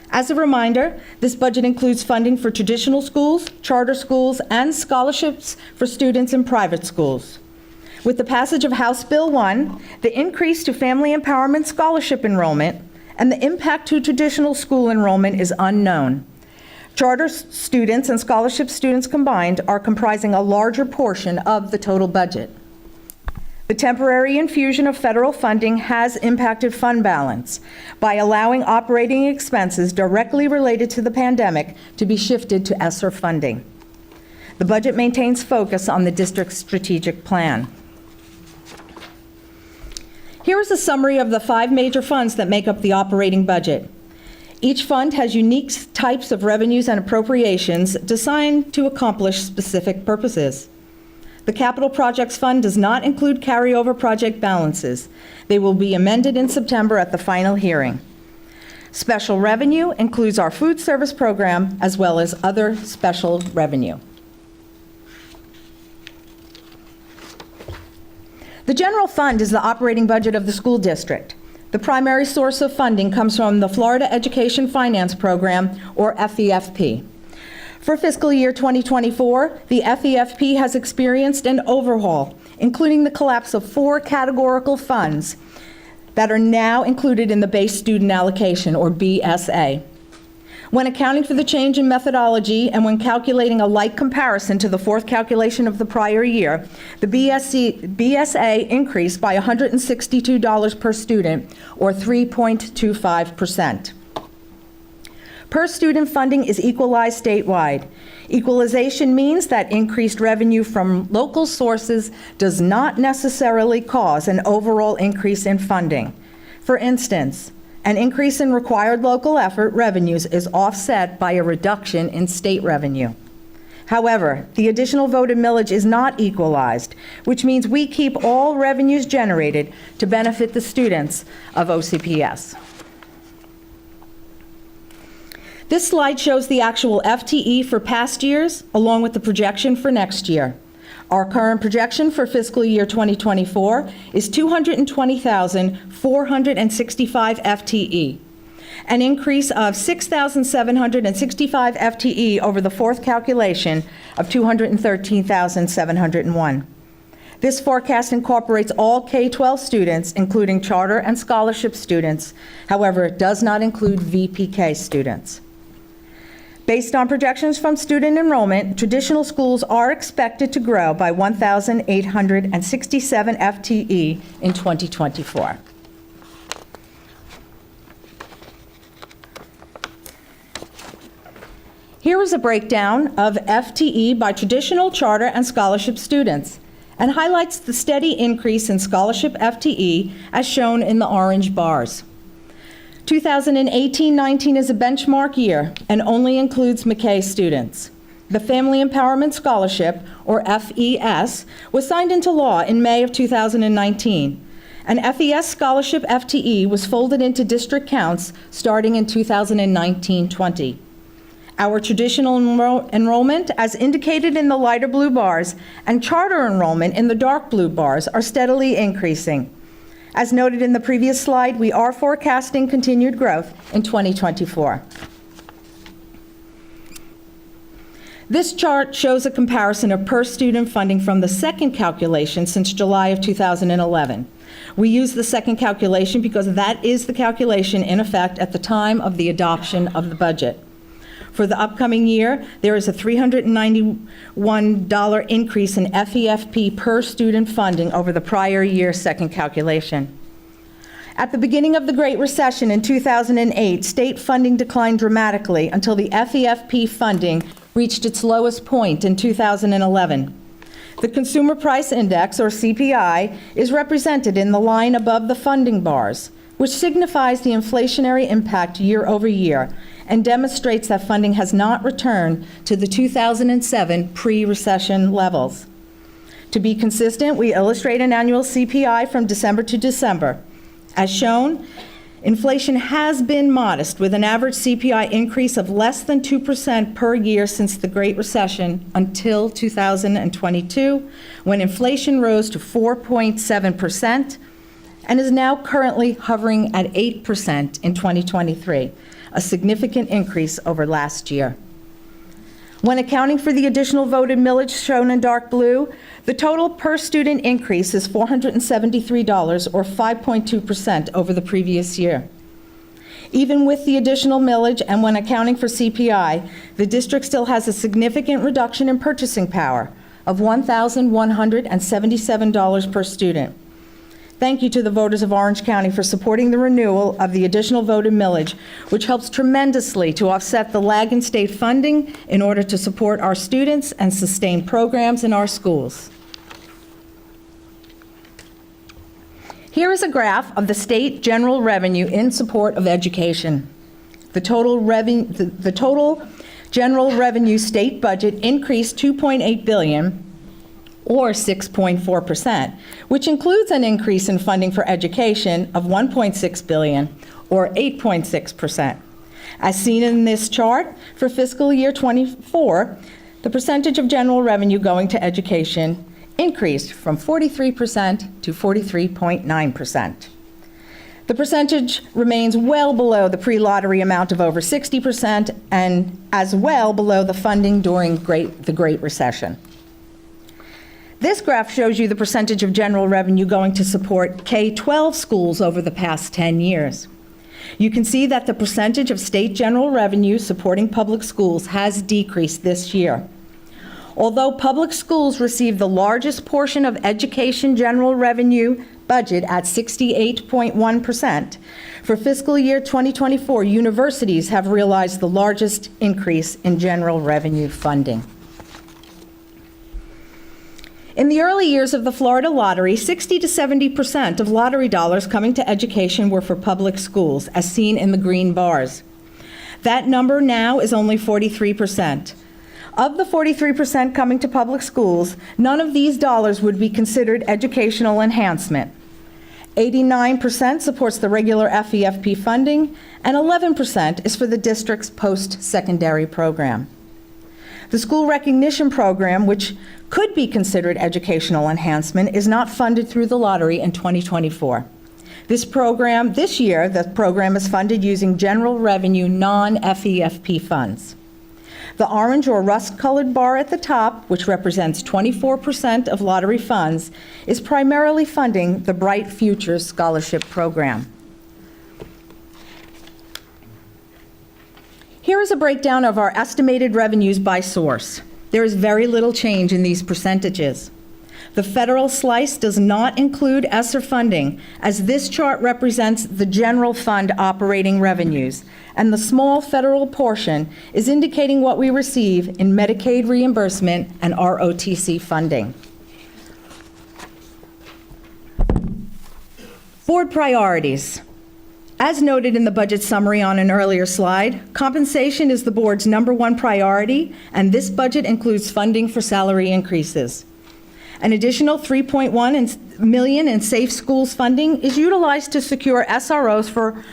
As a reminder, this budget includes funding for traditional schools, charter schools, and scholarships for students in private schools. With the passage of House Bill 1, the increase to Family Empowerment Scholarship enrollment and the impact to traditional school enrollment is unknown. Charter students and scholarship students combined are comprising a larger portion of the total budget. The temporary infusion of federal funding has impacted fund balance by allowing operating expenses directly related to the pandemic to be shifted to ESSER funding. The budget maintains focus on the district's strategic plan. Here is a summary of the 5 major funds that make up the operating budget. Each fund has unique types of revenues and appropriations designed to accomplish specific purposes. The Capital Projects Fund does not include carryover project balances. They will be amended in September at the final hearing. Special revenue includes our food service program as well as other special revenue. The general fund is the operating budget of the school district. The primary source of funding comes from the Florida Education Finance Program, or FEFP. For fiscal year 2024, the FEFP has experienced an overhaul, including the collapse of 4 categorical funds that are now included in the base student allocation, or BSA. When accounting for the change in methodology and when calculating a like comparison to the 4th calculation of the prior year, the BSA increased by $162 per student, or 3.25%. Per student funding is equalized statewide. Equalization means that increased revenue from local sources does not necessarily cause an overall increase in funding. For instance, an increase in required local effort revenues is offset by a reduction in state revenue. However, the additional voted millage is not equalized, which means we keep all revenues generated to benefit the students of OCPS. This slide shows the actual FTE for past years, along with the projection for next year. Our current projection for fiscal year 2024 is 220,465 FTE, an increase of 6,765 FTE over the 4th calculation of 213,701. This forecast incorporates all K-12 students, including charter and scholarship students. However, it does not include VPK students. Based on projections from student enrollment, traditional schools are expected to grow by 1,867 FTE in 2024. Here is a breakdown of FTE by traditional, charter, and scholarship students, and highlights the steady increase in scholarship FTE as shown in the orange bars. 2018-19 is a benchmark year and only includes McKay students. The Family Empowerment Scholarship, or FES, was signed into law in May of 2019. An FES scholarship FTE was folded into district counts starting in 2019-20. Our traditional enrollment, as indicated in the lighter blue bars, and charter enrollment in the dark blue bars are steadily increasing. As noted in the previous slide, we are forecasting continued growth in 2024. This chart shows a comparison of per-student funding from the second calculation since July of 2011. We use the second calculation because that is the calculation in effect at the time of the adoption of the budget. For the upcoming year, there is a $391 increase in FEFP per student funding over the prior year's second calculation. At the beginning of the Great Recession in 2008, state funding declined dramatically until the FEFP funding reached its lowest point in 2011. The Consumer Price Index, or CPI, is represented in the line above the funding bars, which signifies the inflationary impact year over year and demonstrates that funding has not returned to the 2007 pre-recession levels. To be consistent, we illustrate an annual CPI from December to December. As shown, inflation has been modest, with an average CPI increase of less than 2% per year since the Great Recession until 2022, when inflation rose to 4.7% and is now currently hovering at 8% in 2023, a significant increase over last year. When accounting for the additional voted millage shown in dark blue, the total per student increase is $473, or 5.2% over the previous year. Even with the additional millage and when accounting for CPI, the district still has a significant reduction in purchasing power of $1,177 per student. Thank you to the voters of Orange County for supporting the renewal of the additional voted millage, which helps tremendously to offset the lag in state funding in order to support our students and sustain programs in our schools. Here is a graph of the state general revenue in support of education. The total general revenue state budget increased $2.8 billion, or 6.4%, which includes an increase in funding for education of $1.6 billion, or 8.6%. As seen in this chart, for fiscal year 24, the percentage of general revenue going to education increased from 43% to 43.9%. The percentage remains well below the pre-lottery amount of over 60% and as well below the funding during the Great Recession. This graph shows you the percentage of general revenue going to support K-12 schools over the past 10 years. You can see that the percentage of state general revenue supporting public schools has decreased this year. Although public schools receive the largest portion of education general revenue budget at 68.1%, for fiscal year 2024, universities have realized the largest increase in general revenue funding. In the early years of the Florida lottery, 60 to 70% of lottery dollars coming to education were for public schools, as seen in the green bars. That number now is only 43%. Of the 43% coming to public schools, none of these dollars would be considered educational enhancement. 89% supports the regular FEFP funding, and 11% is for the district's post-secondary program. The school recognition program, which could be considered educational enhancement, is not funded through the lottery in 2024. This year, the program is funded using general revenue non-FEFP funds. The orange or rust-colored bar at the top, which represents 24% of lottery funds, is primarily funding the Bright Futures Scholarship Program. Here is a breakdown of our estimated revenues by source. There is very little change in these percentages. The federal slice does not include ESSER funding, as this chart represents the general fund operating revenues, and the small federal portion is indicating what we receive in Medicaid reimbursement and ROTC funding. Board priorities. As noted in the budget summary on an earlier slide, compensation is the board's #1 priority, and this budget includes funding for salary increases. An additional $3.1 million in Safe Schools funding is utilized to secure SROs for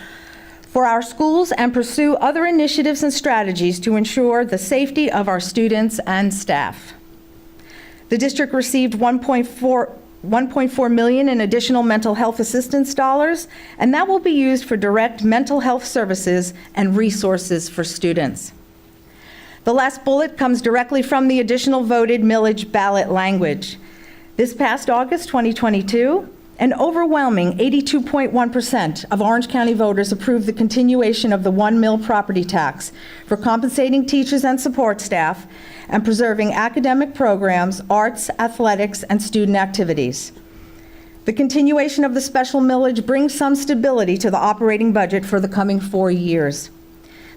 our schools and pursue other initiatives and strategies to ensure the safety of our students and staff. The district received $1.4 million in additional mental health assistance dollars, and that will be used for direct mental health services and resources for students. The last bullet comes directly from the additional voted millage ballot language. This past August 2022, an overwhelming 82.1% of Orange County voters approved the continuation of the 1 mil property tax for compensating teachers and support staff and preserving academic programs, arts, athletics, and student activities. The continuation of the special millage brings some stability to the operating budget for the coming 4 years.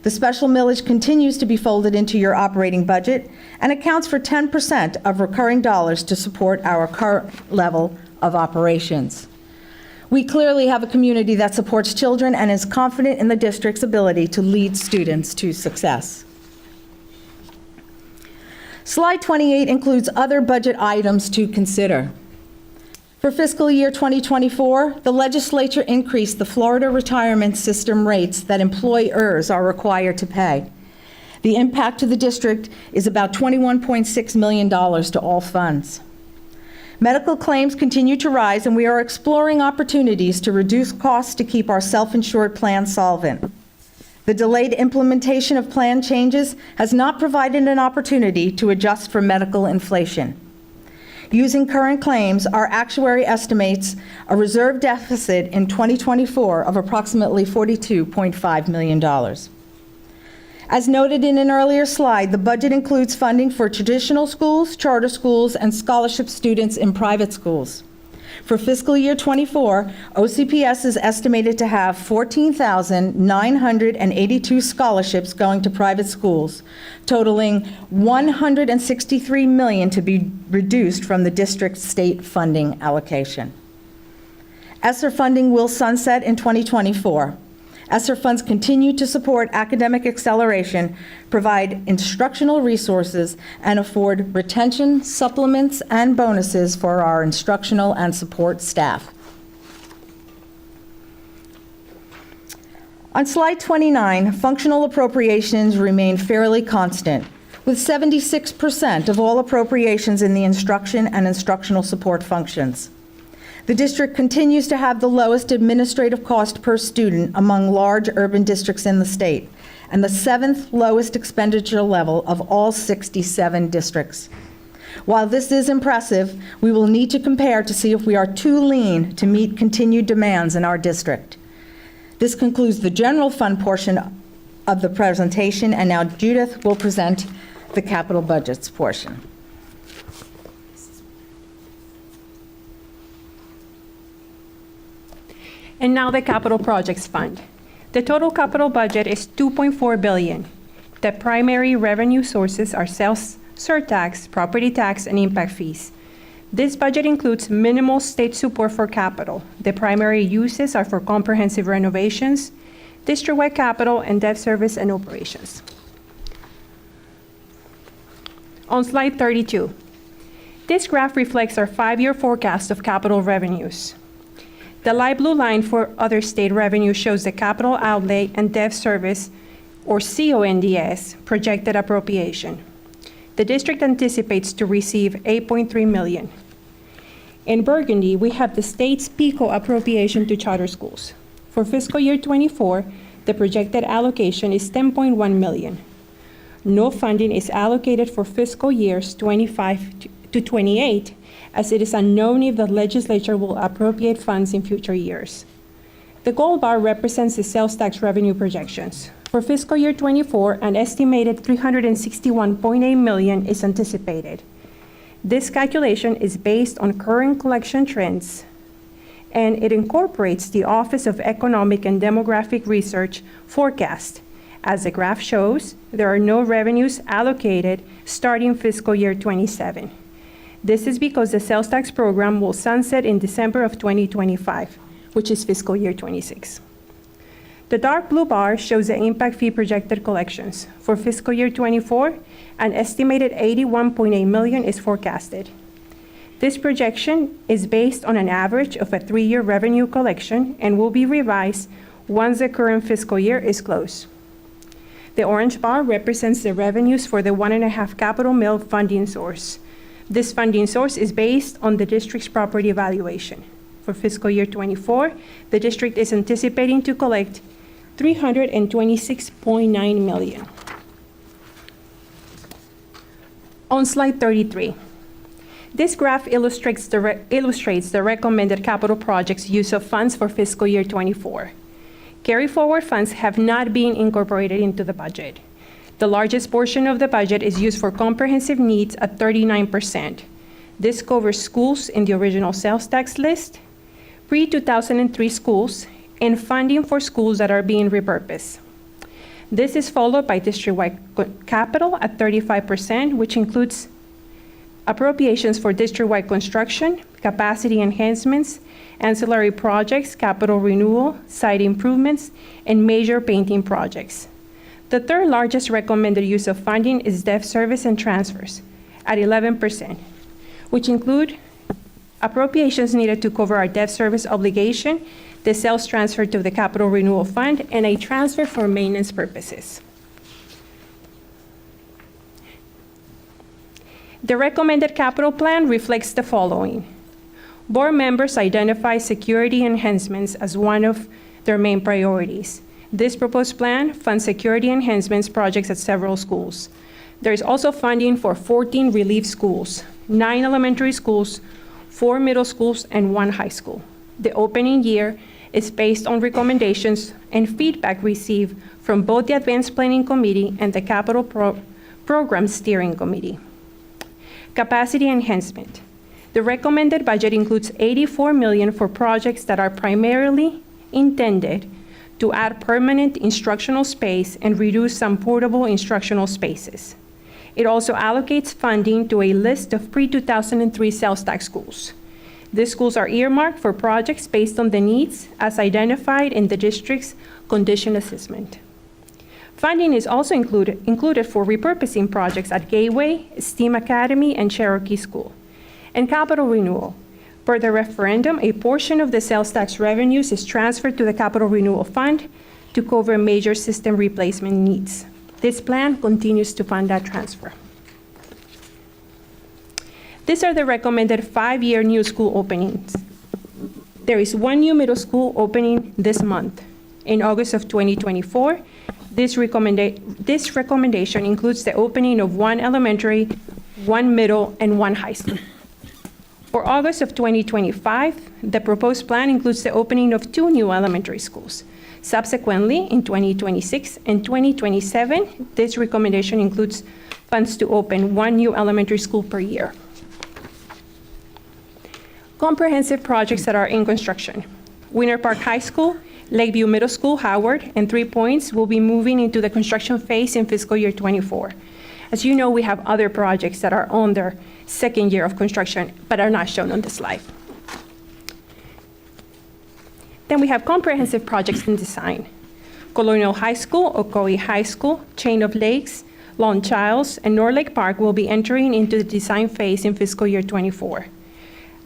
The special millage continues to be folded into your operating budget and accounts for 10% of recurring dollars to support our current level of operations. We clearly have a community that supports children and is confident in the district's ability to lead students to success. Slide 28 includes other budget items to consider. For fiscal year 2024, the legislature increased the Florida retirement system rates that employers are required to pay. The impact to the district is about $21.6 million to all funds. Medical claims continue to rise, and we are exploring opportunities to reduce costs to keep our self-insured plan solvent. The delayed implementation of plan changes has not provided an opportunity to adjust for medical inflation. Using current claims, our actuary estimates a reserve deficit in 2024 of approximately $42.5 million. As noted in an earlier slide, the budget includes funding for traditional schools, charter schools, and scholarship students in private schools. For fiscal year 24, OCPS is estimated to have 14,982 scholarships going to private schools, totaling $163 million to be reduced from the district's state funding allocation. ESSER funding will sunset in 2024. ESSER funds continue to support academic acceleration, provide instructional resources, and afford retention, supplements, and bonuses for our instructional and support staff. On slide 29, functional appropriations remain fairly constant, with 76% of all appropriations in the instruction and instructional support functions. The district continues to have the lowest administrative cost per student among large urban districts in the state, and the 7th lowest expenditure level of all 67 districts. While this is impressive, we will need to compare to see if we are too lean to meet continued demands in our district. This concludes the general fund portion of the presentation, and now Judith will present the capital budgets portion. And now the Capital Projects Fund. The total capital budget is $2.4 billion. The primary revenue sources are sales surtax, property tax, and impact fees. This budget includes minimal state support for capital. The primary uses are for comprehensive renovations, district-wide capital, and debt service and operations. On slide 32, this graph reflects our 5-year forecast of capital revenues. The light blue line for other state revenue shows the capital outlay and debt service, or CONDS, projected appropriation. The district anticipates to receive $8.3 million. In Burgundy, we have the state's PICO appropriation to charter schools. For fiscal year 24, the projected allocation is $10.1 million. No funding is allocated for fiscal years 25 to 28, as it is unknown if the legislature will appropriate funds in future years. The gold bar represents the sales tax revenue projections. For fiscal year 24, an estimated $361.8 million is anticipated. This calculation is based on current collection trends, and it incorporates the Office of Economic and Demographic Research forecast. As the graph shows, there are no revenues allocated starting fiscal year 27. This is because the sales tax program will sunset in December of 2025, which is fiscal year 26. The dark blue bar shows the impact fee projected collections. For fiscal year 24, an estimated $81.8 million is forecasted. This projection is based on an average of a 3-year revenue collection and will be revised once the current fiscal year is closed. The orange bar represents the revenues for the 1.5 capital mill funding source. This funding source is based on the district's property evaluation. For fiscal year 24, the district is anticipating to collect $326.9 million. On slide 33, this graph illustrates the recommended capital projects use of funds for fiscal year 24. Carry forward funds have not been incorporated into the budget. The largest portion of the budget is used for comprehensive needs at 39%. This covers schools in the original sales tax list, pre-2003 schools, and funding for schools that are being repurposed. This is followed by district-wide capital at 35%, which includes appropriations for district-wide construction, capacity enhancements, ancillary projects, capital renewal, site improvements, and major painting projects. The third largest recommended use of funding is debt service and transfers at 11%, which include appropriations needed to cover our debt service obligation, the sales transfer to the capital renewal fund, and a transfer for maintenance purposes. The recommended capital plan reflects the following. Board members identify security enhancements as one of their main priorities. This proposed plan funds security enhancements projects at several schools. There is also funding for 14 relief schools, 9 elementary schools, 4 middle schools, and 1 high school. The opening year is based on recommendations and feedback received from both the Advanced Planning Committee and the Capital Program Steering Committee. Capacity enhancement. The recommended budget includes $84 million for projects that are primarily intended to add permanent instructional space and reduce some portable instructional spaces. It also allocates funding to a list of pre-2003 sales tax schools. These schools are earmarked for projects based on the needs as identified in the district's condition assessment. Funding is also included for repurposing projects at Gateway, STEAM Academy, and Cherokee School. And capital renewal. Per the referendum, a portion of the sales tax revenues is transferred to the Capital Renewal Fund to cover major system replacement needs. This plan continues to fund that transfer. These are the recommended 5-year new school openings. There is 1 new middle school opening this month. In August of 2024, this recommendation includes the opening of 1 elementary, 1 middle, and 1 high school. For August of 2025, the proposed plan includes the opening of 2 new elementary schools. Subsequently, in 2026 and 2027, this recommendation includes funds to open 1 new elementary school per year. Comprehensive projects that are in construction. Winter Park High School, Lakeview Middle School, Howard, and 3 Points will be moving into the construction phase in fiscal year 24. As you know, we have other projects that are on their 2nd year of construction, but are not shown on this slide. Then we have comprehensive projects in design. Colonial High School, Ocoee High School, Chain of Lakes, Lone Childs, and North Lake Park will be entering into the design phase in fiscal year 24.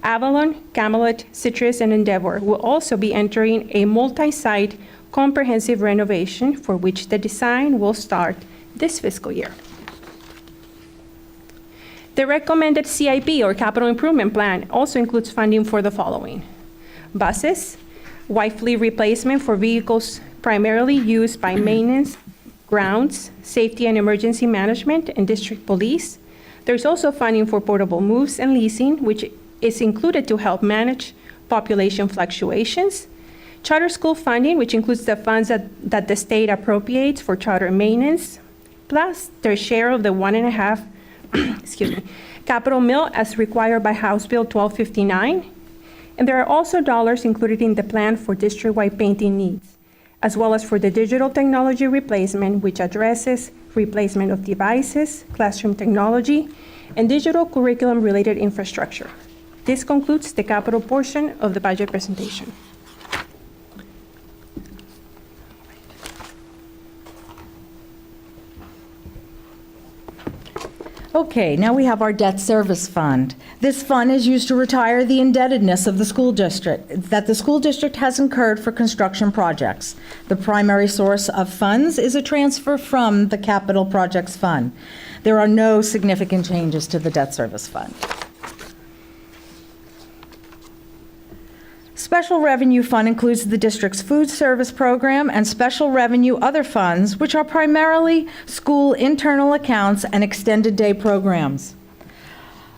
Avalon, Camelot, Citrus, and Endeavor will also be entering a multi-site comprehensive renovation for which the design will start this fiscal year. The recommended CIP, or Capital Improvement Plan, also includes funding for the following. Buses, white fleet replacement for vehicles primarily used by maintenance, grounds, safety and emergency management, and district police. There's also funding for portable moves and leasing, which is included to help manage population fluctuations. Charter school funding, which includes the funds that the state appropriates for charter maintenance, plus their share of the 1.5 capital mill as required by House Bill 1259. And there are also dollars included in the plan for district-wide painting needs, as well as for the digital technology replacement, which addresses replacement of devices, classroom technology, and digital curriculum-related infrastructure. This concludes the capital portion of the budget presentation. Okay, now we have our debt service fund. This fund is used to retire the indebtedness of the school district that the school district has incurred for construction projects. The primary source of funds is a transfer from the capital projects fund. There are no significant changes to the debt service fund. Special revenue fund includes the district's food service program and special revenue other funds, which are primarily school internal accounts and extended day programs.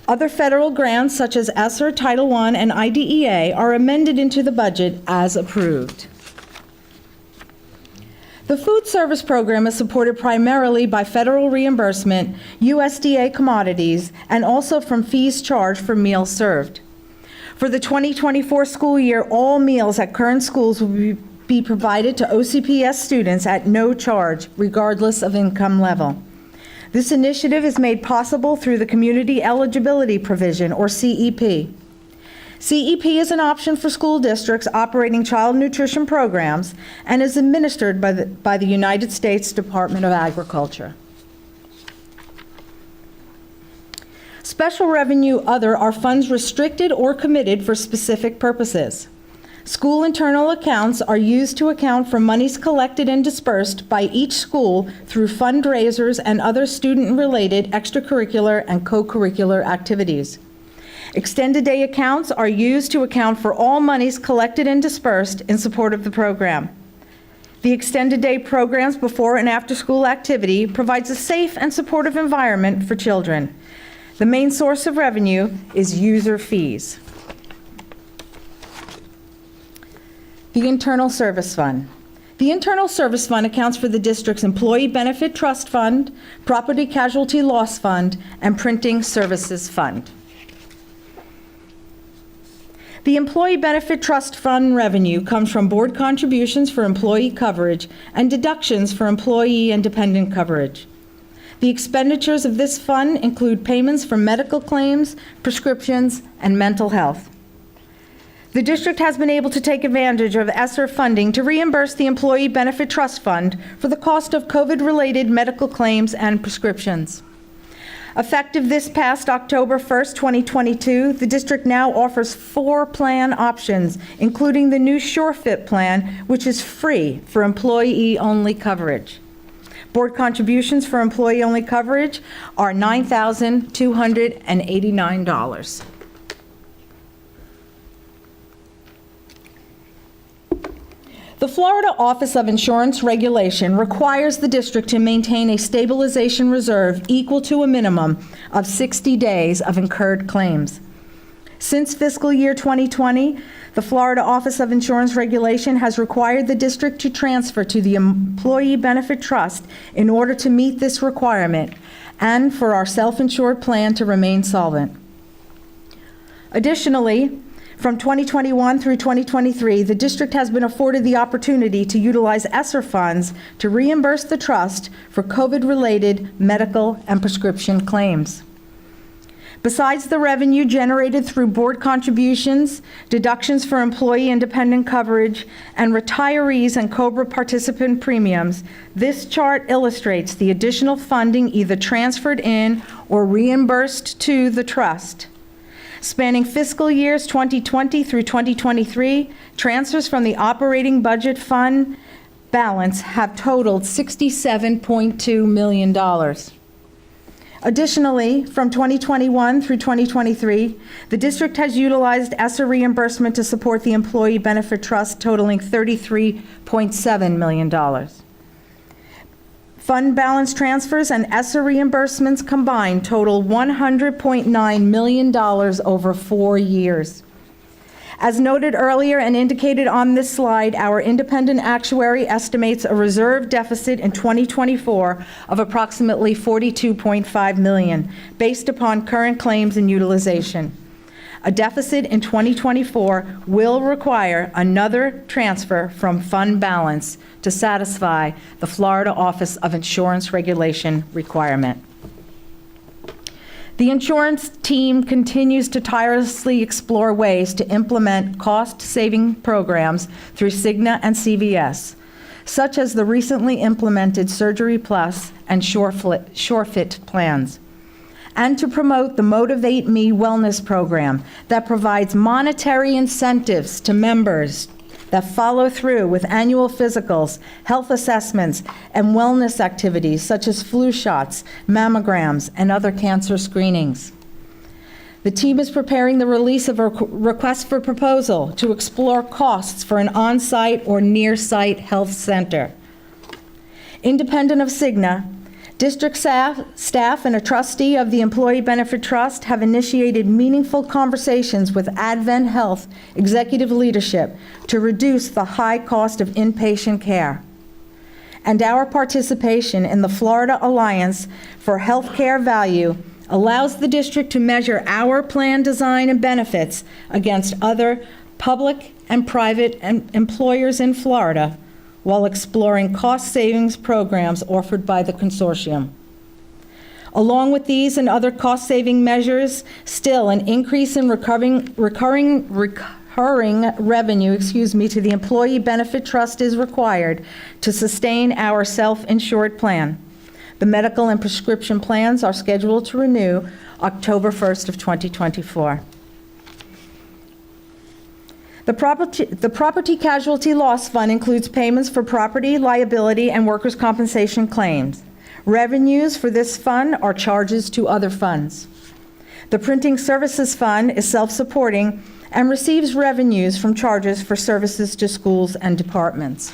Other federal grants such as ESSER, Title I, and IDEA are amended into the budget as approved. The food service program is supported primarily by federal reimbursement, USDA commodities, and also from fees charged for meals served. For the 2024 school year, all meals at current schools will be provided to OCPS students at no charge, regardless of income level. This initiative is made possible through the Community Eligibility Provision, or CEP. CEP is an option for school districts operating child nutrition programs and is administered by the United States Department of Agriculture. Special revenue other are funds restricted or committed for specific purposes. School internal accounts are used to account for monies collected and dispersed by each school through fundraisers and other student-related extracurricular and co-curricular activities. Extended day accounts are used to account for all monies collected and dispersed in support of the program. The extended day program's before and after school activity provides a safe and supportive environment for children. The main source of revenue is user fees. The Internal Service Fund. The Internal Service Fund accounts for the district's Employee Benefit Trust Fund, Property Casualty Loss Fund, and Printing Services Fund. The Employee Benefit Trust Fund revenue comes from board contributions for employee coverage and deductions for employee and dependent coverage. The expenditures of this fund include payments for medical claims, prescriptions, and mental health. The district has been able to take advantage of ESSER funding to reimburse the Employee Benefit Trust Fund for the cost of COVID-related medical claims and prescriptions. Effective this past October 1st, 2022, the district now offers 4 plan options, including the new SureFit plan, which is free for employee-only coverage. Board contributions for employee-only coverage are $9,289. The Florida Office of Insurance Regulation requires the district to maintain a stabilization reserve equal to a minimum of 60 days of incurred claims. Since fiscal year 2020, the Florida Office of Insurance Regulation has required the district to transfer to the Employee Benefit Trust in order to meet this requirement and for our self-insured plan to remain solvent. Additionally, from 2021 through 2023, the district has been afforded the opportunity to utilize ESSER funds to reimburse the trust for COVID-related medical and prescription claims. Besides the revenue generated through board contributions, deductions for employee and dependent coverage, and retirees and COBRA participant premiums, this chart illustrates the additional funding either transferred in or reimbursed to the trust. Spanning fiscal years 2020 through 2023, transfers from the operating budget fund balance have totaled $67.2 million. Additionally, from 2021 through 2023, the district has utilized ESSER reimbursement to support the Employee Benefit Trust totaling $33.7 million. Fund balance transfers and ESSER reimbursements combined total $100.9 million over 4 years. As noted earlier and indicated on this slide, our independent actuary estimates a reserve deficit in 2024 of approximately $42.5 million, based upon current claims and utilization. A deficit in 2024 will require another transfer from fund balance to satisfy the Florida Office of Insurance Regulation requirement. The insurance team continues to tirelessly explore ways to implement cost-saving programs through Cigna and CVS, such as the recently implemented Surgery Plus and SureFit plans, and to promote the Motivate Me Wellness program that provides monetary incentives to members that follow through with annual physicals, health assessments, and wellness activities such as flu shots, mammograms, and other cancer screenings. The team is preparing the release of a request for proposal to explore costs for an on-site or near-site health center. Independent of Cigna, district staff and a trustee of the Employee Benefit Trust have initiated meaningful conversations with Advent Health executive leadership to reduce the high cost of inpatient care. And our participation in the Florida Alliance for Healthcare Value allows the district to measure our plan design and benefits against other public and private employers in Florida, while exploring cost savings programs offered by the consortium. Along with these and other cost-saving measures, still an increase in recurring revenue, to the Employee Benefit Trust is required to sustain our self-insured plan. The medical and prescription plans are scheduled to renew October 1st of 2024. The Property Casualty Loss Fund includes payments for property, liability, and workers' compensation claims. Revenues for this fund are charges to other funds. The Printing Services Fund is self-supporting and receives revenues from charges for services to schools and departments.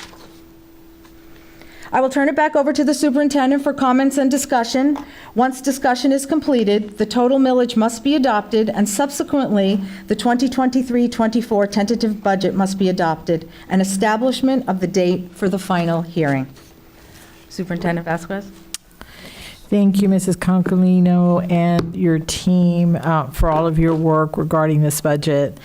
I will turn it back over to the superintendent for comments and discussion. Once discussion is completed, the total millage must be adopted, and subsequently, the 2023-24 tentative budget must be adopted, and establishment of the date for the final hearing. Superintendent Vasquez. Thank you, Mrs. Concolino, and your team for all of your work regarding this budget.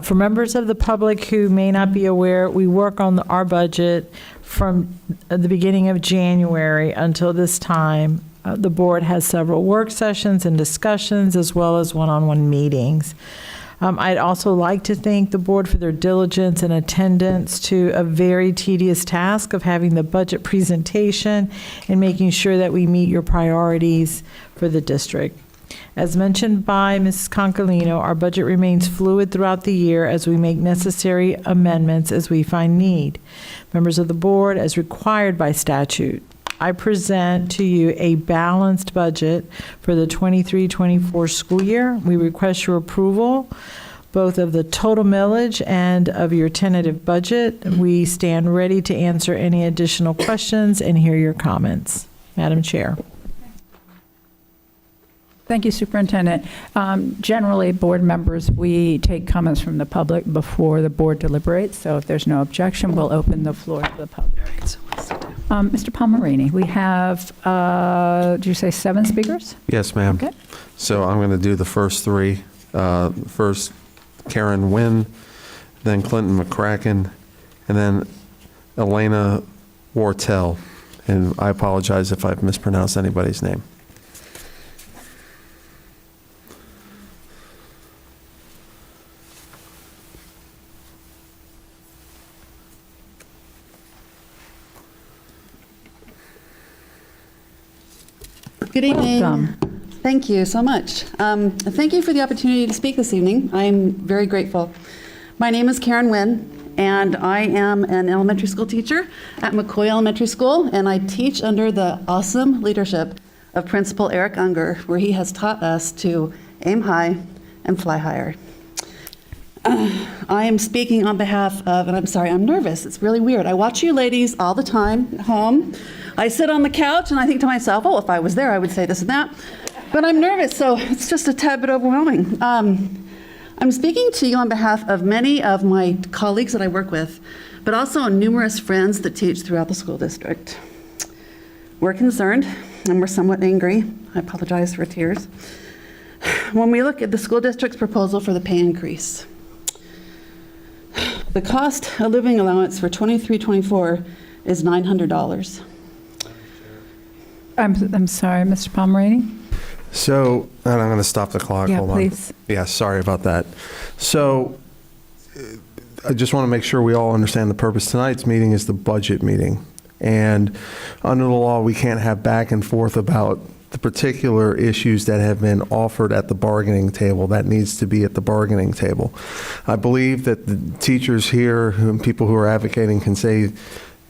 For members of the public who may not be aware, we work on our budget from the beginning of January until this time. The board has several work sessions and discussions, as well as one-on-one meetings. I'd also like to thank the board for their diligence and attendance to a very tedious task of having the budget presentation and making sure that we meet your priorities for the district. As mentioned by Mrs. Concolino, our budget remains fluid throughout the year as we make necessary amendments as we find need. Members of the board, as required by statute, I present to you a balanced budget for the 23-24 school year. We request your approval both of the total millage and of your tentative budget. We stand ready to answer any additional questions and hear your comments. Madam Chair. Thank you, Superintendent. Generally, board members, we take comments from the public before the board deliberates, so if there's no objection, we'll open the floor to the public. Mr. Palmerini, we have, did you say 7 speakers? Yes, ma'am. Okay. So I'm going to do the first 3. First, Karen Wynn, then Clinton McCracken, and then Elena Wartell. And I apologize if I've mispronounced anybody's name. Good evening. Welcome. Thank you so much. Thank you for the opportunity to speak this evening. I'm very grateful. My name is Karen Wynn, and I am an elementary school teacher at McCoy Elementary School, and I teach under the awesome leadership of Principal Eric Unger, where he has taught us to aim high and fly higher. I am speaking on behalf of, and I'm sorry, I'm nervous. It's really weird. I watch you ladies all the time at home. I sit on the couch and I think to myself, oh, if I was there, I would say this and that. But I'm nervous, so it's just a tad bit overwhelming. I'm I'm speaking to you on behalf of many of my colleagues that I work with, but also numerous friends that teach throughout the school district. We're concerned and we're somewhat angry. I apologize for tears. When we look at the school district's proposal for the pay increase, the cost of living allowance for 23-24 is $900. I'm sorry, Mr. Pomerany? So, and I'm going to stop the clock. Yeah, Hold on. please. Yeah, sorry about that. So, I just want to make sure we all understand the purpose. Tonight's meeting is the budget meeting. And under the law, we can't have back and forth about the particular issues that have been offered at the bargaining table. That needs to be at the bargaining table. I believe that the teachers here, people who are advocating, can say,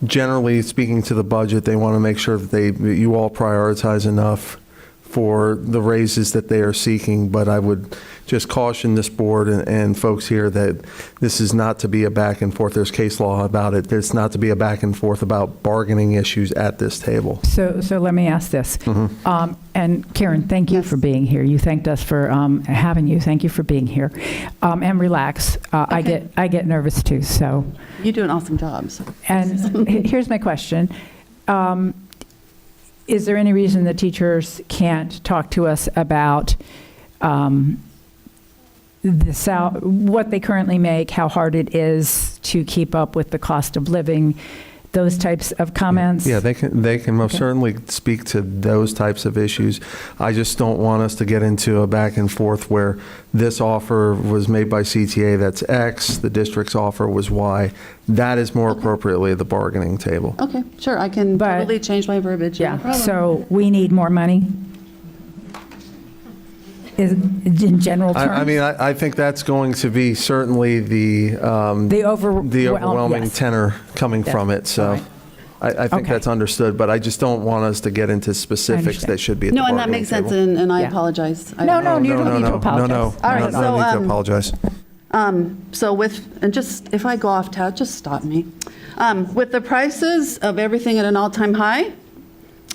generally speaking to the budget, they want to make sure that you all prioritize enough for the raises that they are seeking, but I would just caution this board and folks here that this is not to be a back and forth. There's case law about it. There's not to be a back and forth about bargaining issues at this table. So let me ask this. And Karen, thank you for being here. You thanked us for having you. Thank you for being here. And relax. Okay. I get nervous too. So You do an awesome job. So. And here's my question. Is there any reason that teachers can't talk to us about what they currently make, how hard it is to keep up with the cost of living, those types of comments? Yeah, they can most certainly speak to those types of issues. I just don't want us to get into a back and forth where this offer was made by CTA, that's X, the district's offer was Y. That is more appropriately at the bargaining table. Okay, sure, I can totally change my verbiage. No problem. So we need more money? In general terms? I mean, I think that's going to be certainly the overwhelming yes. tenor coming from it. So I think that's understood, but I just don't want us to get into specifics that should be at the No, and bargaining that makes sense, table. and I apologize. No, you don't need to apologize. No, All right, no need to apologize. So if I go off tab, just stop me. With the prices of everything at an all-time high,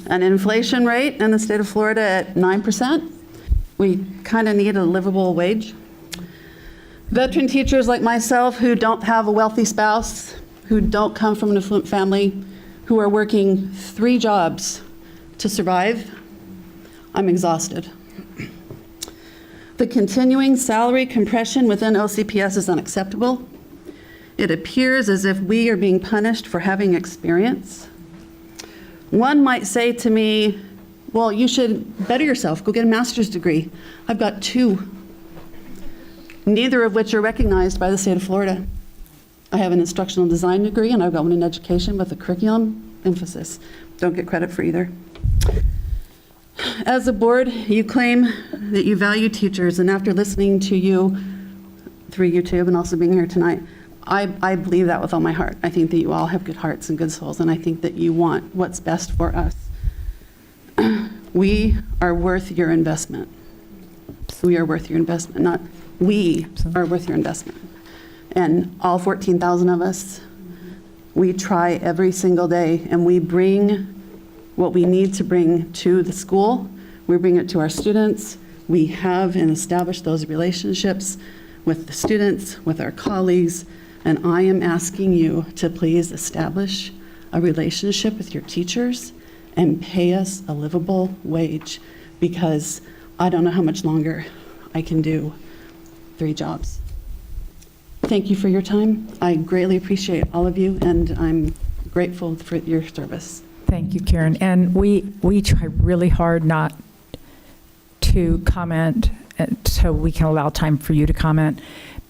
an inflation rate in the state of Florida at 9%, we kind of need a livable wage. Veteran teachers like myself who don't have a wealthy spouse, who don't come from an affluent family, who are working 3 jobs to survive, I'm exhausted. The continuing salary compression within OCPS is unacceptable. It appears as if we are being punished for having experience. One might say to me, well, you should better yourself, go get a master's degree. I've got 2, neither of which are recognized by the state of Florida. I have an instructional design degree and I've got one in education with a curriculum emphasis. Don't get credit for either. As a board, you claim that you value teachers, and after listening to you through YouTube and also being here tonight, I believe that with all my heart. I think that you all have good hearts and good souls, and I think that you want what's best for us. We are worth your investment. We are worth your investment, not we are worth your investment. And all 14,000 of us, we try every single day, and we bring what we need to bring to the school. We bring it to our students. We have and established those relationships with the students, with our colleagues, and I am asking you to please establish a relationship with your teachers and pay us a livable wage, because I don't know how much longer I can do 3 jobs. Thank you for your time. I greatly appreciate all of you, and I'm grateful for your service. Thank you, Karen. And we try really hard not to comment so we can allow time for you to comment.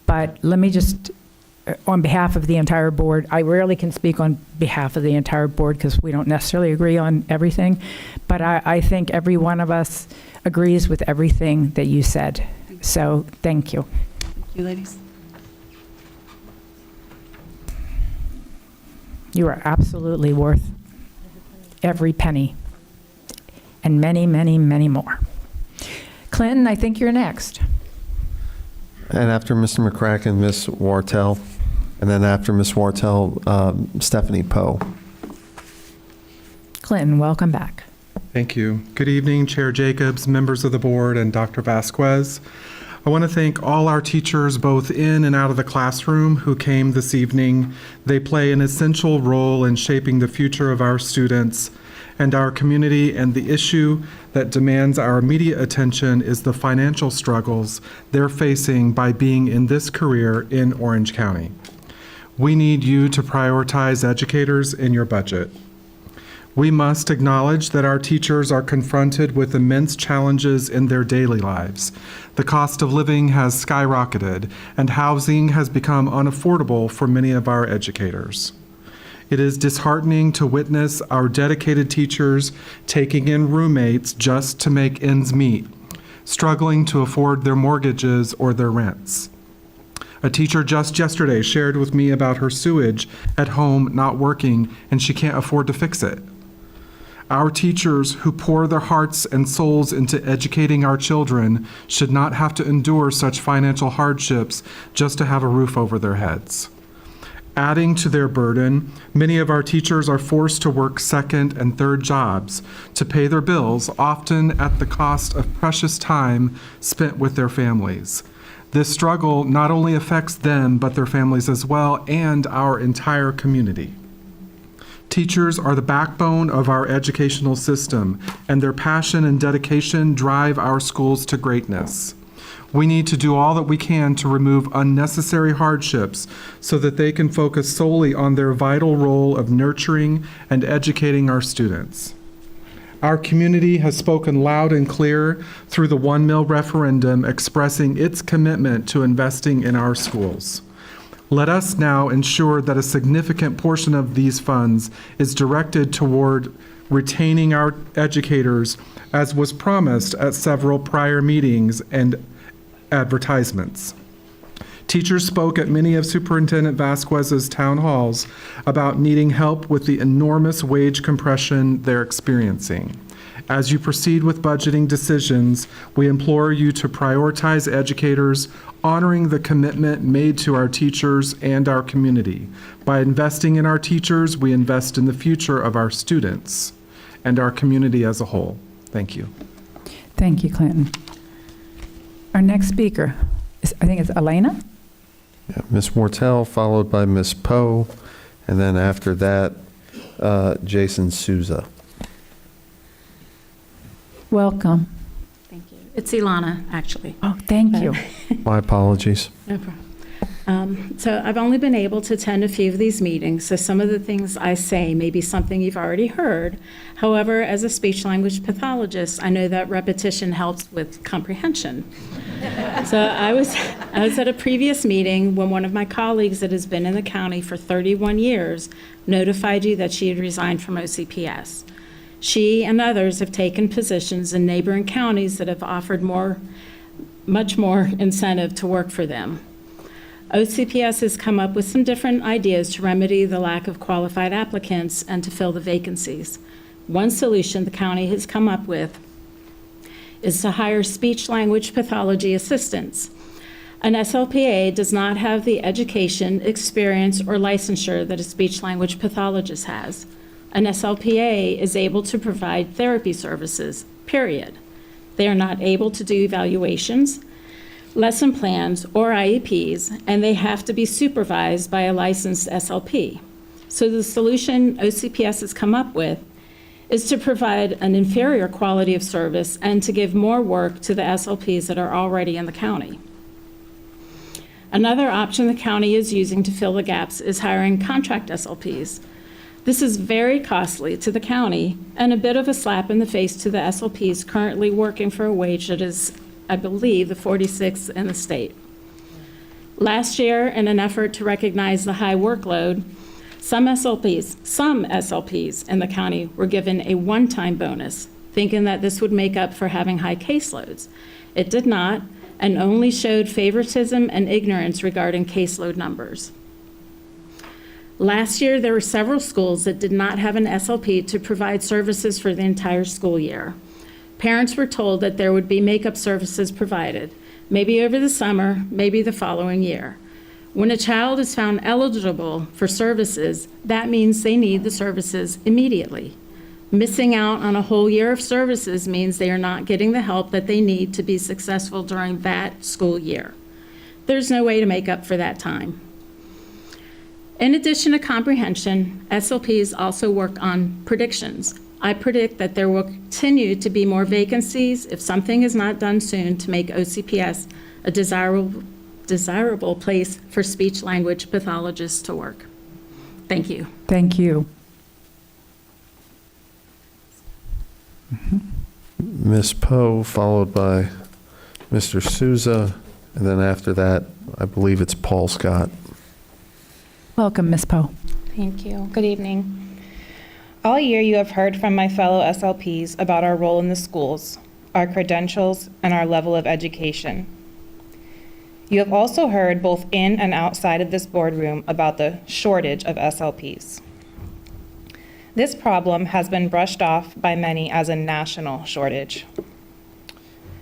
But let me just, on behalf of the entire board, I rarely can speak on behalf of the entire board because we don't necessarily agree on everything. But I think every one of us agrees with everything that you said. So thank you. Thank you, ladies. You are absolutely worth every penny, and many, many, many more. Clinton, I think you're next. And after Mr. McCracken, Ms. Wartell, and then after Ms. Wartell, Stephanie Poe. Clinton, welcome back. Thank you. Good evening, Chair Jacobs, members of the board, and Dr. Vasquez. I want to thank all our teachers, both in and out of the classroom, who came this evening. They play an essential role in shaping the future of our students and our community, and the issue that demands our immediate attention is the financial struggles they're facing by being in this career in Orange County. We need you to prioritize educators in your budget. We must acknowledge that our teachers are confronted with immense challenges in their daily lives. The cost of living has skyrocketed, and housing has become unaffordable for many of our educators. It is disheartening to witness our dedicated teachers taking in roommates just to make ends meet, struggling to afford their mortgages or their rents. A teacher just yesterday shared with me about her sewage at home not working, and she can't afford to fix it. Our teachers who pour their hearts and souls into educating our children should not have to endure such financial hardships just to have a roof over their heads. Adding to their burden, many of our teachers are forced to work second and third jobs to pay their bills, often at the cost of precious time spent with their families. This struggle not only affects them, but their families as well, and our entire community. Teachers are the backbone of our educational system, and their passion and dedication drive our schools to greatness. We need to do all that we can to remove unnecessary hardships so that they can focus solely on their vital role of nurturing and educating our students. Our community has spoken loud and clear through the 1 Mill referendum expressing its commitment to investing in our schools. Let us now ensure that a significant portion of these funds is directed toward retaining our educators, as was promised at several prior meetings and advertisements. Teachers spoke at many of Superintendent Vasquez's town halls about needing help with the enormous wage compression they're experiencing. As you proceed with budgeting decisions, we implore you to prioritize educators, honoring the commitment made to our teachers and our community. By investing in our teachers, we invest in the future of our students and our community as a whole. Thank you. Thank you, Clinton. Our next speaker is, I think it's Elena. Yeah, Ms. Mortel, followed by Ms. Poe, and then after that, Jason Souza. Welcome. Thank you. It's Ilana, actually. Oh, thank you. My apologies. No problem. So I've only been able to attend a few of these meetings, so some of the things I say may be something you've already heard. However, as a speech language pathologist, I know that repetition helps with comprehension. So I was at a previous meeting when one of my colleagues that has been in the county for 31 years notified you that she had resigned from OCPS. She and others have taken positions in neighboring counties that have offered much more incentive to work for them. OCPS has come up with some different ideas to remedy the lack of qualified applicants and to fill the vacancies. One solution the county has come up with is to hire speech-language pathology assistants. An SLPA does not have the education, experience, or licensure that a speech-language pathologist has. An SLPA is able to provide therapy services, period. They are not able to do evaluations, lesson plans, or IEPs, and they have to be supervised by a licensed SLP. So the solution OCPS has come up with is to provide an inferior quality of service and to give more work to the SLPs that are already in the county. Another option the county is using to fill the gaps is hiring contract SLPs. This is very costly to the county and a bit of a slap in the face to the SLPs currently working for a wage that is, I believe, the 46th in the state. Last year, in an effort to recognize the high workload, some SLPs in the county were given a one-time bonus, thinking that this would make up for having high caseloads. It did not, and only showed favoritism and ignorance regarding caseload numbers. Last year, there were several schools that did not have an SLP to provide services for the entire school year. Parents were told that there would be makeup services provided, maybe over the summer, maybe the following year. When a child is found eligible for services, that means they need the services immediately. Missing out on a whole year of services means they are not getting the help that they need to be successful during that school year. There's no way to make up for that time. In addition to comprehension, SLPs also work on predictions. I predict that there will continue to be more vacancies if something is not done soon to make OCPS a desirable place for speech-language pathologists to work. Thank you. Thank you. Ms. Poe, followed by Mr. Souza, and then after that, I believe it's Paul Scott. Welcome, Ms. Poe. Thank you. Good evening. All year you have heard from my fellow SLPs about our role in the schools, our credentials, and our level of education. You have also heard both in and outside of this boardroom about the shortage of SLPs. This problem has been brushed off by many as a national shortage.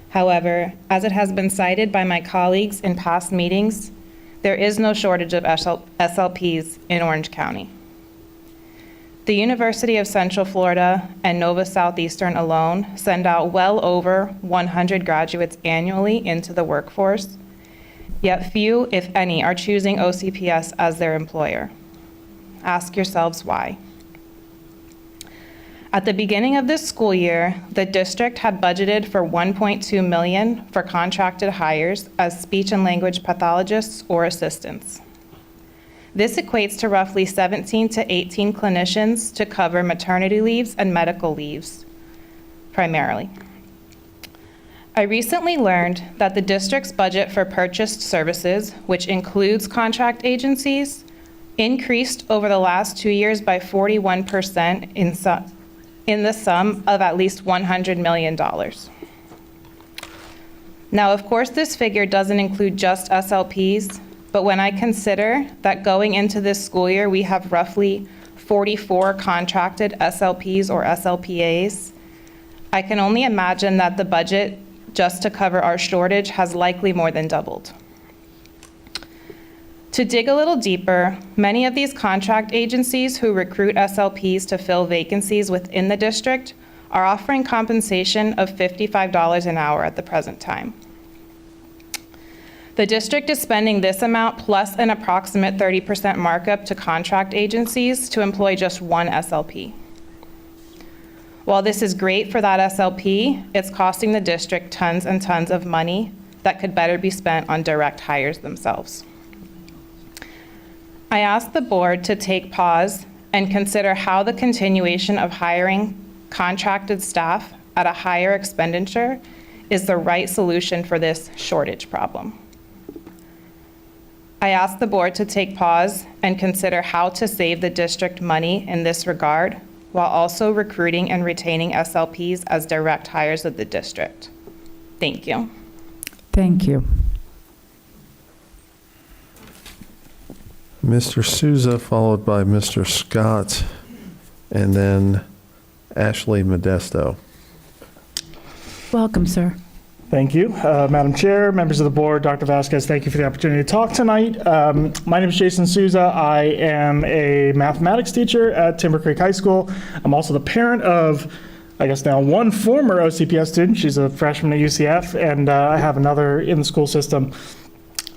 However, as it has been cited by my colleagues in past meetings, there is no shortage of SLPs in Orange County. The University of Central Florida and Nova Southeastern alone send out well over 100 graduates annually into the workforce, yet few, if any, are choosing OCPS as their employer. Ask yourselves why. At the beginning of this school year, the district had budgeted for $1.2 million for contracted hires as speech and language pathologists or assistants. This equates to roughly 17 to 18 clinicians to cover maternity leaves and medical leaves, primarily. I recently learned that the district's budget for purchased services, which includes contract agencies, increased over the last 2 years by 41% in the sum of at least $100 million. Now, of course, this figure doesn't include just SLPs, but when I consider that going into this school year, we have roughly 44 contracted SLPs or SLPAs, I can only imagine that the budget just to cover our shortage has likely more than doubled. To dig a little deeper, many of these contract agencies who recruit SLPs to fill vacancies within the district are offering compensation of $55 an hour at the present time. The district is spending this amount plus an approximate 30% markup to contract agencies to employ just one SLP. While this is great for that SLP, it's costing the district tons and tons of money that could better be spent on direct hires themselves. I ask the board to take pause and consider how the continuation of hiring contracted staff at a higher expenditure is the right solution for this shortage problem. I ask the board to take pause and consider how to save the district money in this regard while also recruiting and retaining SLPs as direct hires of the district. Thank you. Thank you. Mr. Souza, followed by Mr. Scott, and then Ashley Modesto. Welcome, sir. Thank you. Madam Chair, members of the board, Dr. Vasquez, thank you for the opportunity to talk tonight. My name is Jason Souza. I am a mathematics teacher at Timber Creek High School. I'm also the parent of, I guess now, one former OCPS student. She's a freshman at UCF, and I have another in the school system.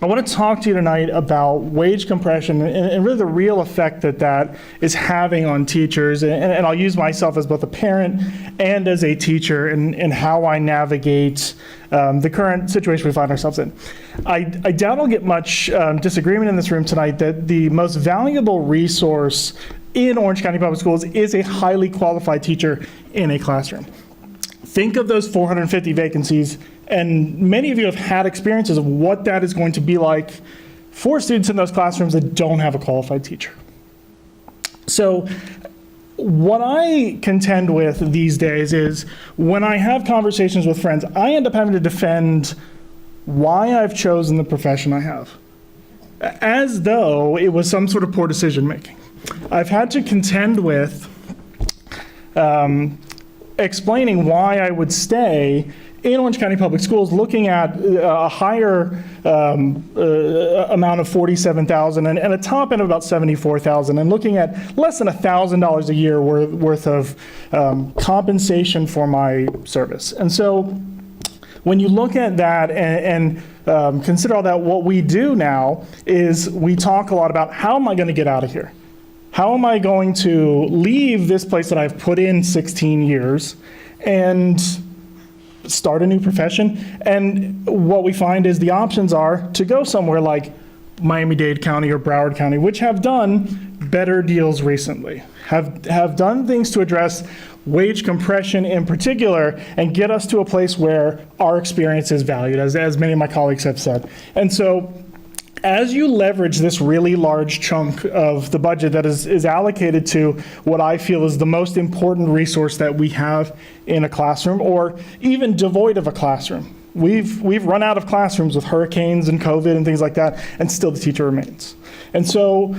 I want to talk to you tonight about wage compression and really the real effect that that is having on teachers. And I'll use myself as both a parent and as a teacher and how I navigate the current situation we find ourselves in. I doubt I'll get much disagreement in this room tonight that the most valuable resource in Orange County Public Schools is a highly qualified teacher in a classroom. Think of those 450 vacancies, and many of you have had experiences of what that is going to be like for students in those classrooms that don't have a qualified teacher. So what I contend with these days is when I have conversations with friends, I end up having to defend why I've chosen the profession I have, as though it was some sort of poor decision making. I've had to contend with explaining why I would stay in Orange County Public Schools, looking at a higher amount of $47,000 and a top end of about $74,000, and looking at less than $1,000 a year worth of compensation for my service. And so when you look at that and consider all that, what we do now is we talk a lot about, how am I going to get out of here? How am I going to leave this place that I've put in 16 years and start a new profession? And what we find is the options are to go somewhere like Miami-Dade County or Broward County, which have done better deals recently, have done things to address wage compression in particular, and get us to a place where our experience is valued, as many of my colleagues have said. And so as you leverage this really large chunk of the budget that is allocated to what I feel is the most important resource that we have in a classroom, or even devoid of a classroom. We've run out of classrooms with hurricanes and COVID and things like that, and still the teacher remains. And so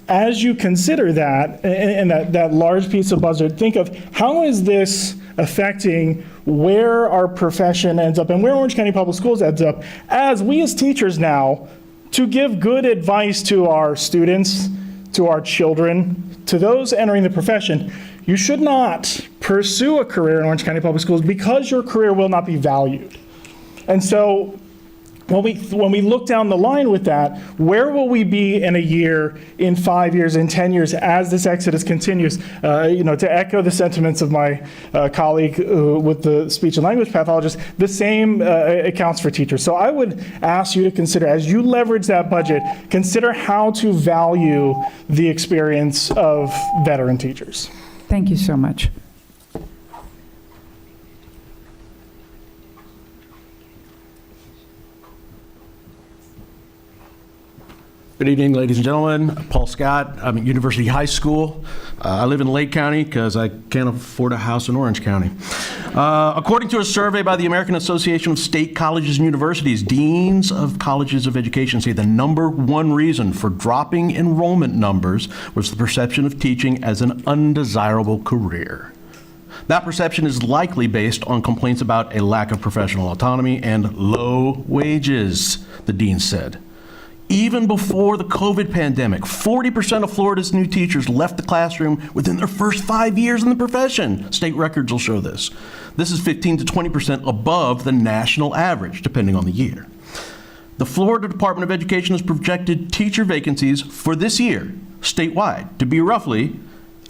as you consider that, and that large piece of budget, think of how is this affecting where our profession ends up and where Orange County Public Schools ends up, as we as teachers now, to give good advice to our students, to our children, to those entering the profession. You should not pursue a career in Orange County Public Schools because your career will not be valued. And so when we look down the line with that, where will we be in a year, in 5 years, in 10 years, as this exodus continues? To echo the sentiments of my colleague with the speech and language pathologist, the same accounts for teachers. So I would ask you to consider, as you leverage that budget, consider how to value the experience of veteran teachers. Thank you so much. Good evening, ladies and gentlemen. Paul Scott. I'm at University High School. I live in Lake County because I can't afford a house in Orange County. According to a survey by the American Association of State Colleges and Universities, deans of colleges of education say the #1 reason for dropping enrollment numbers was the perception of teaching as an undesirable career. That perception is likely based on complaints about a lack of professional autonomy and low wages, the dean said. Even before the COVID pandemic, 40% of Florida's new teachers left the classroom within their first 5 years in the profession. State records will show this. This is 15 to 20% above the national average, depending on the year. The Florida Department of Education has projected teacher vacancies for this year, statewide, to be roughly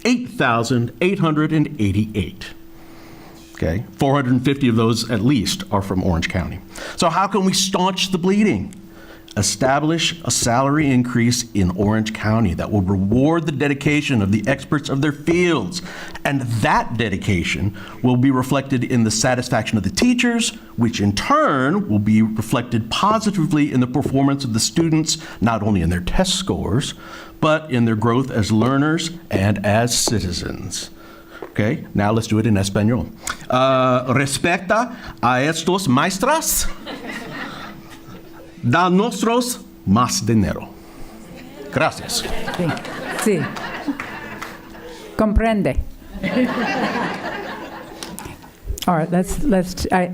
8,888. Okay, 450 of those at least are from Orange County. So how can we staunch the bleeding? Establish a salary increase in Orange County that will reward the dedication of the experts of their fields. And that dedication will be reflected in the satisfaction of the teachers, which in turn will be reflected positively in the performance of the students, not only in their test scores, but in their growth as learners and as citizens. Okay, now let's do it in Espanol. Respecta a estos maestras. Da nosotros más dinero. Gracias. Sí. Comprende. All right,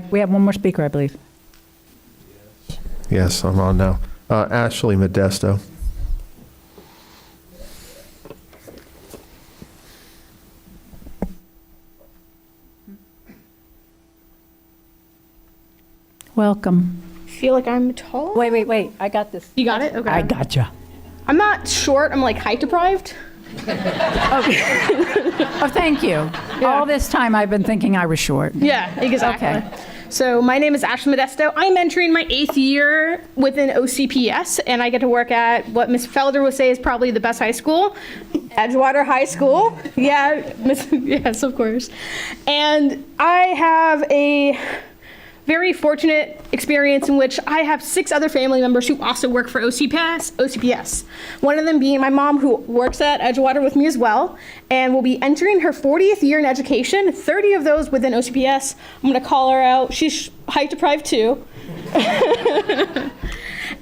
we have one more speaker, I believe. Yes, I'm on now. Ashley Modesto. Welcome. Feel like I'm tall. Wait. I got this. You got it? Okay. I gotcha. I'm not short. I'm like height deprived. Oh, thank you. All this time I've been thinking I was short. Yeah, exactly. Okay. So my name is Ashley Modesto. I'm entering my 8th year within OCPS, and I get to work at what Ms. Felder would say is probably the best high school, Edgewater High School. Yeah, yes, of course. And I have a very fortunate experience in which I have 6 other family members who also work for OCPS. One of them being my mom, who works at Edgewater with me as well, and will be entering her 40th year in education, 30 of those within OCPS. I'm gonna call her out. She's height deprived too.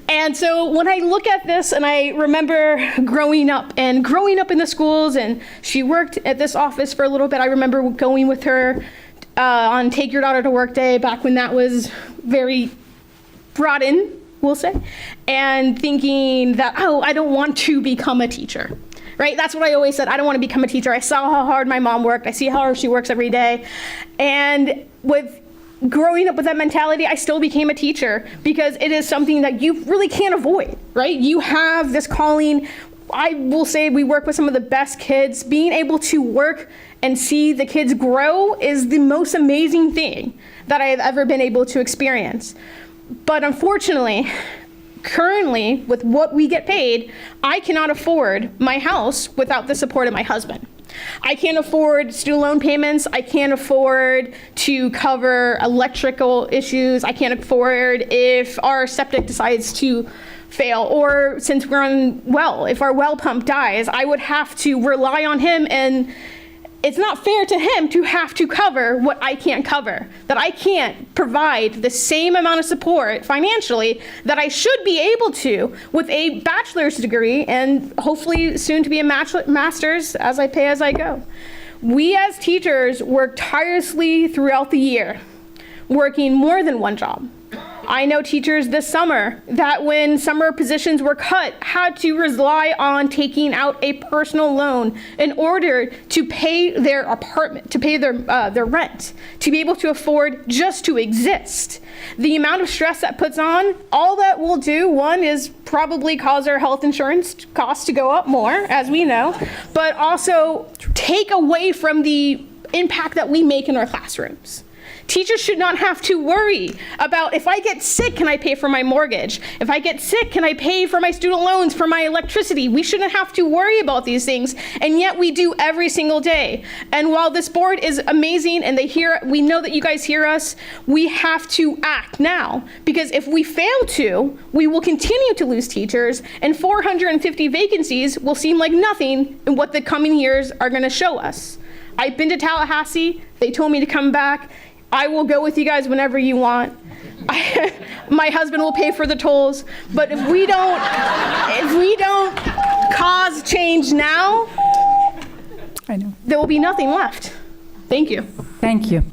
And so when I look at this and I remember growing up in the schools, and she worked at this office for a little bit, I remember going with her on Take Your Daughter to Work Day, back when that was very brought in, we'll say, and thinking that, oh, I don't want to become a teacher, right? That's what I always said. I don't want to become a teacher. I saw how hard my mom worked. I see how hard she works every day. And with growing up with that mentality, I still became a teacher because it is something that you really can't avoid, right? You have this calling. I will say we work with some of the best kids. Being able to work and see the kids grow is the most amazing thing that I have ever been able to experience. But unfortunately, currently, with what we get paid, I cannot afford my house without the support of my husband. I can't afford student loan payments. I can't afford to cover electrical issues. I can't afford if our septic decides to fail, or since we're on well, if our well pump dies, I would have to rely on him, and it's not fair to him to have to cover what I can't cover, that I can't provide the same amount of support financially that I should be able to with a bachelor's degree and hopefully soon to be a master's as I pay as I go. We as teachers work tirelessly throughout the year, working more than one job. I know teachers this summer that when summer positions were cut, had to rely on taking out a personal loan in order to pay their apartment, to pay their rent, to be able to afford just to exist. The amount of stress that puts on, all that will do, one, is probably cause our health insurance costs to go up more, as we know, but also take away from the impact that we make in our classrooms. Teachers should not have to worry about, if I get sick, can I pay for my mortgage? If I get sick, can I pay for my student loans, for my electricity? We shouldn't have to worry about these things, and yet we do every single day. And while this board is amazing and we know that you guys hear us, we have to act now, because if we fail to, we will continue to lose teachers, and 450 vacancies will seem like nothing in what the coming years are going to show us. I've been to Tallahassee. They told me to come back. I will go with you guys whenever you want. My husband will pay for the tolls, but if we don't cause change now, I know. there will be nothing left. Thank you. Thank you.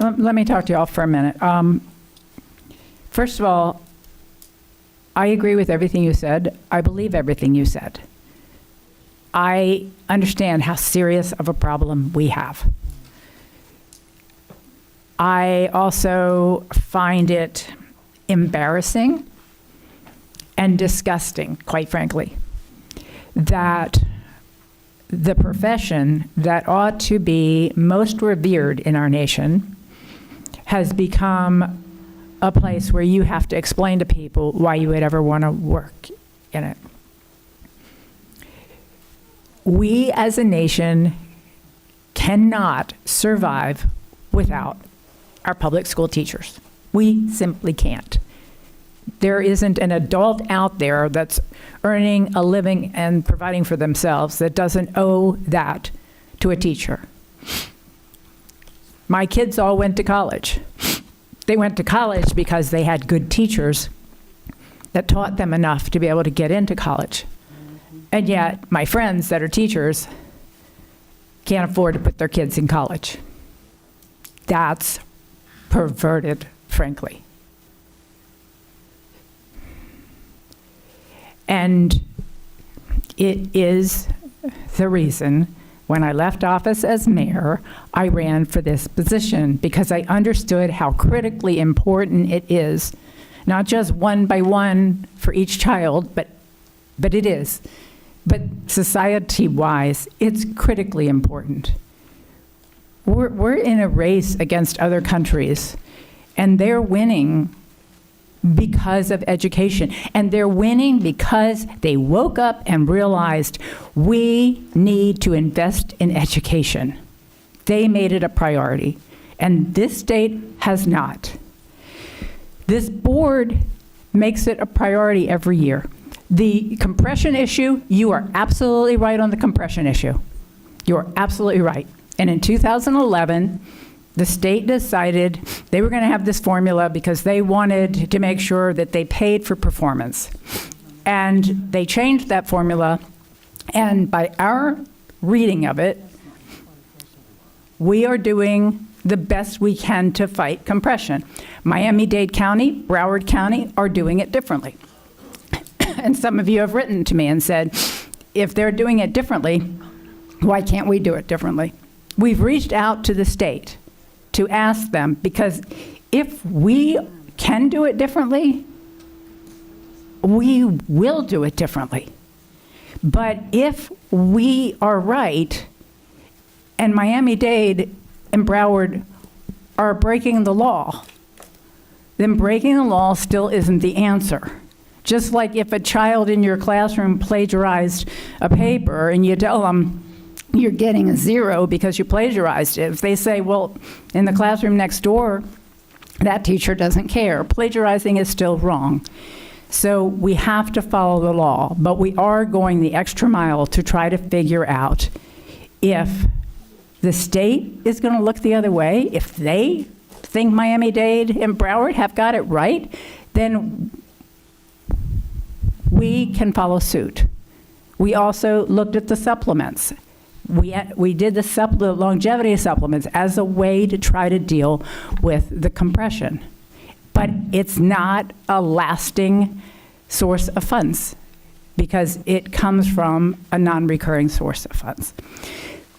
Let me talk to you all for a minute. First of all, I agree with everything you said. I believe everything you said. I understand how serious of a problem we have. I also find it embarrassing and disgusting, quite frankly, that the profession that ought to be most revered in our nation has become a place where you have to explain to people why you would ever want to work in it. We as a nation cannot survive without our public school teachers. We simply can't. There isn't an adult out there that's earning a living and providing for themselves that doesn't owe that to a teacher. My kids all went to college. They went to college because they had good teachers that taught them enough to be able to get into college. And yet, my friends that are teachers can't afford to put their kids in college. That's perverted, frankly. And it is the reason when I left office as mayor, I ran for this position, because I understood how critically important it is, not just one by one for each child, but it is. But society-wise, it's critically important. We're in a race against other countries, and they're winning because of education. And they're winning because they woke up and realized we need to invest in education. They made it a priority, and this state has not. This board makes it a priority every year. The compression issue, you are absolutely right on the compression issue. You are absolutely right. And in 2011, the state decided they were going to have this formula because they wanted to make sure that they paid for performance. And they changed that formula, and by our reading of it, we are doing the best we can to fight compression. Miami-Dade County, Broward County are doing it differently. And some of you have written to me and said, if they're doing it differently, why can't we do it differently? We've reached out to the state to ask them, because if we can do it differently, we will do it differently. But if we are right, and Miami-Dade and Broward are breaking the law, then breaking the law still isn't the answer. Just like if a child in your classroom plagiarized a paper and you tell them you're getting a 0 because you plagiarized it, if they say, well, in the classroom next door, that teacher doesn't care, plagiarizing is still wrong. So we have to follow the law, but we are going the extra mile to try to figure out if the state is going to look the other way, if they think Miami-Dade and Broward have got it right, then we can follow suit. We also looked at the supplements. We did the longevity supplements as a way to try to deal with the compression. But it's not a lasting source of funds because it comes from a non-recurring source of funds.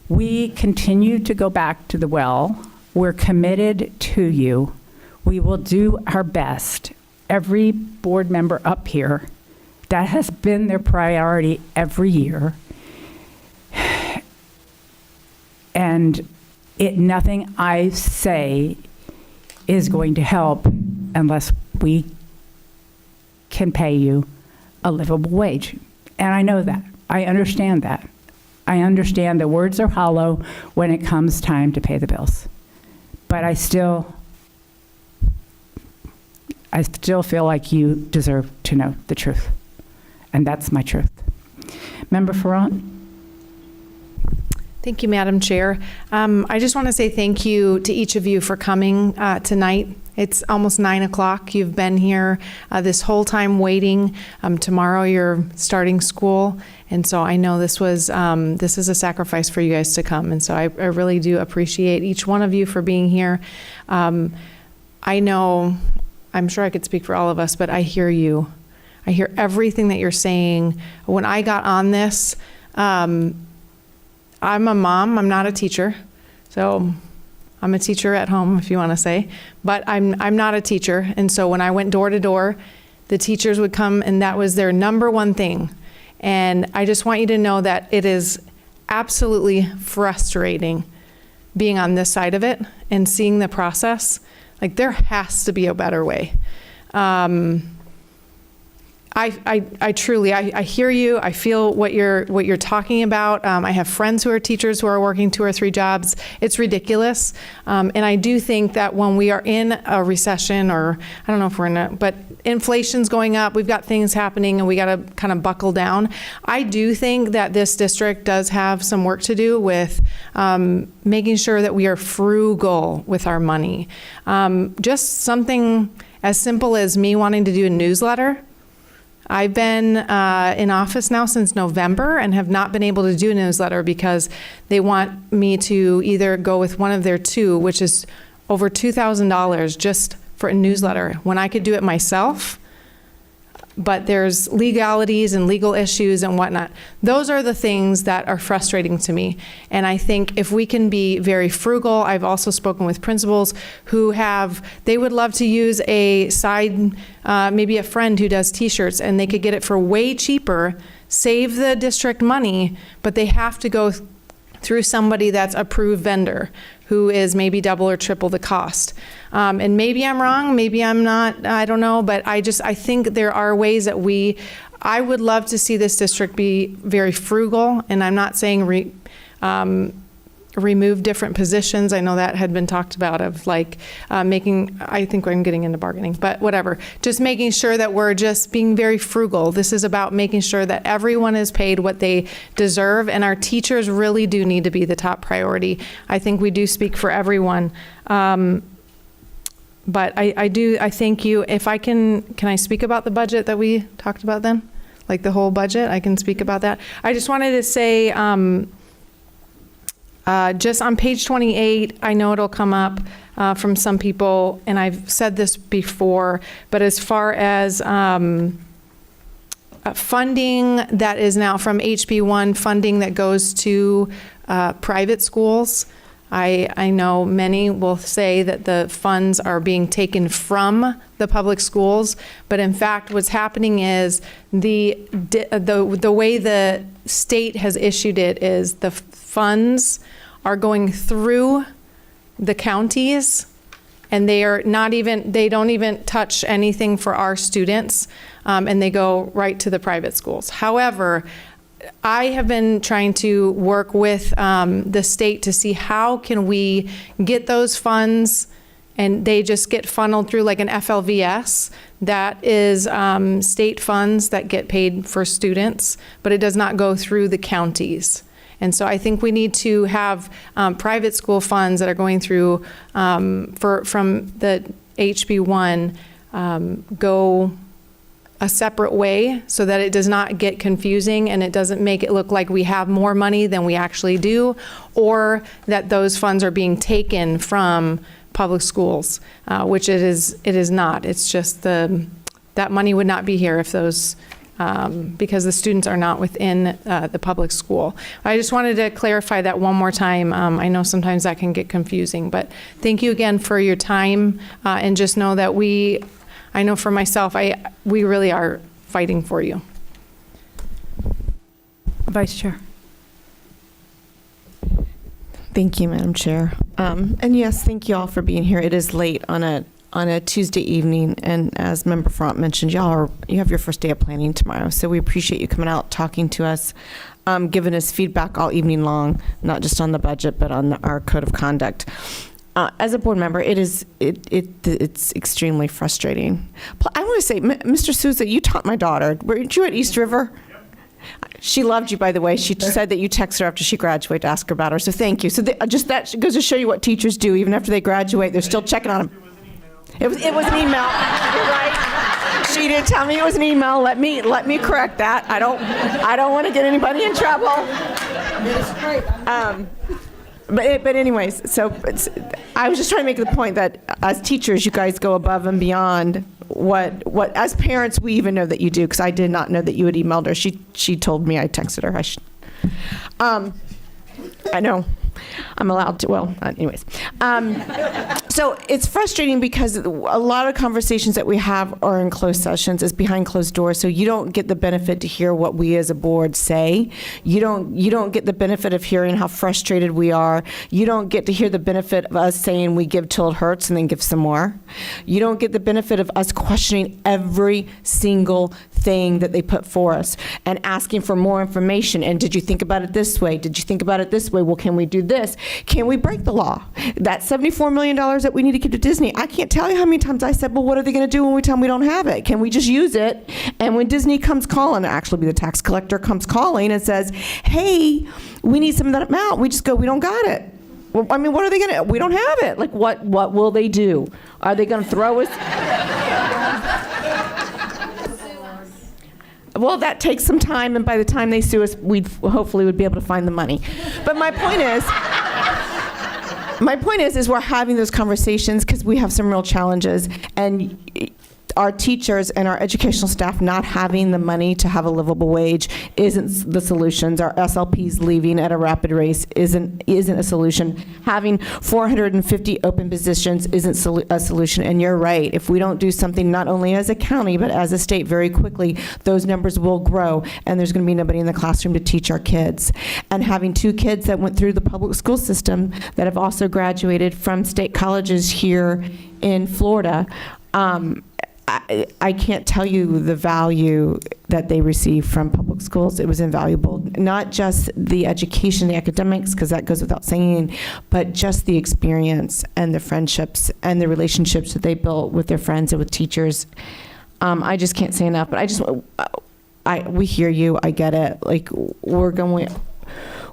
We continue to go back to the well. We're committed to you. We will do our best. Every board member up here, that has been their priority every year. And nothing I say is going to help unless we can pay you a livable wage. And I know that. I understand that. I understand the words are hollow when it comes time to pay the bills. But I still feel like you deserve to know the truth. And that's my truth. Member Ferrant? Thank you, Madam Chair. I just want to say thank you to each of you for coming tonight. It's almost 9 o'clock. You've been here this whole time waiting. Tomorrow you're starting school. And so I know this is a sacrifice for you guys to come. And so I really do appreciate each one of you for being here. I know, I'm sure I could speak for all of us, but I hear you. I hear everything that you're saying. When I got on this, I'm a mom, I'm not a teacher. So I'm a teacher at home, if you want to say, but I'm not a teacher. And so when I went door to door, the teachers would come and that was their number one thing. And I just want you to know that it is absolutely frustrating being on this side of it and seeing the process. Like, there has to be a better way. I truly hear you. I feel what you're talking about. I have friends who are teachers who are working 2 or 3 jobs. It's ridiculous. And I do think that when we are in a recession, or I don't know if we're in a, but inflation's going up, we've got things happening and we got to kind of buckle down. I do think that this district does have some work to do with making sure that we are frugal with our money. Just something as simple as me wanting to do a newsletter. I've been in office now since November and have not been able to do a newsletter because they want me to either go with one of their 2, which is over $2,000 just for a newsletter, when I could do it myself. But there's legalities and legal issues and whatnot. Those are the things that are frustrating to me. And I think if we can be very frugal, I've also spoken with principals who they would love to use a side, maybe a friend who does t-shirts, and they could get it for way cheaper, save the district money, but they have to go through somebody that's approved vendor who is maybe double or triple the cost. And maybe I'm wrong, maybe I'm not, I don't know, but I think there are ways that I would love to see this district be very frugal, and I'm not saying remove different positions. I know that had been talked about of like I think I'm getting into bargaining, but whatever. Just making sure that we're just being very frugal. This is about making sure that everyone is paid what they deserve, and our teachers really do need to be the top priority. I think we do speak for everyone. But I thank you. If I can I speak about the budget that we talked about then? like the whole budget, I can speak about that. I just wanted to say, just on page 28, I know it'll come up from some people, and I've said this before, but as far as funding that is now from HB1, funding that goes to private schools, I know many will say that the funds are being taken from the public schools, but in fact what's happening is the way the state has issued it is the funds are going through the counties, and they don't even touch anything for our students, and they go right to the private schools. However, I have been trying to work with the state to see how can we get those funds, and they just get funneled through like an FLVS. That is state funds that get paid for students, but it does not go through the counties. And so I think we need to have private school funds that are going through from the HB1 go a separate way so that it does not get confusing and it doesn't make it look like we have more money than we actually do, or that those funds are being taken from public schools, which it is not. It's just that money would not be here if those, because the students are not within the public school. I just wanted to clarify that one more time. I know sometimes that can get confusing, but thank you again for your time, and just know that I know for myself, we really are fighting for you. Vice Chair. Thank you, Madam Chair. And yes, thank you all for being here. It is late on a Tuesday evening, and as Member Front mentioned, you have your first day of planning tomorrow, so we appreciate you coming out, talking to us, giving us feedback all evening long, not just on the budget, but on our code of conduct. As a board member, it's extremely frustrating. I want to say, Mr. Souza, you taught my daughter. Weren't you at East River? Yep. She loved you, by the way. She said that you text her after she graduated to ask her about her, so thank you. So just that goes to show you what teachers do. Even after they graduate, they're still checking on them. It was an email. You're right. She did tell me it was an email. Let me correct that. I don't want to get anybody in trouble. But anyways, so I was just trying to make the point that as teachers, you guys go above and beyond what as parents we even know that you do, because I did not know that you had emailed her. She told me I texted her. I know. I'm allowed to, well, anyways. So it's frustrating because a lot of conversations that we have are in closed sessions, is behind closed doors, so you don't get the benefit to hear what we as a board say. You don't get the benefit of hearing how frustrated we are. You don't get to hear the benefit of us saying we give till it hurts and then give some more. You don't get the benefit of us questioning every single thing that they put for us and asking for more information. And did you think about it this way? Did you think about it this way? Well, can we do this? Can we break the law? That $74 million that we need to give to Disney, I can't tell you how many times I said, well, what are they going to do when we tell them we don't have it? Can we just use it? And when Disney comes calling, actually the tax collector comes calling and says, hey, we need some of that amount, we just go, we don't got it. Well, I mean, what are they going to, we don't have it. Like, what will they do? Are they going to throw us? Well, that takes some time, and by the time they sue us, we hopefully would be able to find the money. But my point is we're having those conversations because we have some real challenges, and our teachers and our educational staff not having the money to have a livable wage isn't the solutions. Our SLPs leaving at a rapid rate isn't a solution. Having 450 open positions isn't a solution. And you're right. If we don't do something not only as a county but as a state very quickly, those numbers will grow, and there's going to be nobody in the classroom to teach our kids. And having 2 kids that went through the public school system that have also graduated from state colleges here in Florida, I can't tell you the value that they received from public schools. It was invaluable. Not just the education, the academics, because that goes without saying, but just the experience and the friendships and the relationships that they built with their friends and with teachers. I just can't say enough, but we hear you, I get it. Like,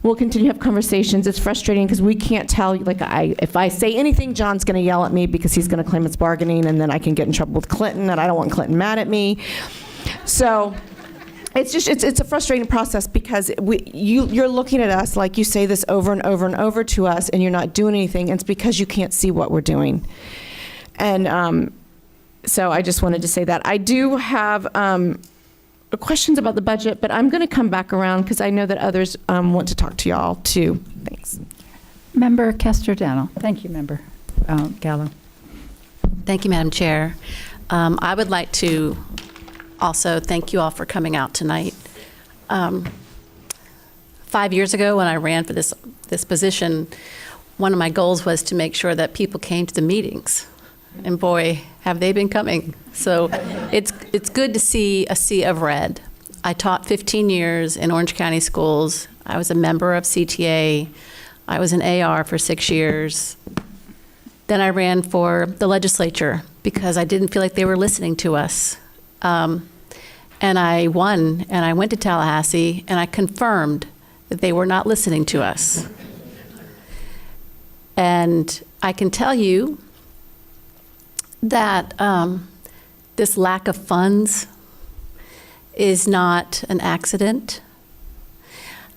we'll continue to have conversations. It's frustrating because we can't tell, if I say anything, John's going to yell at me because he's going to claim it's bargaining, and then I can get in trouble with Clinton, and I don't want Clinton mad at me. So it's a frustrating process because you're looking at us like you say this over and over and over to us, and you're not doing anything. And it's because you can't see what we're doing. And so I just wanted to say that. I do have questions about the budget, but I'm going to come back around because I know that others want to talk to y'all too. Thanks. Member Kester-Daniel. Thank you, Member Gallo. Thank you, Madam Chair. I would like to also thank you all for coming out tonight. 5 years ago, when I ran for this position, one of my goals was to make sure that people came to the meetings. And boy, have they been coming. So it's good to see a sea of red. I taught 15 years in Orange County schools. I was a member of CTA. I was an AR for 6 years. Then I ran for the legislature because I didn't feel like they were listening to us. And I won, and I went to Tallahassee, and I confirmed that they were not listening to us. And I can tell you that this lack of funds is not an accident.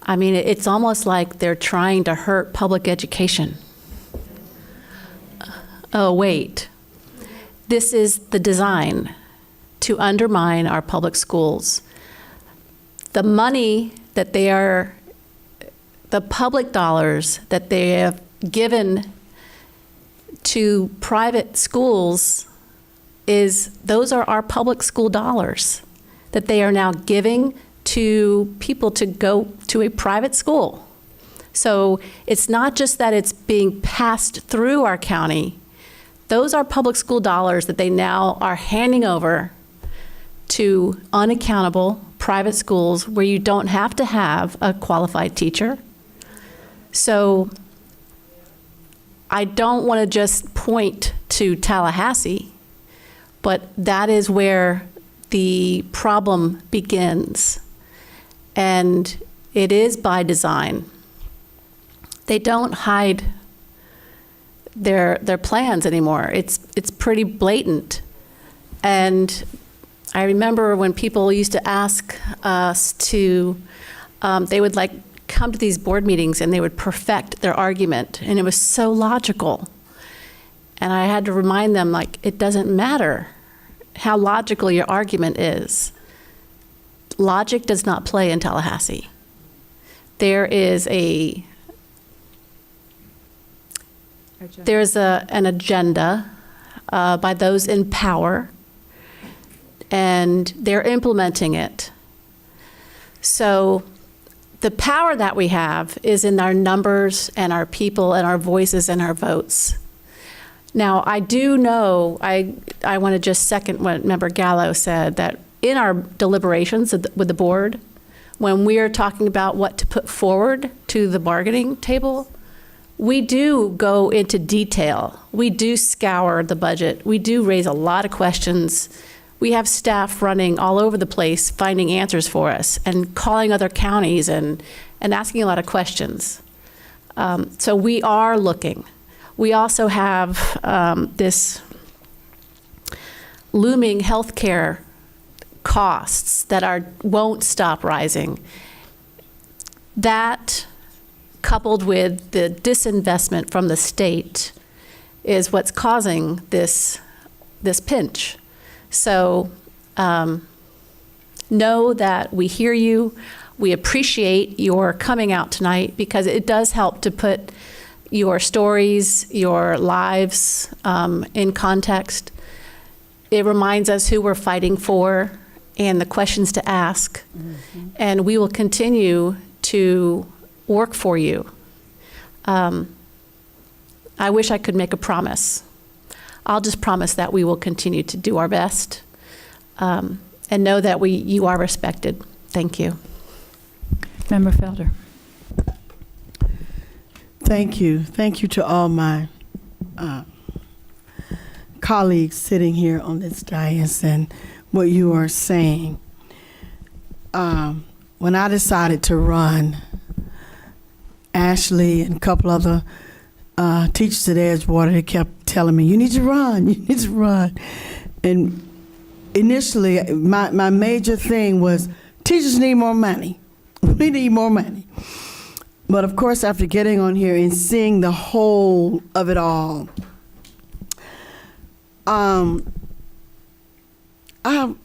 I mean, it's almost like they're trying to hurt public education. Oh, wait. This is the design to undermine our public schools. The money that the public dollars that they have given to private schools those are our public school dollars that they are now giving to people to go to a private school. So it's not just that it's being passed through our county. Those are public school dollars that they now are handing over to unaccountable private schools where you don't have to have a qualified teacher. So I don't want to just point to Tallahassee, but that is where the problem begins. And it is by design. They don't hide their plans anymore. It's pretty blatant. And I remember when people used to ask us to, they would come to these board meetings and they would perfect their argument, and it was so logical. And I had to remind them, it doesn't matter how logical your argument is. Logic does not play in Tallahassee. There is an agenda by those in power, and they're implementing it. So the power that we have is in our numbers and our people and our voices and our votes. Now, I do know, I want to just second what Member Gallo said, that in our deliberations with the board, when we are talking about what to put forward to the bargaining table, we do go into detail. We do scour the budget. We do raise a lot of questions. We have staff running all over the place finding answers for us and calling other counties and asking a lot of questions. So we are looking. We also have this looming healthcare costs that won't stop rising. That, coupled with the disinvestment from the state, is what's causing this pinch. So know that we hear you. We appreciate your coming out tonight because it does help to put your stories, your lives in context. It reminds us who we're fighting for and the questions to ask. Mm-hmm. And we will continue to work for you. I wish I could make a promise. I'll just promise that we will continue to do our best and know that you are respected. Thank you. Member Felder. Thank you. Thank you to all my colleagues sitting here on this dais and what you are saying. When I decided to run, Ashley and a couple other teachers at Edgewater, they kept telling me, you need to run, you need to run. And initially, my major thing was Teachers need more money. We need more money. But of course, after getting on here and seeing the whole of it all, I have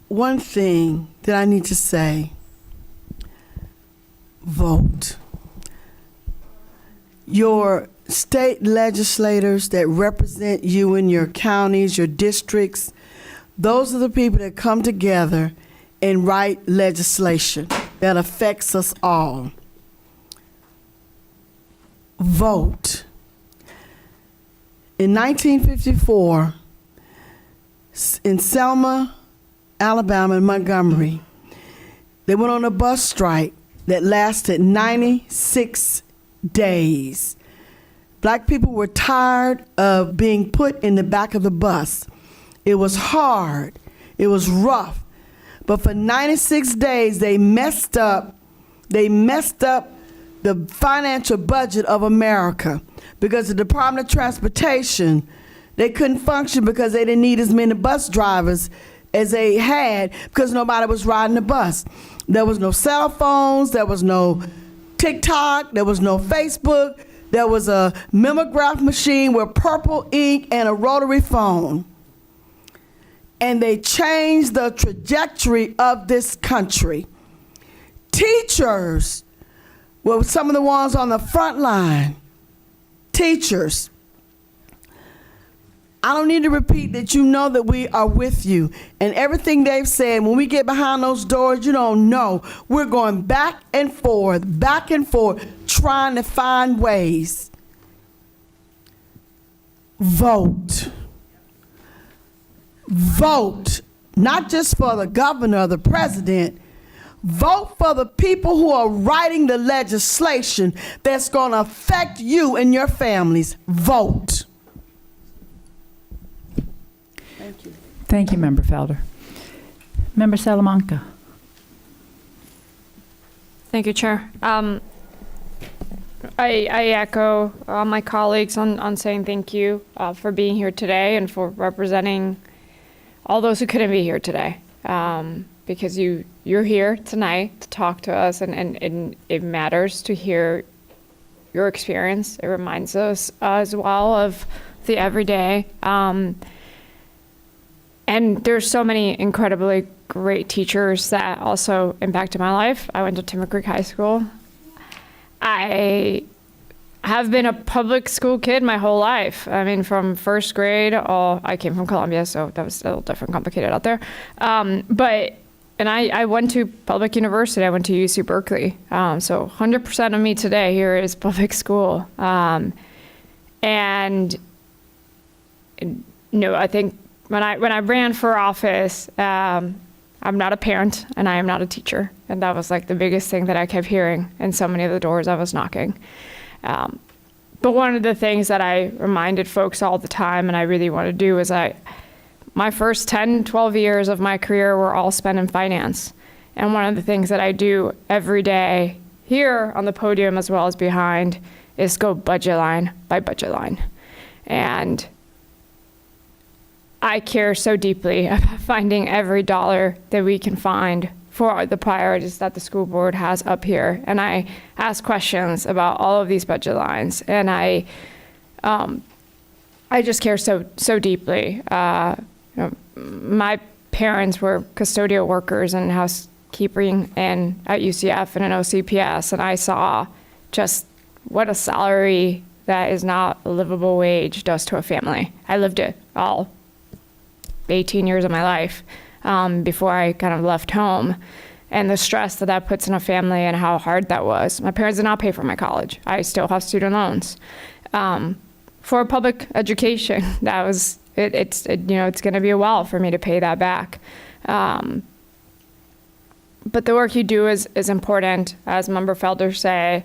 one thing that I need to say. Vote. Your state legislators that represent you in your counties, your districts, those are the people that come together and write legislation that affects us all. Vote. In 1954, in Selma, Alabama, and Montgomery, they went on a bus strike that lasted 96 days. Black people were tired of being put in the back of the bus. It was hard. It was rough. But for 96 days, they messed up the financial budget of America because the Department of Transportation, they couldn't function because they didn't need as many bus drivers as they had because nobody was riding the bus. There was no cell phones, there was no TikTok, there was no Facebook, there was a mimeograph machine with purple ink and a rotary phone. And they changed the trajectory of this country. Teachers were some of the ones on the front line. Teachers. I don't need to repeat that. You know that we are with you. And everything they've said, when we get behind those doors, you don't know. We're going back and forth, trying to find ways. Vote. Vote, not just for the governor or the president. Vote for the people who are writing the legislation that's going to affect you and your families. Vote. Thank you. Thank you, Member Felder. Member Salamanca. Thank you, Chair. I echo my colleagues on saying thank you for being here today and for representing all those who couldn't be here today, because you're here tonight to talk to us, and it matters to hear your experience. It reminds us as well of the everyday. And there's so many incredibly great teachers that also impacted my life. I went to Timber Creek High School. I have been a public school kid my whole life. I mean, from first grade, I came from Columbia, so that was a little different, complicated out there. And I went to public university. I went to UC Berkeley. So 100% of me today here is public school. And I think when I ran for office, I'm not a parent and I am not a teacher. And that was like the biggest thing that I kept hearing in so many of the doors I was knocking. But one of the things that I reminded folks all the time and I really want to do is my first 10, 12 years of my career were all spent in finance. And one of the things that I do every day here on the podium as well as behind is go budget line by budget line. And I care so deeply about finding every dollar that we can find for the priorities that the school board has up here. And I ask questions about all of these budget lines. And I just care so deeply. My parents were custodial workers and housekeeping and at UCF and an OCPS. And I saw just what a salary that is not a livable wage does to a family. I lived it all 18 years of my life before I kind of left home, and the stress that puts in a family and how hard that was. My parents did not pay for my college. I still have student loans. For public education, that was, it's going to be a while for me to pay that back. But the work you do is important. As Member Felder say,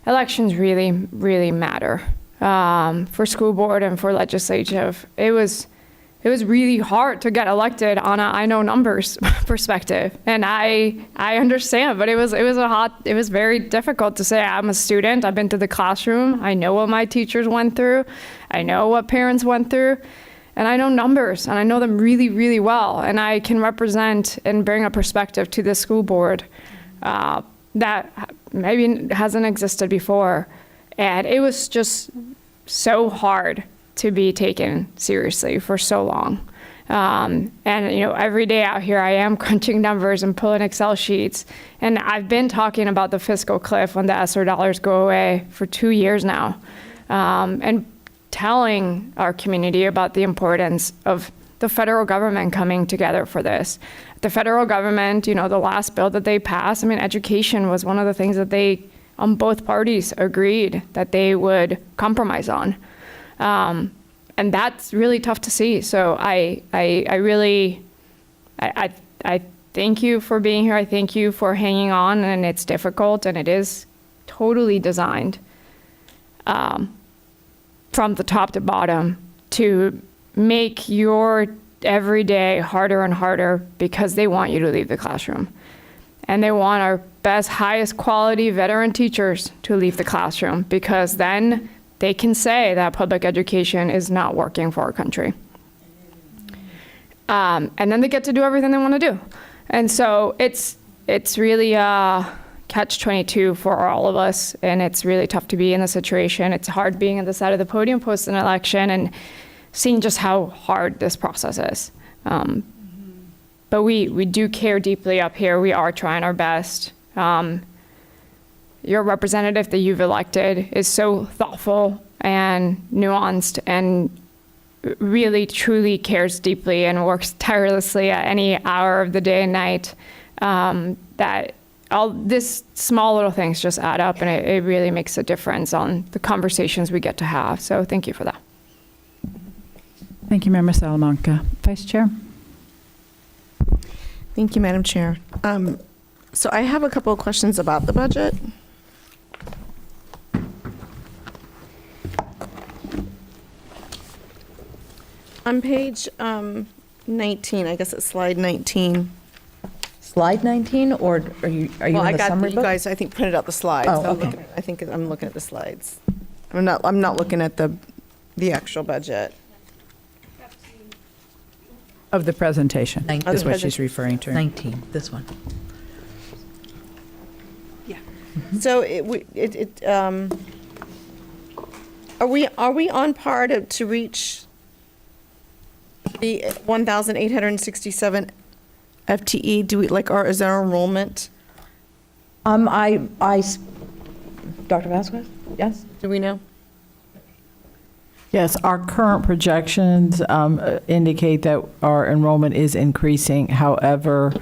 elections really, really matter. For school board and for legislative, it was really hard to get elected on a I know numbers perspective. And I understand, but it was very difficult to say I'm a student. I've been to the classroom. I know what my teachers went through. I know what parents went through. And I know numbers, and I know them really, really well. And I can represent and bring a perspective to the school board that maybe hasn't existed before. And it was just so hard to be taken seriously for so long. And, every day out here I am crunching numbers and pulling Excel sheets. And I've been talking about the fiscal cliff when the ESSER dollars go away for 2 years now. And telling our community about the importance of the federal government coming together for this. The federal government, the last bill that they passed, education was one of the things that they, on both parties, agreed that they would compromise on. And that's really tough to see. So I really thank you for being here. I thank you for hanging on, and it's difficult, and it is totally designed from the top to bottom to make your everyday harder and harder because they want you to leave the classroom. And they want our best, highest quality veteran teachers to leave the classroom because then they can say that public education is not working for our country. And then they get to do everything they want to do. And so it's really catch-22 for all of us, and it's really tough to be in the situation. It's hard being on the side of the podium post an election and seeing just how hard this process is. But we do care deeply up here. We are trying our best. Your representative that you've elected is so thoughtful and nuanced and really truly cares deeply and works tirelessly at any hour of the day and night, that all this small little things just add up, and it really makes a difference on the conversations we get to have. So thank you for that. Thank you, Member Salamanca. Vice Chair. Thank you, Madam Chair. So I have a couple of questions about the budget. On page 19, I guess it's slide 19. Slide 19, or are you Well, in I the got summary you book? guys, I think, printed out the slides. Oh, So okay. I think I'm looking at the slides. I'm not looking at the actual budget. Of the presentation, Of is the what she's referring to. 19, this one. So are we on par to reach the 1,867 FTE? Do we, or is our enrollment? Dr. Vasquez? Yes? Do we know? Yes, our current projections indicate that our enrollment is increasing. However,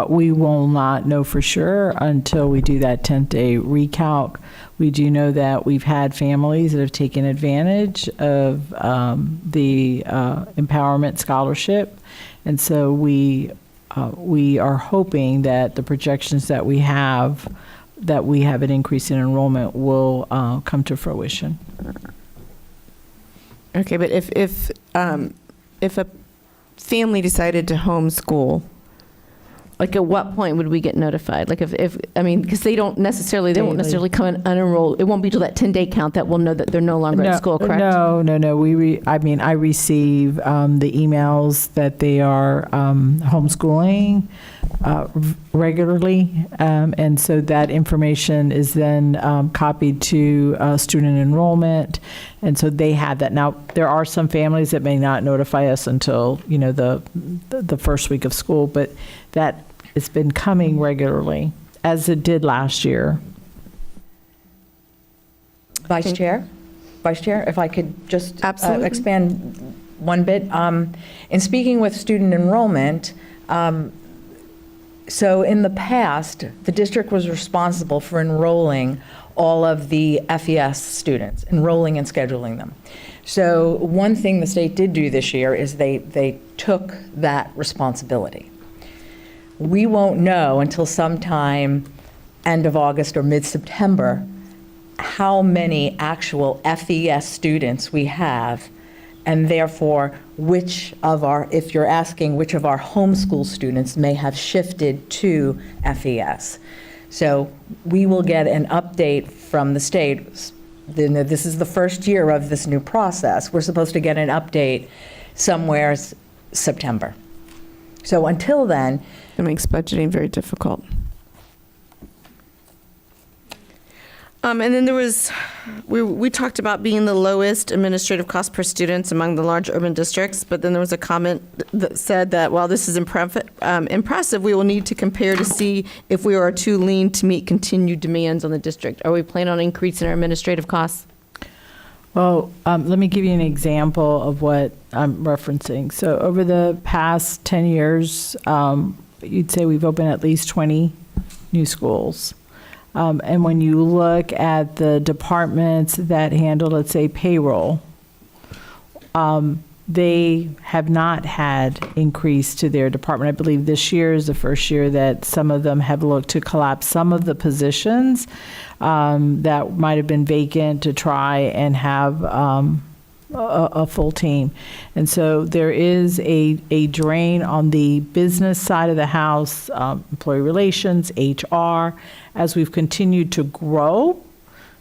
we will not know for sure until we do that 10th-day recalc. We do know that we've had families that have taken advantage of the empowerment scholarship, and so we are hoping that the projections that we have an increase in enrollment will come to fruition. Okay, but if a family decided to homeschool, at what point would we get notified? Because they won't necessarily come in unenrolled. It won't be till that 10-day count that we'll know that they're no longer at school, correct? No. I receive the emails that they are homeschooling regularly, and so that information is then copied to student enrollment, and so they have that. Now, there are some families that may not notify us until the first week of school, but that it's been coming regularly, as it did last year. Vice Chair, if I could just Absolutely. expand one bit. In speaking with student enrollment, so in the past, the district was responsible for enrolling all of the FES students, enrolling and scheduling them. So one thing the state did do this year is they took that responsibility. We won't know until sometime end of August or mid-September how many actual FES students we have, and therefore if you're asking which of our homeschool students may have shifted to FES. So we will get an update from the state. This is the first year of this new process. We're supposed to get an update somewhere September. So until then. It makes budgeting very difficult. And then there was, we talked about being the lowest administrative cost per students among the large urban districts, but then there was a comment that said that while this is impressive, we will need to compare to see if we are too lean to meet continued demands on the district. Are we planning on increasing our administrative costs? Well, let me give you an example of what I'm referencing. So over the past 10 years, you'd say we've opened at least 20 new schools. And when you look at the departments that handle, let's say, payroll, they have not had increase to their department. I believe this year is the first year that some of them have looked to collapse some of the positions that might have been vacant to try and have a full team. And so there is a drain on the business side of the house, employee relations, HR. As we've continued to grow,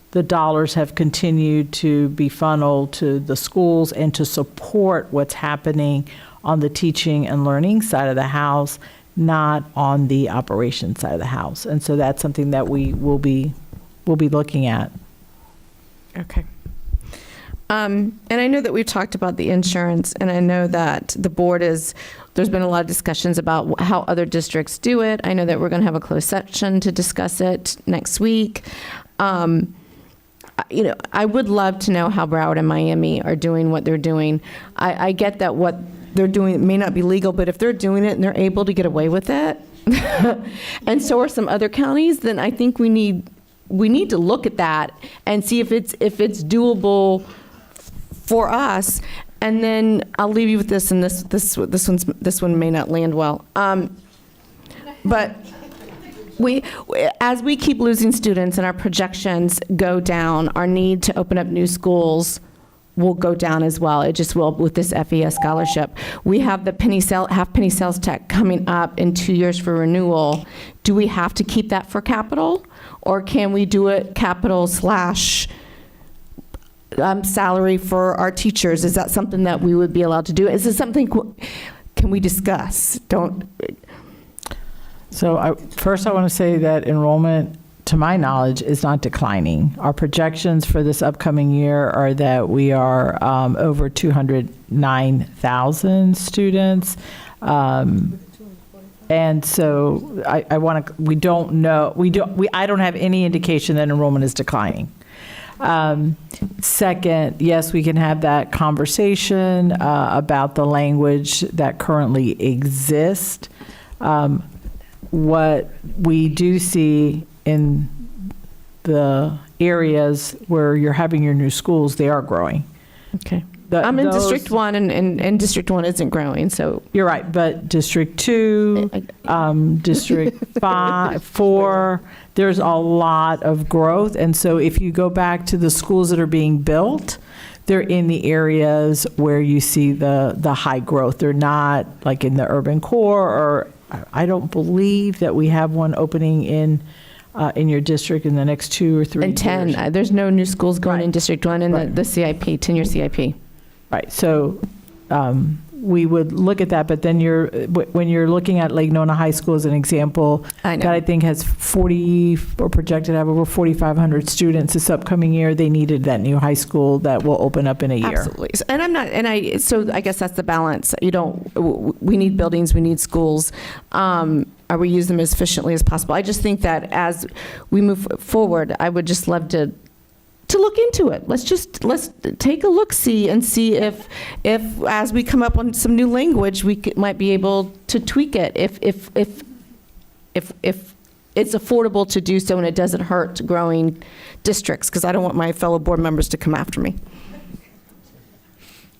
the dollars have continued to be funneled to the schools and to support what's happening on the teaching and learning side of the house, not on the operations side of the house. And so that's something that we will be looking at. Okay. And I know that we've talked about the insurance, and I know that the board there's been a lot of discussions about how other districts do it. I know that we're going to have a closed session to discuss it next week. I would love to know how Broward and Miami are doing what they're doing. I get that what they're doing may not be legal, but if they're doing it and they're able to get away with it, and so are some other counties, then I think we need to look at that and see if it's doable for us. And then I'll leave you with this, and this one may not land well. But as we keep losing students and our projections go down, our need to open up new schools will go down as well. It just will with this FES scholarship. We have the half penny sales tax coming up in 2 years for renewal. Do we have to keep that for capital, or can we do it capital / salary for our teachers? Is that something that we would be allowed to do? Is this something, can we discuss? So first I want to say that enrollment, to my knowledge, is not declining. Our projections for this upcoming year are that we are over 209,000 students. And so I don't know, I don't have any indication that enrollment is declining. Second, yes, we can have that conversation about the language that currently exists. What we do see in the areas where you're having your new schools, they are growing. Okay. I'm in District 1, and District 1 isn't growing, so. You're right, but District 2, District 5, 4, there's a lot of growth. And so if you go back to the schools that are being built, they're in the areas where you see the high growth. They're not like in the urban core, or I don't believe that we have one opening in your district in the next 2 or 3 years. And 10, there's no new schools going in District 1 in the CIP, 10-year CIP. Right, so we would look at that, but then when you're looking at Lake Nona High School as an example, that I think has 40, or projected to have over 4,500 students this upcoming year, they needed that new high school that will open up in a year. Absolutely, so I guess that's the balance. We need buildings, we need schools. Are we use them as efficiently as possible? I just think that as we move forward, I would just love to look into it. Let's take a look-see and see if as we come up on some new language, we might be able to tweak it if it's affordable to do so and it doesn't hurt growing districts, because I don't want my fellow board members to come after me.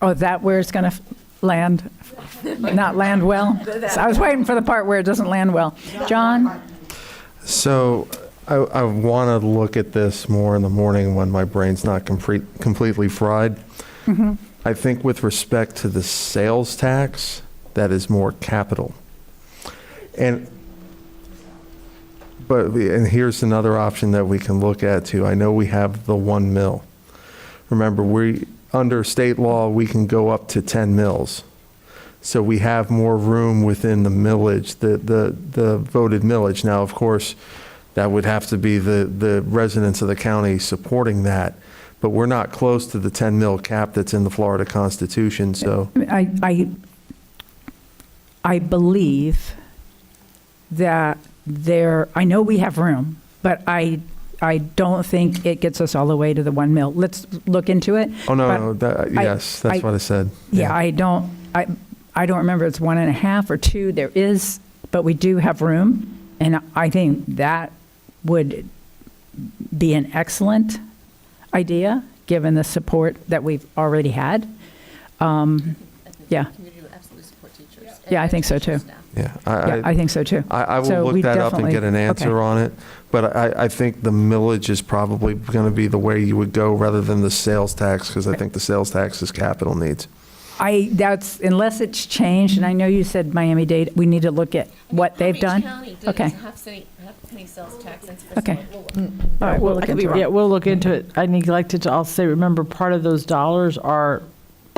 Oh, is that where it's going to land? Not land well? So I was waiting for the part where it doesn't land well. John? So I want to look at this more in the morning when my brain's not completely fried. Mm-hmm. I think with respect to the sales tax, that is more capital. And here's another option that we can look at too. I know we have the 1 mil. Remember, under state law, we can go up to 10 mills. So we have more room within the millage, the voted millage. Now, of course, that would have to be the residents of the county supporting that. But we're not close to the 10 mil cap that's in the Florida Constitution, so. I believe that I know we have room, but I don't think it gets us all the way to the 1 mil. Let's look into it. Oh, no, yes, that's what I said. Yeah, I don't remember it's 1.5 or 2. There is, but we do have room. And I think that would be an excellent idea, given the support that we've already had. Yeah. Yeah, I think so too. Yeah, I think so too. I will look that up and get an answer on it. But I think the millage is probably going to be the way you would go rather than the sales tax, because I think the sales tax is capital needs. Unless it's changed, and I know you said Miami-Dade, we need to look at what they've done. Okay. Okay. All right, we'll look into it. Yeah, we'll look into it. I neglected to also say, remember, part of those dollars are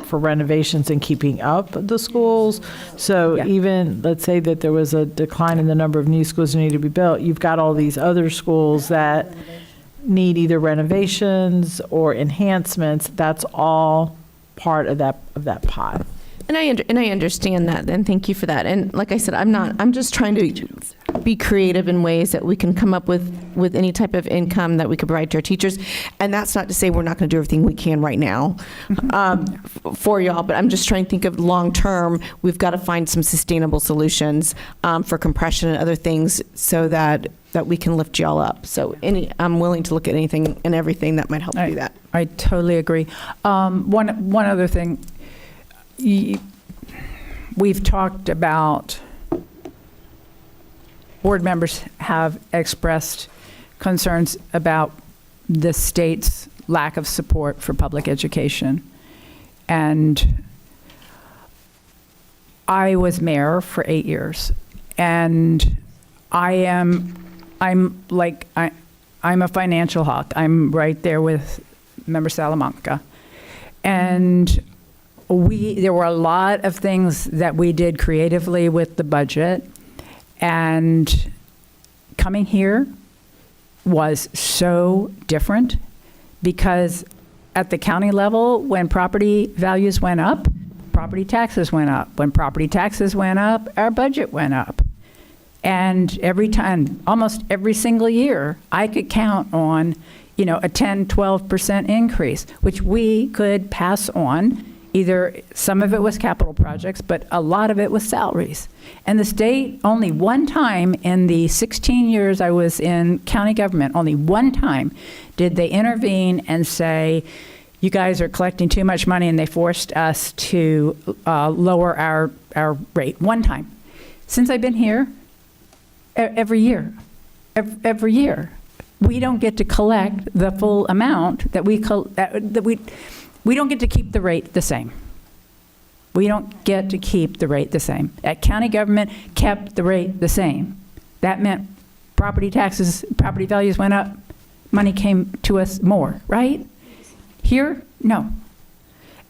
for renovations and keeping up the schools. So even, let's say that there was a decline in the number of new schools that need to be built, you've got all these other schools that need either renovations or enhancements. That's all part of that pot. And I understand that, and thank you for that. And like I said, I'm just trying to be creative in ways that we can come up with any type of income that we could provide to our teachers. And that's not to say we're not going to do everything we can right now for y'all, but I'm just trying to think of long term. We've got to find some sustainable solutions for compression and other things so that we can lift y'all up. So I'm willing to look at anything and everything that might help do that. I totally agree. One other thing. We've talked about, board members have expressed concerns about the state's lack of support for public education. And I was mayor for 8 years, and I'm a financial hawk. I'm right there with Member Salamanca. And there were a lot of things that we did creatively with the budget, and coming here was so different because at the county level, when property values went up, property taxes went up. When property taxes went up, our budget went up. And every time, almost every single year, I could count on, a 10, 12% increase, which we could pass on. Either some of it was capital projects, but a lot of it was salaries. And the state, only one time in the 16 years I was in county government, only one time did they intervene and say, you guys are collecting too much money, and they forced us to lower our rate. One time. Since I've been here, every year, we don't get to collect the full amount that we don't get to keep the rate the same. We don't get to keep the rate the same. At county government, kept the rate the same. That meant property taxes, property values went up, money came to us more, right? Here, no.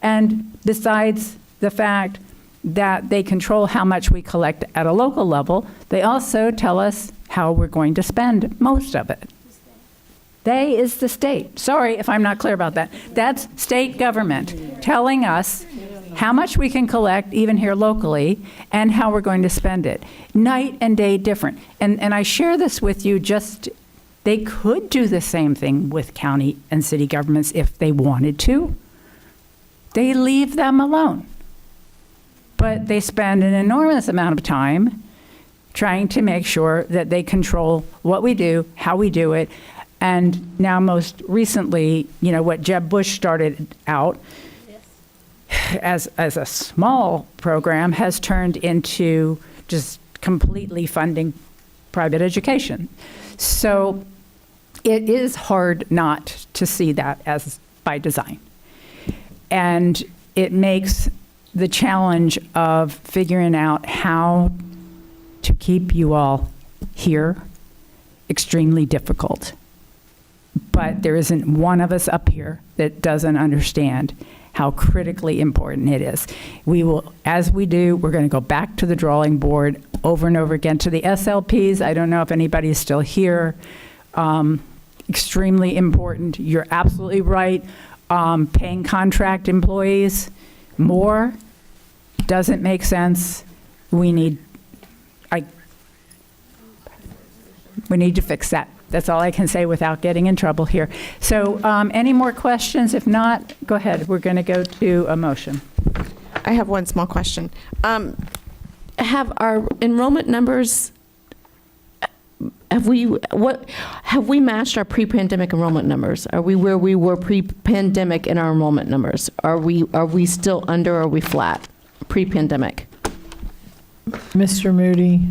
And besides the fact that they control how much we collect at a local level, they also tell us how we're going to spend most of it. They is the state. Sorry if I'm not clear about that. That's state government telling us how much we can collect, even here locally, and how we're going to spend it. Night and day different. And I share this with you they could do the same thing with county and city governments if they wanted to. They leave them alone. But they spend an enormous amount of time trying to make sure that they control what we do, how we do it. And now most recently, what Jeb Bush started out as a small program has turned into just completely funding private education. So it is hard not to see that as by design. And it makes the challenge of figuring out how to keep you all here extremely difficult. But there isn't one of us up here that doesn't understand how critically important it is. We will, as we do, we're going to go back to the drawing board over and over again. To the SLPs, I don't know if anybody is still here. Extremely important. You're absolutely right. Paying contract employees more doesn't make sense. We need to fix that. That's all I can say without getting in trouble here. So any more questions? If not, go ahead. We're going to go to a motion. I have one small question. Have our enrollment numbers, have we matched our pre-pandemic enrollment numbers? Are we where we were pre-pandemic in our enrollment numbers? Are we still under, or are we flat pre-pandemic? Mr. Moody,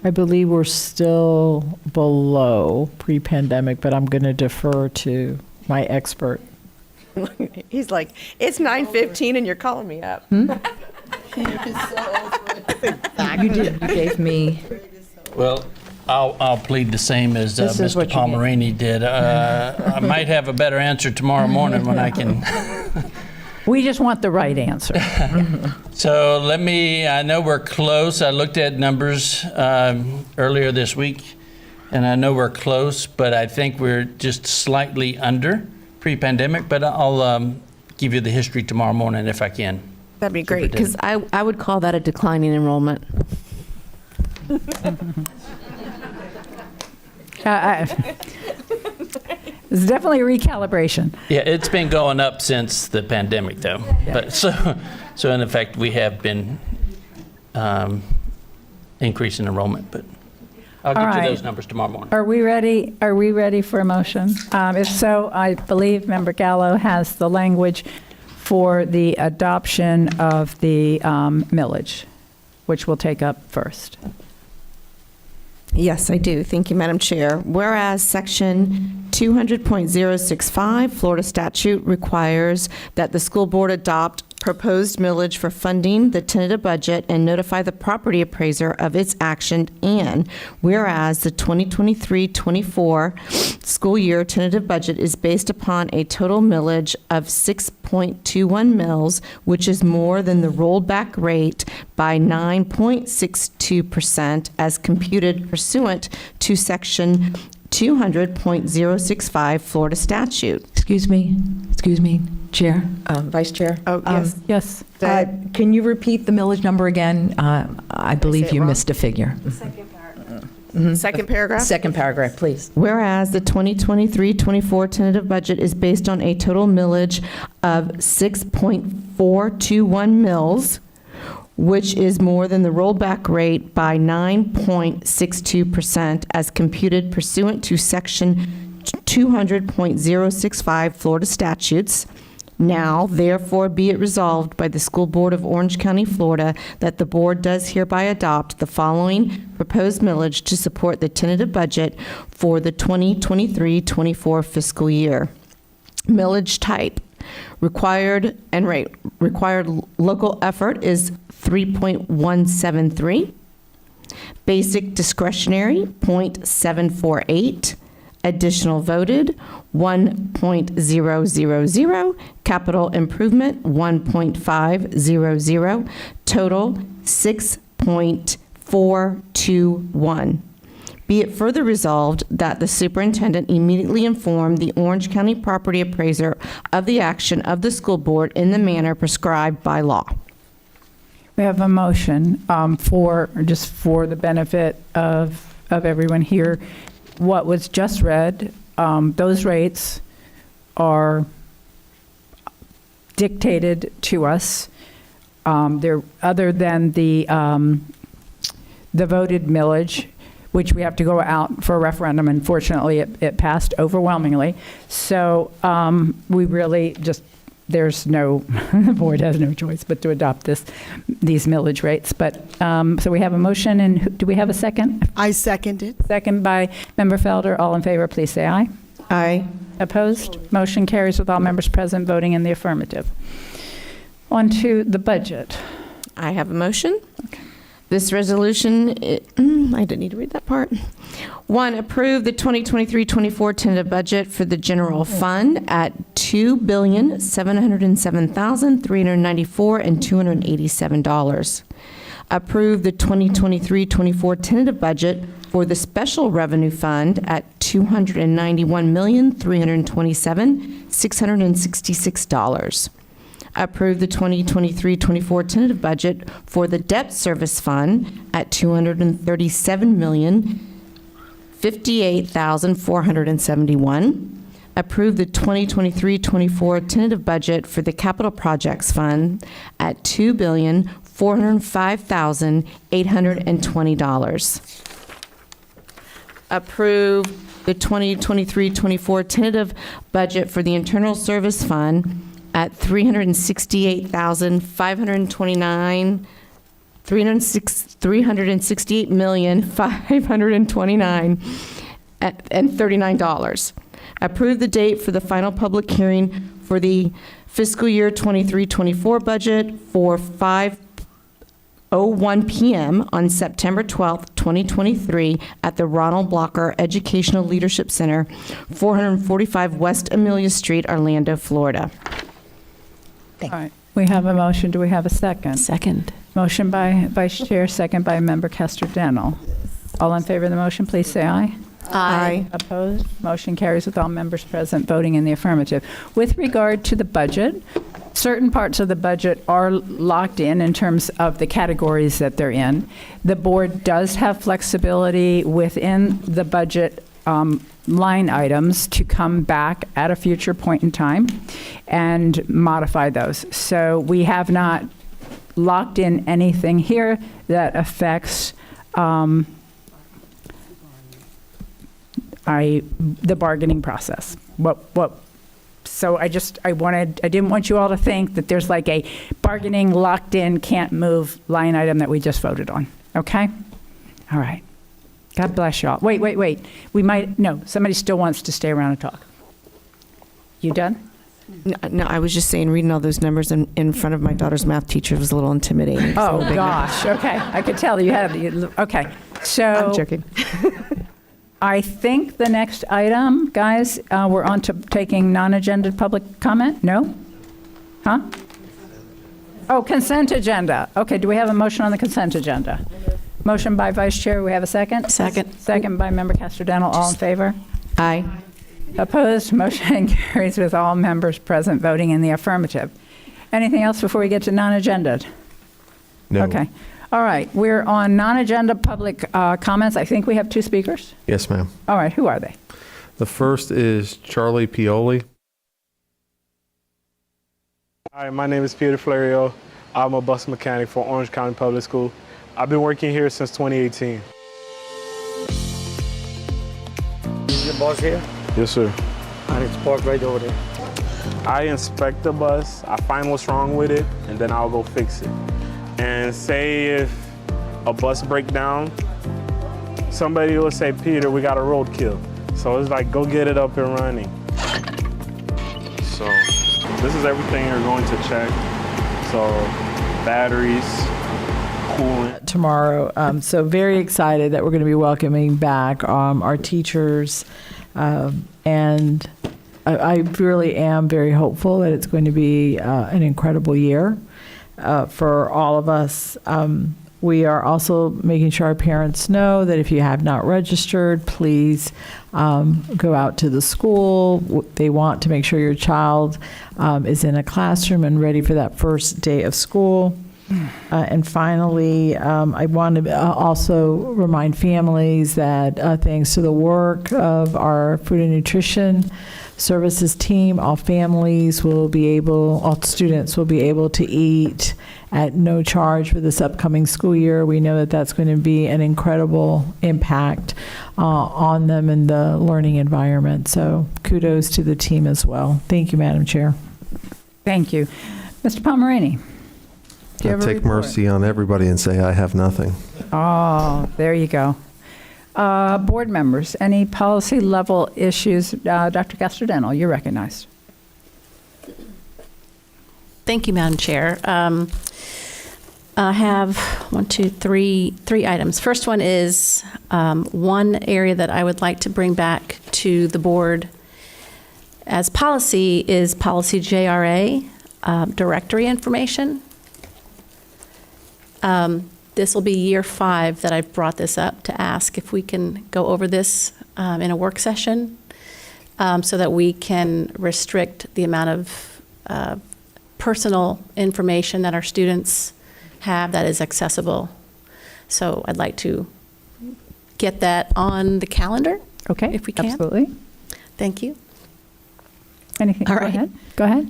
I believe we're still below pre-pandemic, but I'm going to defer to my expert. He's like, it's 9:15 and you're calling me up. You did. You gave me. Well, I'll plead the same as This is what Mr. you get. Palmerini did. I might have a better answer tomorrow morning when I can. We just want the right answer. So I know we're close. I looked at numbers earlier this week, and I know we're close, but I think we're just slightly under pre-pandemic, but I'll give you the history tomorrow morning if I can. That'd be great, because I would call that a declining enrollment. It's definitely a recalibration. Yeah, it's been going up since the pandemic, though. But so in effect, we have been increasing enrollment, but I'll All get you right. those numbers tomorrow morning. Are we ready? Are we ready for a motion? If so, I believe Member Gallo has the language for the adoption of the millage, which we'll take up first. Yes, I do. Thank you, Madam Chair. Whereas Section 200.065 Florida statute requires that the school board adopt proposed millage for funding the tentative budget and notify the property appraiser of its action, and whereas the 2023-24 school year tentative budget is based upon a total millage of 6.21 mils, which is more than the rollback rate by 9.62% as computed pursuant to Section 200.065 Florida statute. Excuse me, Chair, Vice Chair. Oh, yes. Yes. Can you repeat the millage number again? I believe you missed a figure. Second paragraph? Second paragraph, please. Whereas the 2023-24 tentative budget is based on a total millage of 6.421 mils, which is more than the rollback rate by 9.62% as computed pursuant to Section 200.065 Florida statutes. Now, therefore, be it resolved by the School Board of Orange County, Florida, that the board does hereby adopt the following proposed millage to support the tentative budget for the 2023-24 fiscal year. Millage type. Required and rate. Required local effort is 3.173. Basic discretionary, 0.748. Additional voted, 1.000. Capital improvement, 1.500. Total, 6.421. Be it further resolved that the superintendent immediately inform the Orange County property appraiser of the action of the school board in the manner prescribed by law. We have a motion for the benefit of everyone here. What was just read, those rates are dictated to us. They're other than the voted millage, which we have to go out for a referendum. Unfortunately, it passed overwhelmingly. So we really just, the board has no choice but to adopt these millage rates. But, so we have a motion, and do we have a second? I second it. Second by Member Felder. All in favor, please say aye. Aye. Opposed? Motion carries with all members present voting in the affirmative. On to the budget. I have a motion This resolution, I didn't need to read that part. 1, approve the 2023-24 tentative budget for the general fund at $2,707,394.287. Approve the 2023-24 tentative budget for the special revenue fund at $291,327,666. Approve the 2023-24 tentative budget for the debt service fund at $237,058,471. Approve the 2023-24 tentative budget for the capital projects fund at $2,405,820. Approve the 2023-24 tentative budget for the internal service fund at $368,529,39. Approve the date for the final public hearing for the fiscal year 23-24 budget for 5:01 p.m. on September 12th, 2023 at the Ronald Blocker Educational Leadership Center, 445 West Amelia Street, Orlando, Florida. All right, we have a motion. Do we have a second? Second. Motion by Vice Chair, second by Member Castor-Denel. All in favor of the motion, please say aye. Aye. Opposed? Motion carries with all members present voting in the affirmative. With regard to the budget, certain parts of the budget are locked in terms of the categories that they're in. The board does have flexibility within the budget line items to come back at a future point in time and modify those. So we have not locked in anything here that affects the bargaining process. So I didn't want you all to think that there's like a bargaining locked in, can't move line item that we just voted on. Okay? All right. God bless y'all. Wait. Somebody still wants to stay around and talk. You done? No, I was just saying, reading all those numbers in front of my daughter's math teacher was a little intimidating. Oh, gosh. Okay. I could tell you had, okay. So. I'm joking. I think the next item, guys, we're on to taking non-agenda public comment? No? Huh? Oh, consent agenda. Okay, do we have a motion on the consent agenda? Motion by Vice Chair, we have a second? Second. Second by Member Castor-Denel, all in favor? Aye. Opposed? Motion carries with all members present voting in the affirmative. Anything else before we get to non-agenda? No. Okay. All right, we're on non-agenda public comments. I think we have 2 speakers. Yes, ma'am. All right, who are they? The first is Charlie Pioli. Hi, my name is Peter Florio. I'm a bus mechanic for Orange County Public School. I've been working here since 2018. Is your boss here? Yes, sir. And it's parked right over there. I inspect the bus, I find what's wrong with it, and then I'll go fix it. And say if a bus breaks down, somebody will say, Peter, we got a roadkill. So it's like, go get it up and running. So this is everything you're going to check. So batteries, coolant. Tomorrow. So very excited that we're going to be welcoming back our teachers. And I really am very hopeful that it's going to be an incredible year for all of us. We are also making sure our parents know that if you have not registered, please go out to the school. They want to make sure your child is in a classroom and ready for that first day of school. And finally, I want to also remind families that thanks to the work of our food and nutrition services team, all students will be able to eat at no charge for this upcoming school year. We know that that's going to be an incredible impact on them in the learning environment. So kudos to the team as well. Thank you, Madam Chair. Thank you. Mr. Pomeraney. I take mercy on everybody and say I have nothing. Oh, there you go. Board members, any policy level issues? Dr. Castor-Denel, you're recognized. Thank you, Madam Chair. I have three items. First one is one area that I would like to bring back to the board as policy is policy JRA, directory information. This will be year 5 that I've brought this up to ask if we can go over this in a work session so that we can restrict the amount of personal information that our students have that is accessible. So I'd like to get that on the calendar. Okay, if we can. absolutely. Thank you. Anything? All Go right. ahead. Go ahead.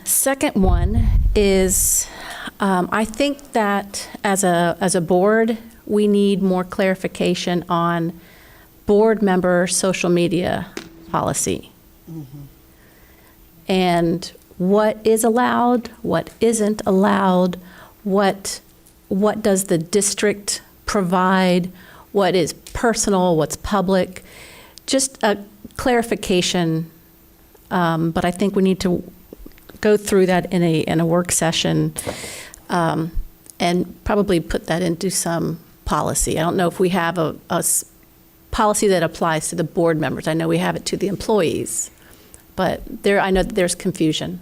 Second one is I think that as a board, we need more clarification on board member social media policy. And what is allowed, what isn't allowed, what does the district provide, what is personal, what's public, just a clarification. But I think we need to go through that in a work session and probably put that into some policy. I don't know if we have a policy that applies to the board members. I know we have it to the employees, but I know that there's confusion.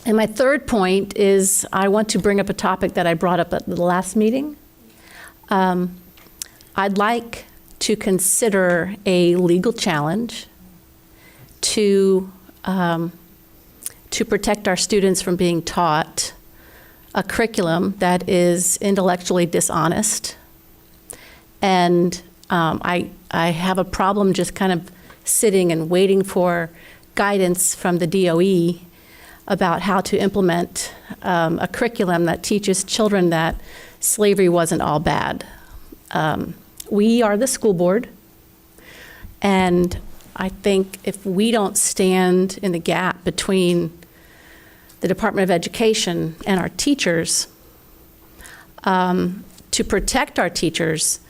And my third point is I want to bring up a topic that I brought up at the last meeting. I'd like to consider a legal challenge to protect our students from being taught a curriculum that is intellectually dishonest. And I have a problem just kind of sitting and waiting for guidance from the DOE about how to implement a curriculum that teaches children that slavery wasn't all bad. We are the school board, and I think if we don't stand in the gap between the Department of Education and our teachers to protect our teachers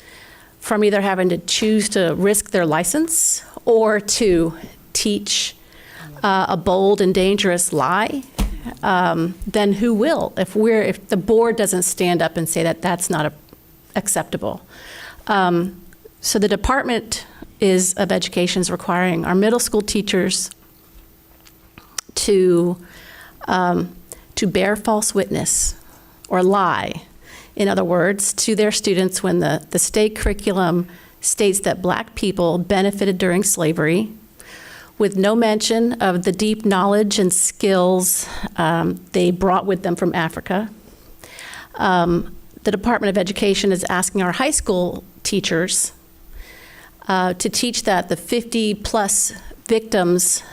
from either having to choose to risk their license or to teach a bold and dangerous lie, then who will? If the board doesn't stand up and say that that's not acceptable. So the Department of Education is requiring our middle school teachers to bear false witness or lie, in other words, to their students when the state curriculum states that Black people benefited during slavery, with no mention of the deep knowledge and skills they brought with them from Africa. The Department of Education is asking our high school teachers to teach that the 50-plus victims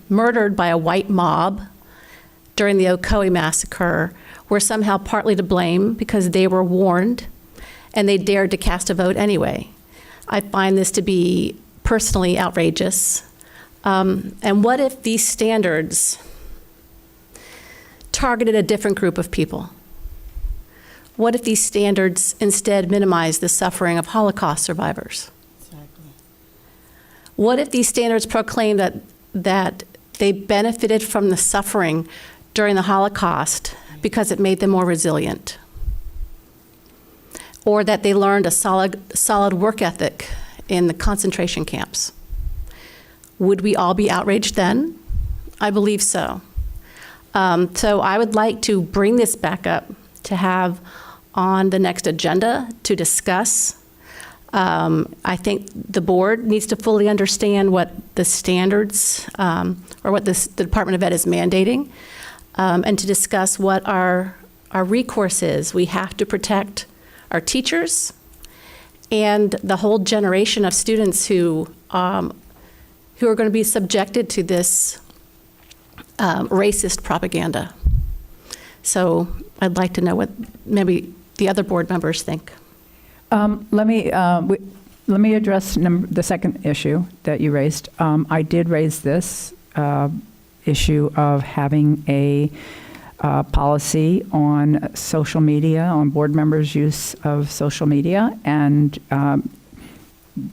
murdered by a white mob during the Ocoee massacre were somehow partly to blame because they were warned and they dared to cast a vote anyway. I find this to be personally outrageous. And what if these standards targeted a different group of people? What if these standards instead minimize the suffering of Holocaust survivors? Exactly. What if these standards proclaim that they benefited from the suffering during the Holocaust because it made them more resilient? Or that they learned a solid work ethic in the concentration camps? Would we all be outraged then? I believe so. So I would like to bring this back up to have on the next agenda to discuss. I think the board needs to fully understand what the standards or what the Department of Ed is mandating, and to discuss what our recourse is. We have to protect our teachers and the whole generation of students who are going to be subjected to this racist propaganda. So I'd like to know what maybe the other board members think. Let me address the second issue that you raised. I did raise this issue of having a policy on social media, on board members' use of social media, and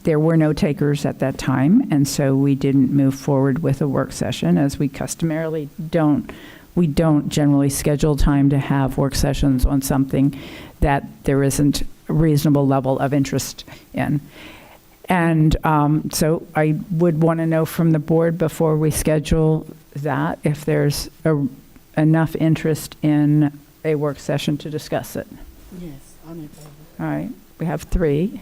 there were no takers at that time, and so we didn't move forward with a work session, as we customarily don't we don't generally schedule time to have work sessions on something that there isn't a reasonable level of interest in. And so I would want to know from the board before we schedule that if there's enough interest in a work session to discuss it. Yes, I'm in favor. All right, we have 3.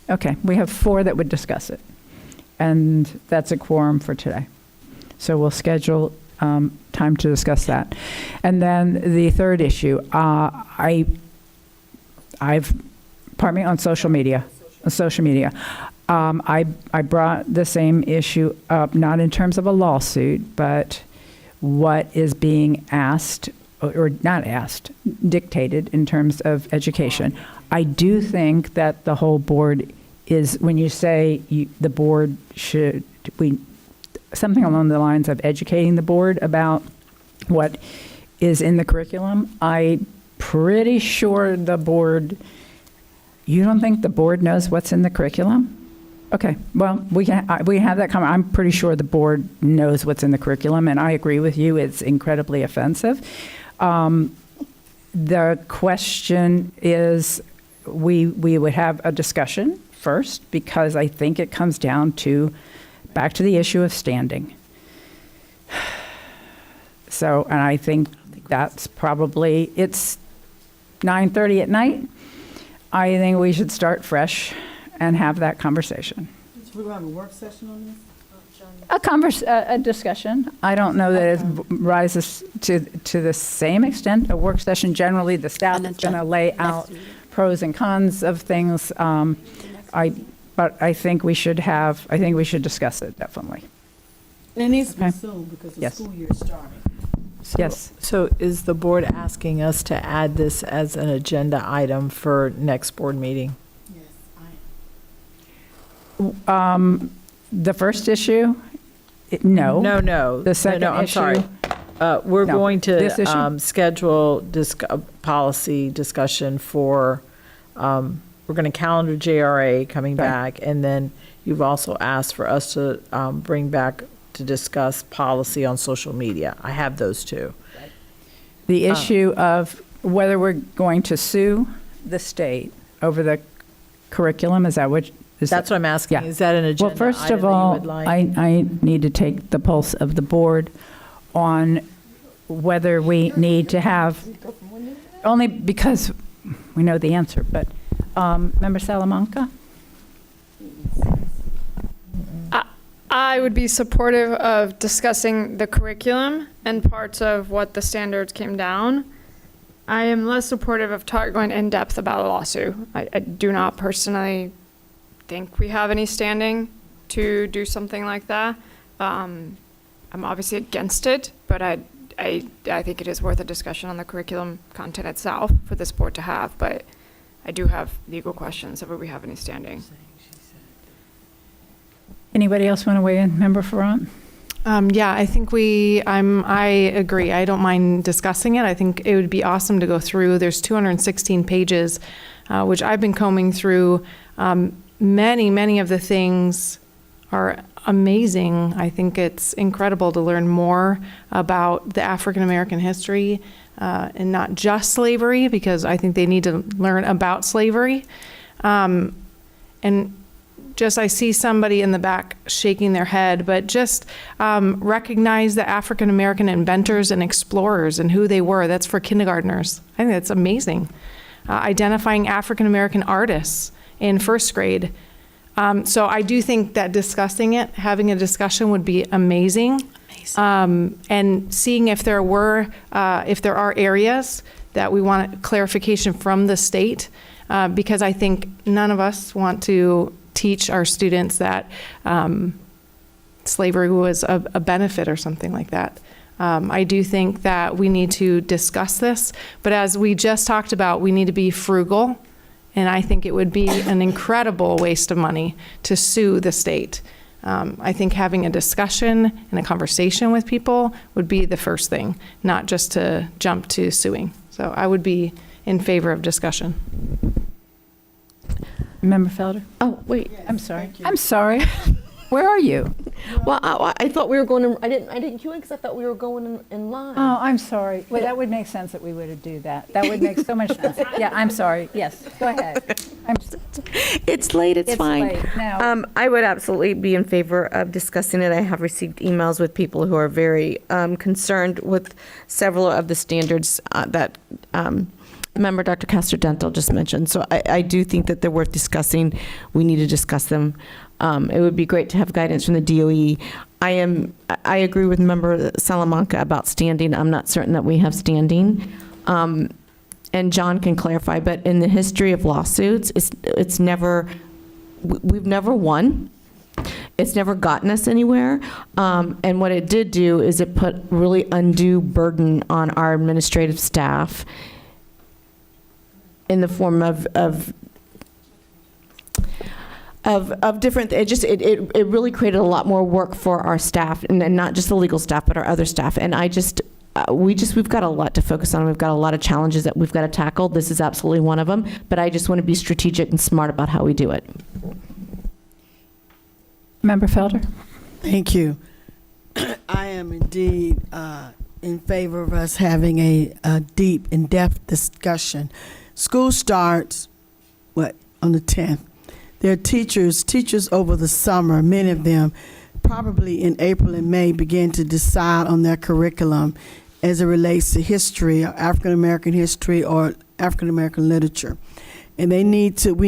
Okay, we have 4 that would discuss it, and that's a quorum for today. So we'll schedule time to discuss that. And then the third issue, on social media. I brought the same issue up, not in terms of a lawsuit, but what is being asked, or not asked, dictated in terms of education. I do think that the whole board is, when you say the board should, something along the lines of educating the board about what is in the curriculum, I'm pretty sure the board, you don't think the board knows what's in the curriculum? Okay, well, we have that comment. I'm pretty sure the board knows what's in the curriculum, and I agree with you, it's incredibly offensive. The question is, we would have a discussion first, because I think it comes down to, back to the issue of standing. So, and I think that's probably, it's 9:30 at night. I think we should start fresh and have that conversation. So we're going to have a work session on this? A discussion. I don't know that it rises to the same extent. A work session, generally, the staff is going to lay out pros and cons of things. But I think we should discuss it, definitely. It needs to be soon because the school year is starting. Yes. So is the board asking us to add this as an agenda item for next board meeting? Yes, I am. The first issue, no. No. The second I'm issue. sorry. We're going This to issue? schedule policy discussion for, we're going to calendar JRA coming back, and then you've also asked for us to bring back to discuss policy on social media. I have those two. The issue of whether we're going to sue the state over the curriculum, is that what? That's what I'm asking. Yeah. Is that an agenda Well, first item of that you all, would like? I need to take the pulse of the board on whether we need to have, only because we know the answer, but Member Salamanca? I would be supportive of discussing the curriculum and parts of what the standards came down. I am less supportive of going in depth about a lawsuit. I do not personally think we have any standing to do something like that. I'm obviously against it, but I think it is worth a discussion on the curriculum content itself for this board to have, but I do have legal questions of whether we have any standing. Anybody else want to weigh in? Member Ferrant? Yeah, I think I agree. I don't mind discussing it. I think it would be awesome to go through. There's 216 pages, which I've been combing through. Many of the things are amazing. I think it's incredible to learn more about the African American history and not just slavery, because I think they need to learn about slavery. And just, I see somebody in the back shaking their head, but just recognize the African American inventors and explorers and who they were. That's for kindergartners. I think that's amazing. Identifying African American artists in first grade. So I do think that discussing it, having a discussion would be amazing. And seeing if there are areas that we want clarification from the state, because I think none of us want to teach our students that slavery was a benefit or something like that. I do think that we need to discuss this, but as we just talked about, we need to be frugal, and I think it would be an incredible waste of money to sue the state. I think having a discussion and a conversation with people would be the first thing, not just to jump to suing. So I would be in favor of discussion. Member Felder? Oh, wait. I'm sorry. I'm sorry. Where are you? Well, I thought we were going to, I didn't queue in because I thought we were going in line. Oh, I'm sorry. Well, that would make sense that we would do that. That would make so much sense. Yeah, I'm sorry. Yes, go ahead. It's late, it's fine. Late. Now, I would absolutely be in favor of discussing it. I have received emails with people who are very concerned with several of the standards that Member Dr. Castor-Dental just mentioned. So I do think that they're worth discussing. We need to discuss them. It would be great to have guidance from the DOE. I agree with Member Salamanca about standing. I'm not certain that we have standing. And John can clarify, but in the history of lawsuits, it's never, we've never won. It's never gotten us anywhere. And what it did do is it put really undue burden on our administrative staff in the form of different, it really created a lot more work for our staff, and not just the legal staff, but our other staff. And we've got a lot to focus on. We've got a lot of challenges that we've got to tackle. This is absolutely one of them, but I just want to be strategic and smart about how we do it. Member Felder? Thank you. I am indeed in favor of us having a deep, in-depth discussion. School starts, on the 10th. There are teachers over the summer, many of them probably in April and May begin to decide on their curriculum as it relates to history, or African-American history, or African-American literature. And we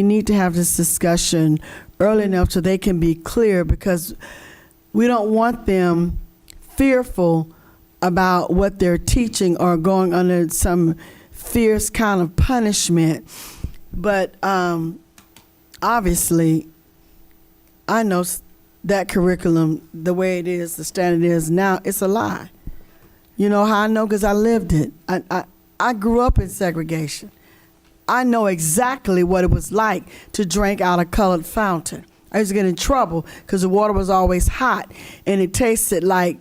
need to have this discussion early enough so they can be clear, because we don't want them fearful about what they're teaching or going under some fierce kind of punishment. But obviously, I know that curriculum, the way it is, the standard is now, it's a lie. You know how I know? Because I lived it. I grew up in segregation. I know exactly what it was like to drink out a colored fountain. I used to get in trouble because the water was always hot and it tasted like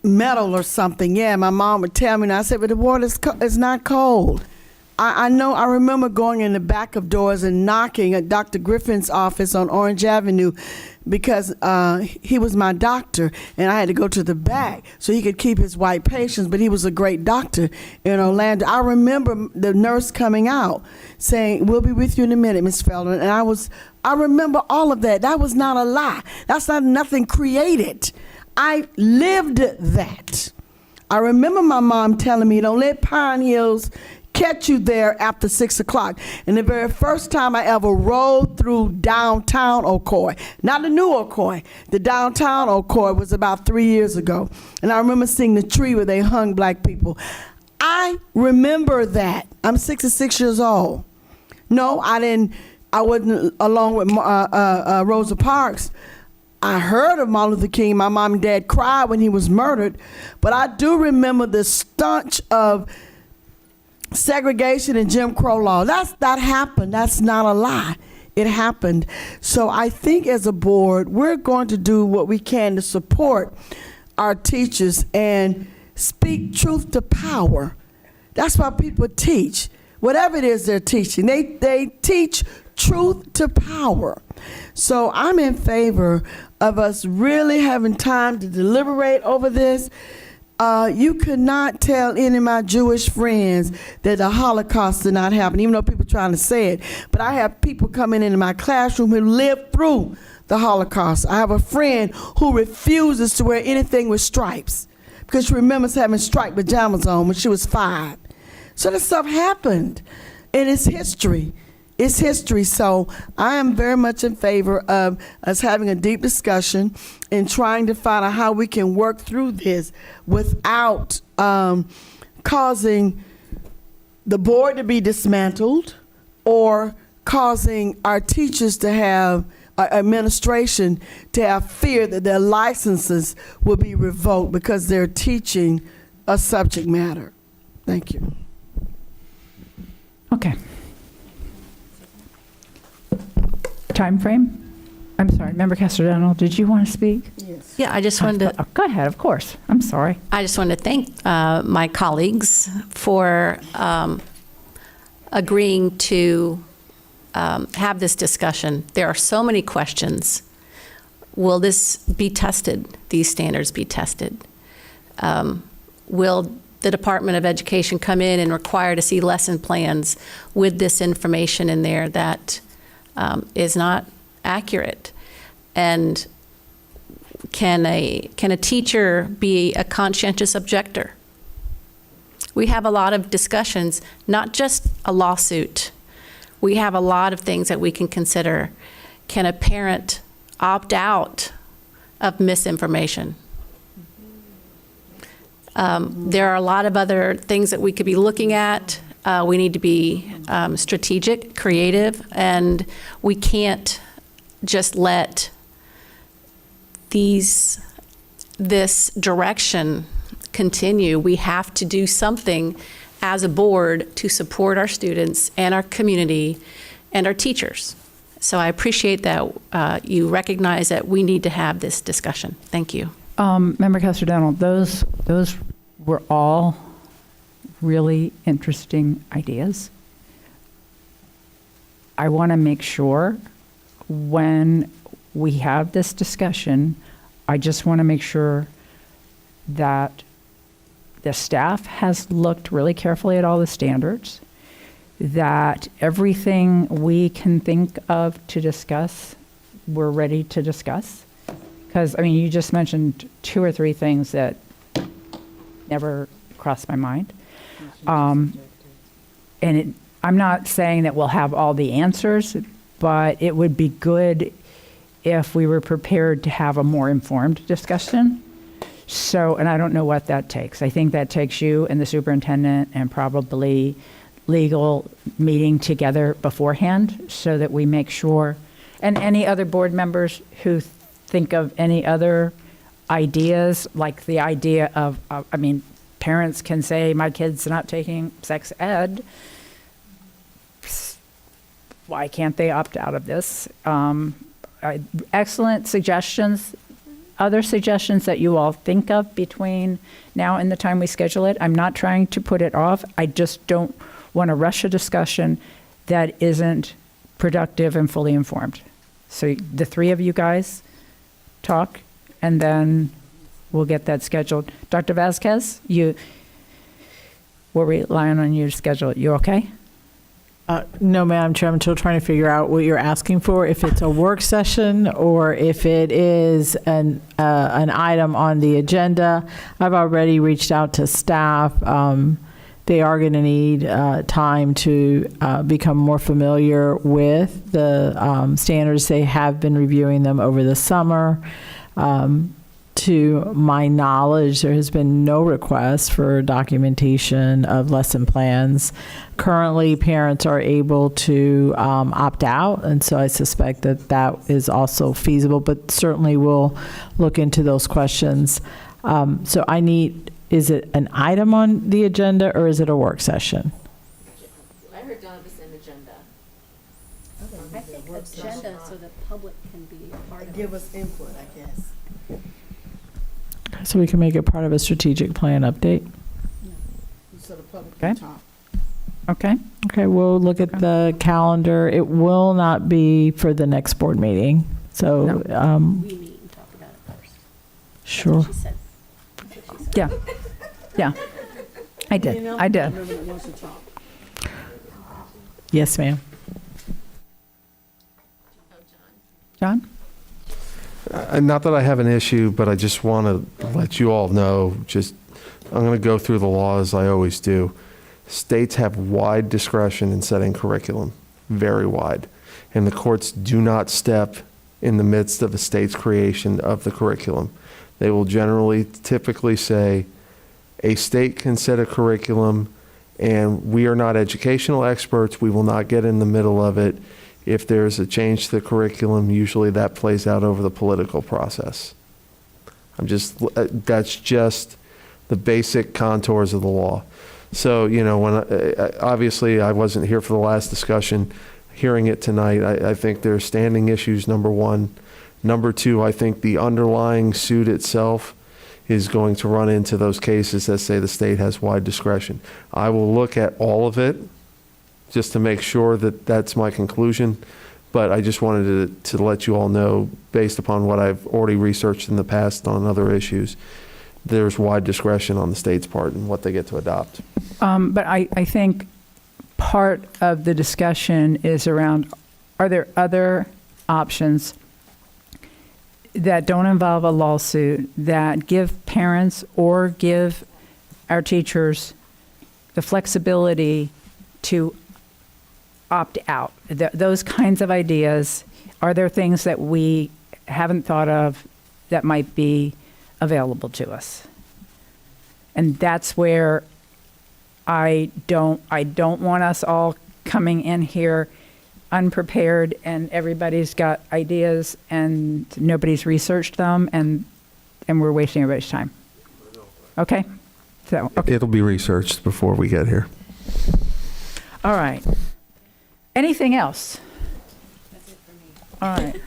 metal or something. Yeah, my mom would tell me, and I said, but the water is not cold. I know, I remember going in the back of doors and knocking at Dr. Griffin's office on Orange Avenue because he was my doctor, and I had to go to the back so he could keep his white patients, but he was a great doctor in Orlando. I remember the nurse coming out saying, we'll be with you in a minute, Ms. Feldman, and I remember all of that. That was not a lie. That's not nothing created. I lived that. I remember my mom telling me, don't let Pine Hills catch you there after 6 o'clock. And the very first time I ever rode through downtown Ocoee, not the new Ocoee, the downtown Ocoee was about 3 years ago. And I remember seeing the tree where they hung black people. I remember that. I'm 66 years old. No, I wasn't along with Rosa Parks. I heard of Martin Luther King. My mom and dad cried when he was murdered. But I do remember the stench of segregation and Jim Crow law. That happened. That's not a lie. It happened. So I think as a board, we're going to do what we can to support our teachers and speak truth to power. That's why people teach. Whatever it is they're teaching, they teach truth to power. So I'm in favor of us really having time to deliberate over this. You could not tell any of my Jewish friends that the Holocaust did not happen, even though people are trying to say it. But I have people coming into my classroom who lived through the Holocaust. I have a friend who refuses to wear anything with stripes because she remembers having striped pajamas on when she was 5. So this stuff happened, and it's history. It's history. So I am very much in favor of us having a deep discussion and trying to find out how we can work through this without causing the board to be dismantled or causing our teachers to have, our administration to have fear that their licenses will be revoked because they're teaching a subject matter. Thank you. Okay. Time frame? I'm sorry, Member Castor-Dental, did you want to speak? Yes. Yeah, I just wanted to... Go ahead, of course. I'm sorry. I just want to thank my colleagues for agreeing to have this discussion. There are so many questions. Will this be tested, these standards be tested? Will the Department of Education come in and require to see lesson plans with this information in there that is not accurate? And can a teacher be a conscientious objector? We have a lot of discussions, not just a lawsuit. We have a lot of things that we can consider. Can a parent opt out of misinformation? There are a lot of other things that we could be looking at. We need to be strategic, creative, and we can't just let this direction continue. We have to do something as a board to support our students and our community and our teachers. So I appreciate that you recognize that we need to have this discussion. Thank you. Member Casterdental, those were all really interesting ideas. I want to make sure when we have this discussion, I just want to make sure that the staff has looked really carefully at all the standards, that everything we can think of to discuss, we're ready to discuss. Because, I mean, you just mentioned 2 or 3 things that never crossed my mind. And I'm not saying that we'll have all the answers, but it would be good if we were prepared to have a more informed discussion. So, and I don't know what that takes. I think that takes you and the superintendent and probably legal meeting together beforehand so that we make sure, and any other board members who think of any other ideas, like the idea of I mean, parents can say, my kid's not taking sex ed. Why can't they opt out of this? Excellent suggestions. Other suggestions that you all think of between now and the time we schedule it. I'm not trying to put it off. I just don't want to rush a discussion that isn't productive and fully informed. So the 3 of you guys talk, and then we'll get that scheduled. Dr. Vasquez, we're relying on you to schedule it. You okay? No, Madam Chair, I'm still trying to figure out what you're asking for, if it's a work session or if it is an item on the agenda. I've already reached out to staff. They are going to need time to become more familiar with the standards. They have been reviewing them over the summer. To my knowledge, there has been no request for documentation of lesson plans. Currently, parents are able to opt out, and so I suspect that that is also feasible, but certainly we'll look into those questions. So is it an item on the agenda or is it a work session? I heard Donna was an agenda. I think agenda so the public can be a part of it. Give us input, I guess. So we can make it part of a strategic plan update? So the public Okay. can talk. Okay. Okay, we'll look at the calendar. It will not be for the next board meeting, so. We meet and talk about it first. Sure. That's what she said. Yeah. Yeah. I did. I did. Yes, ma'am. John? Not that I have an issue, but I just want to let you all know, I'm going to go through the law as I always do. States have wide discretion in setting curriculum, very wide. And the courts do not step in the midst of a state's creation of the curriculum. They will typically say, a state can set a curriculum, and we are not educational experts. We will not get in the middle of it. If there's a change to the curriculum, usually that plays out over the political process. That's just the basic contours of the law. So, obviously I wasn't here for the last discussion. Hearing it tonight, I think there's standing issues, number 1. Number 2, I think the underlying suit itself is going to run into those cases that say the state has wide discretion. I will look at all of it just to make sure that that's my conclusion. But I just wanted to let you all know, based upon what I've already researched in the past on other issues, there's wide discretion on the state's part in what they get to adopt. But I think part of the discussion is around, are there other options that don't involve a lawsuit that give parents or give our teachers the flexibility to opt out? Those kinds of ideas, are there things that we haven't thought of that might be available to us? And that's where I don't want us all coming in here unprepared and everybody's got ideas and nobody's researched them and we're wasting everybody's time. Okay? So, okay. It'll be researched before we get here. All right. Anything else? All right.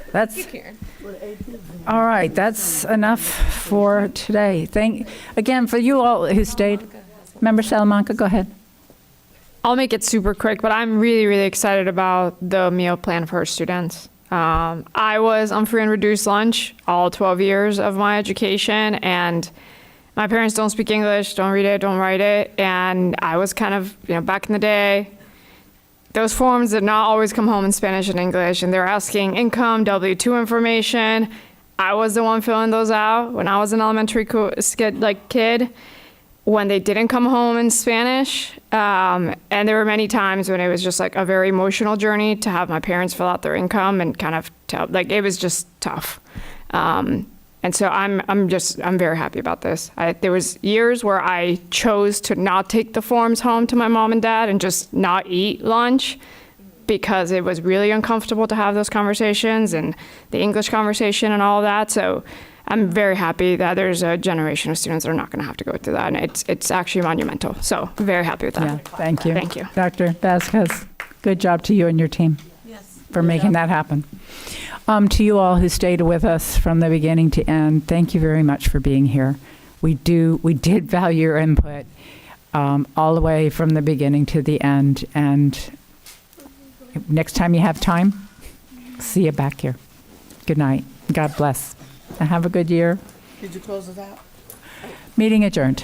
All right. That's enough for today. Again, for you all who stayed. Member Salamanca, go ahead. I'll make it super quick, but I'm really, really excited about the meal plan for our students. I was on free and reduced lunch all 12 years of my education, and my parents don't speak English, don't read it, don't write it, and I was kind of, back in the day, those forms did not always come home in Spanish and English, and they're asking income, W-2 information. I was the one filling those out when I was an elementary kid, when they didn't come home in Spanish. And there were many times when it was just like a very emotional journey to have my parents fill out their income and kind of it was just tough. And so I'm very happy about this. There was years where I chose to not take the forms home to my mom and dad and just not eat lunch because it was really uncomfortable to have those conversations and the English conversation and all of that. So I'm very happy that there's a generation of students that are not going to have to go through that, and it's actually monumental. So I'm very happy with that. Yeah, thank you. Thank you. Dr. Vasquez, good job to you and your team for making that happen. To you all who stayed with us from the beginning to end, thank you very much for being here. We did value your input all the way from the beginning to the end, and next time you have time, see you back here. Good night. God bless. And have a good year. Did you close us out? Meeting adjourned.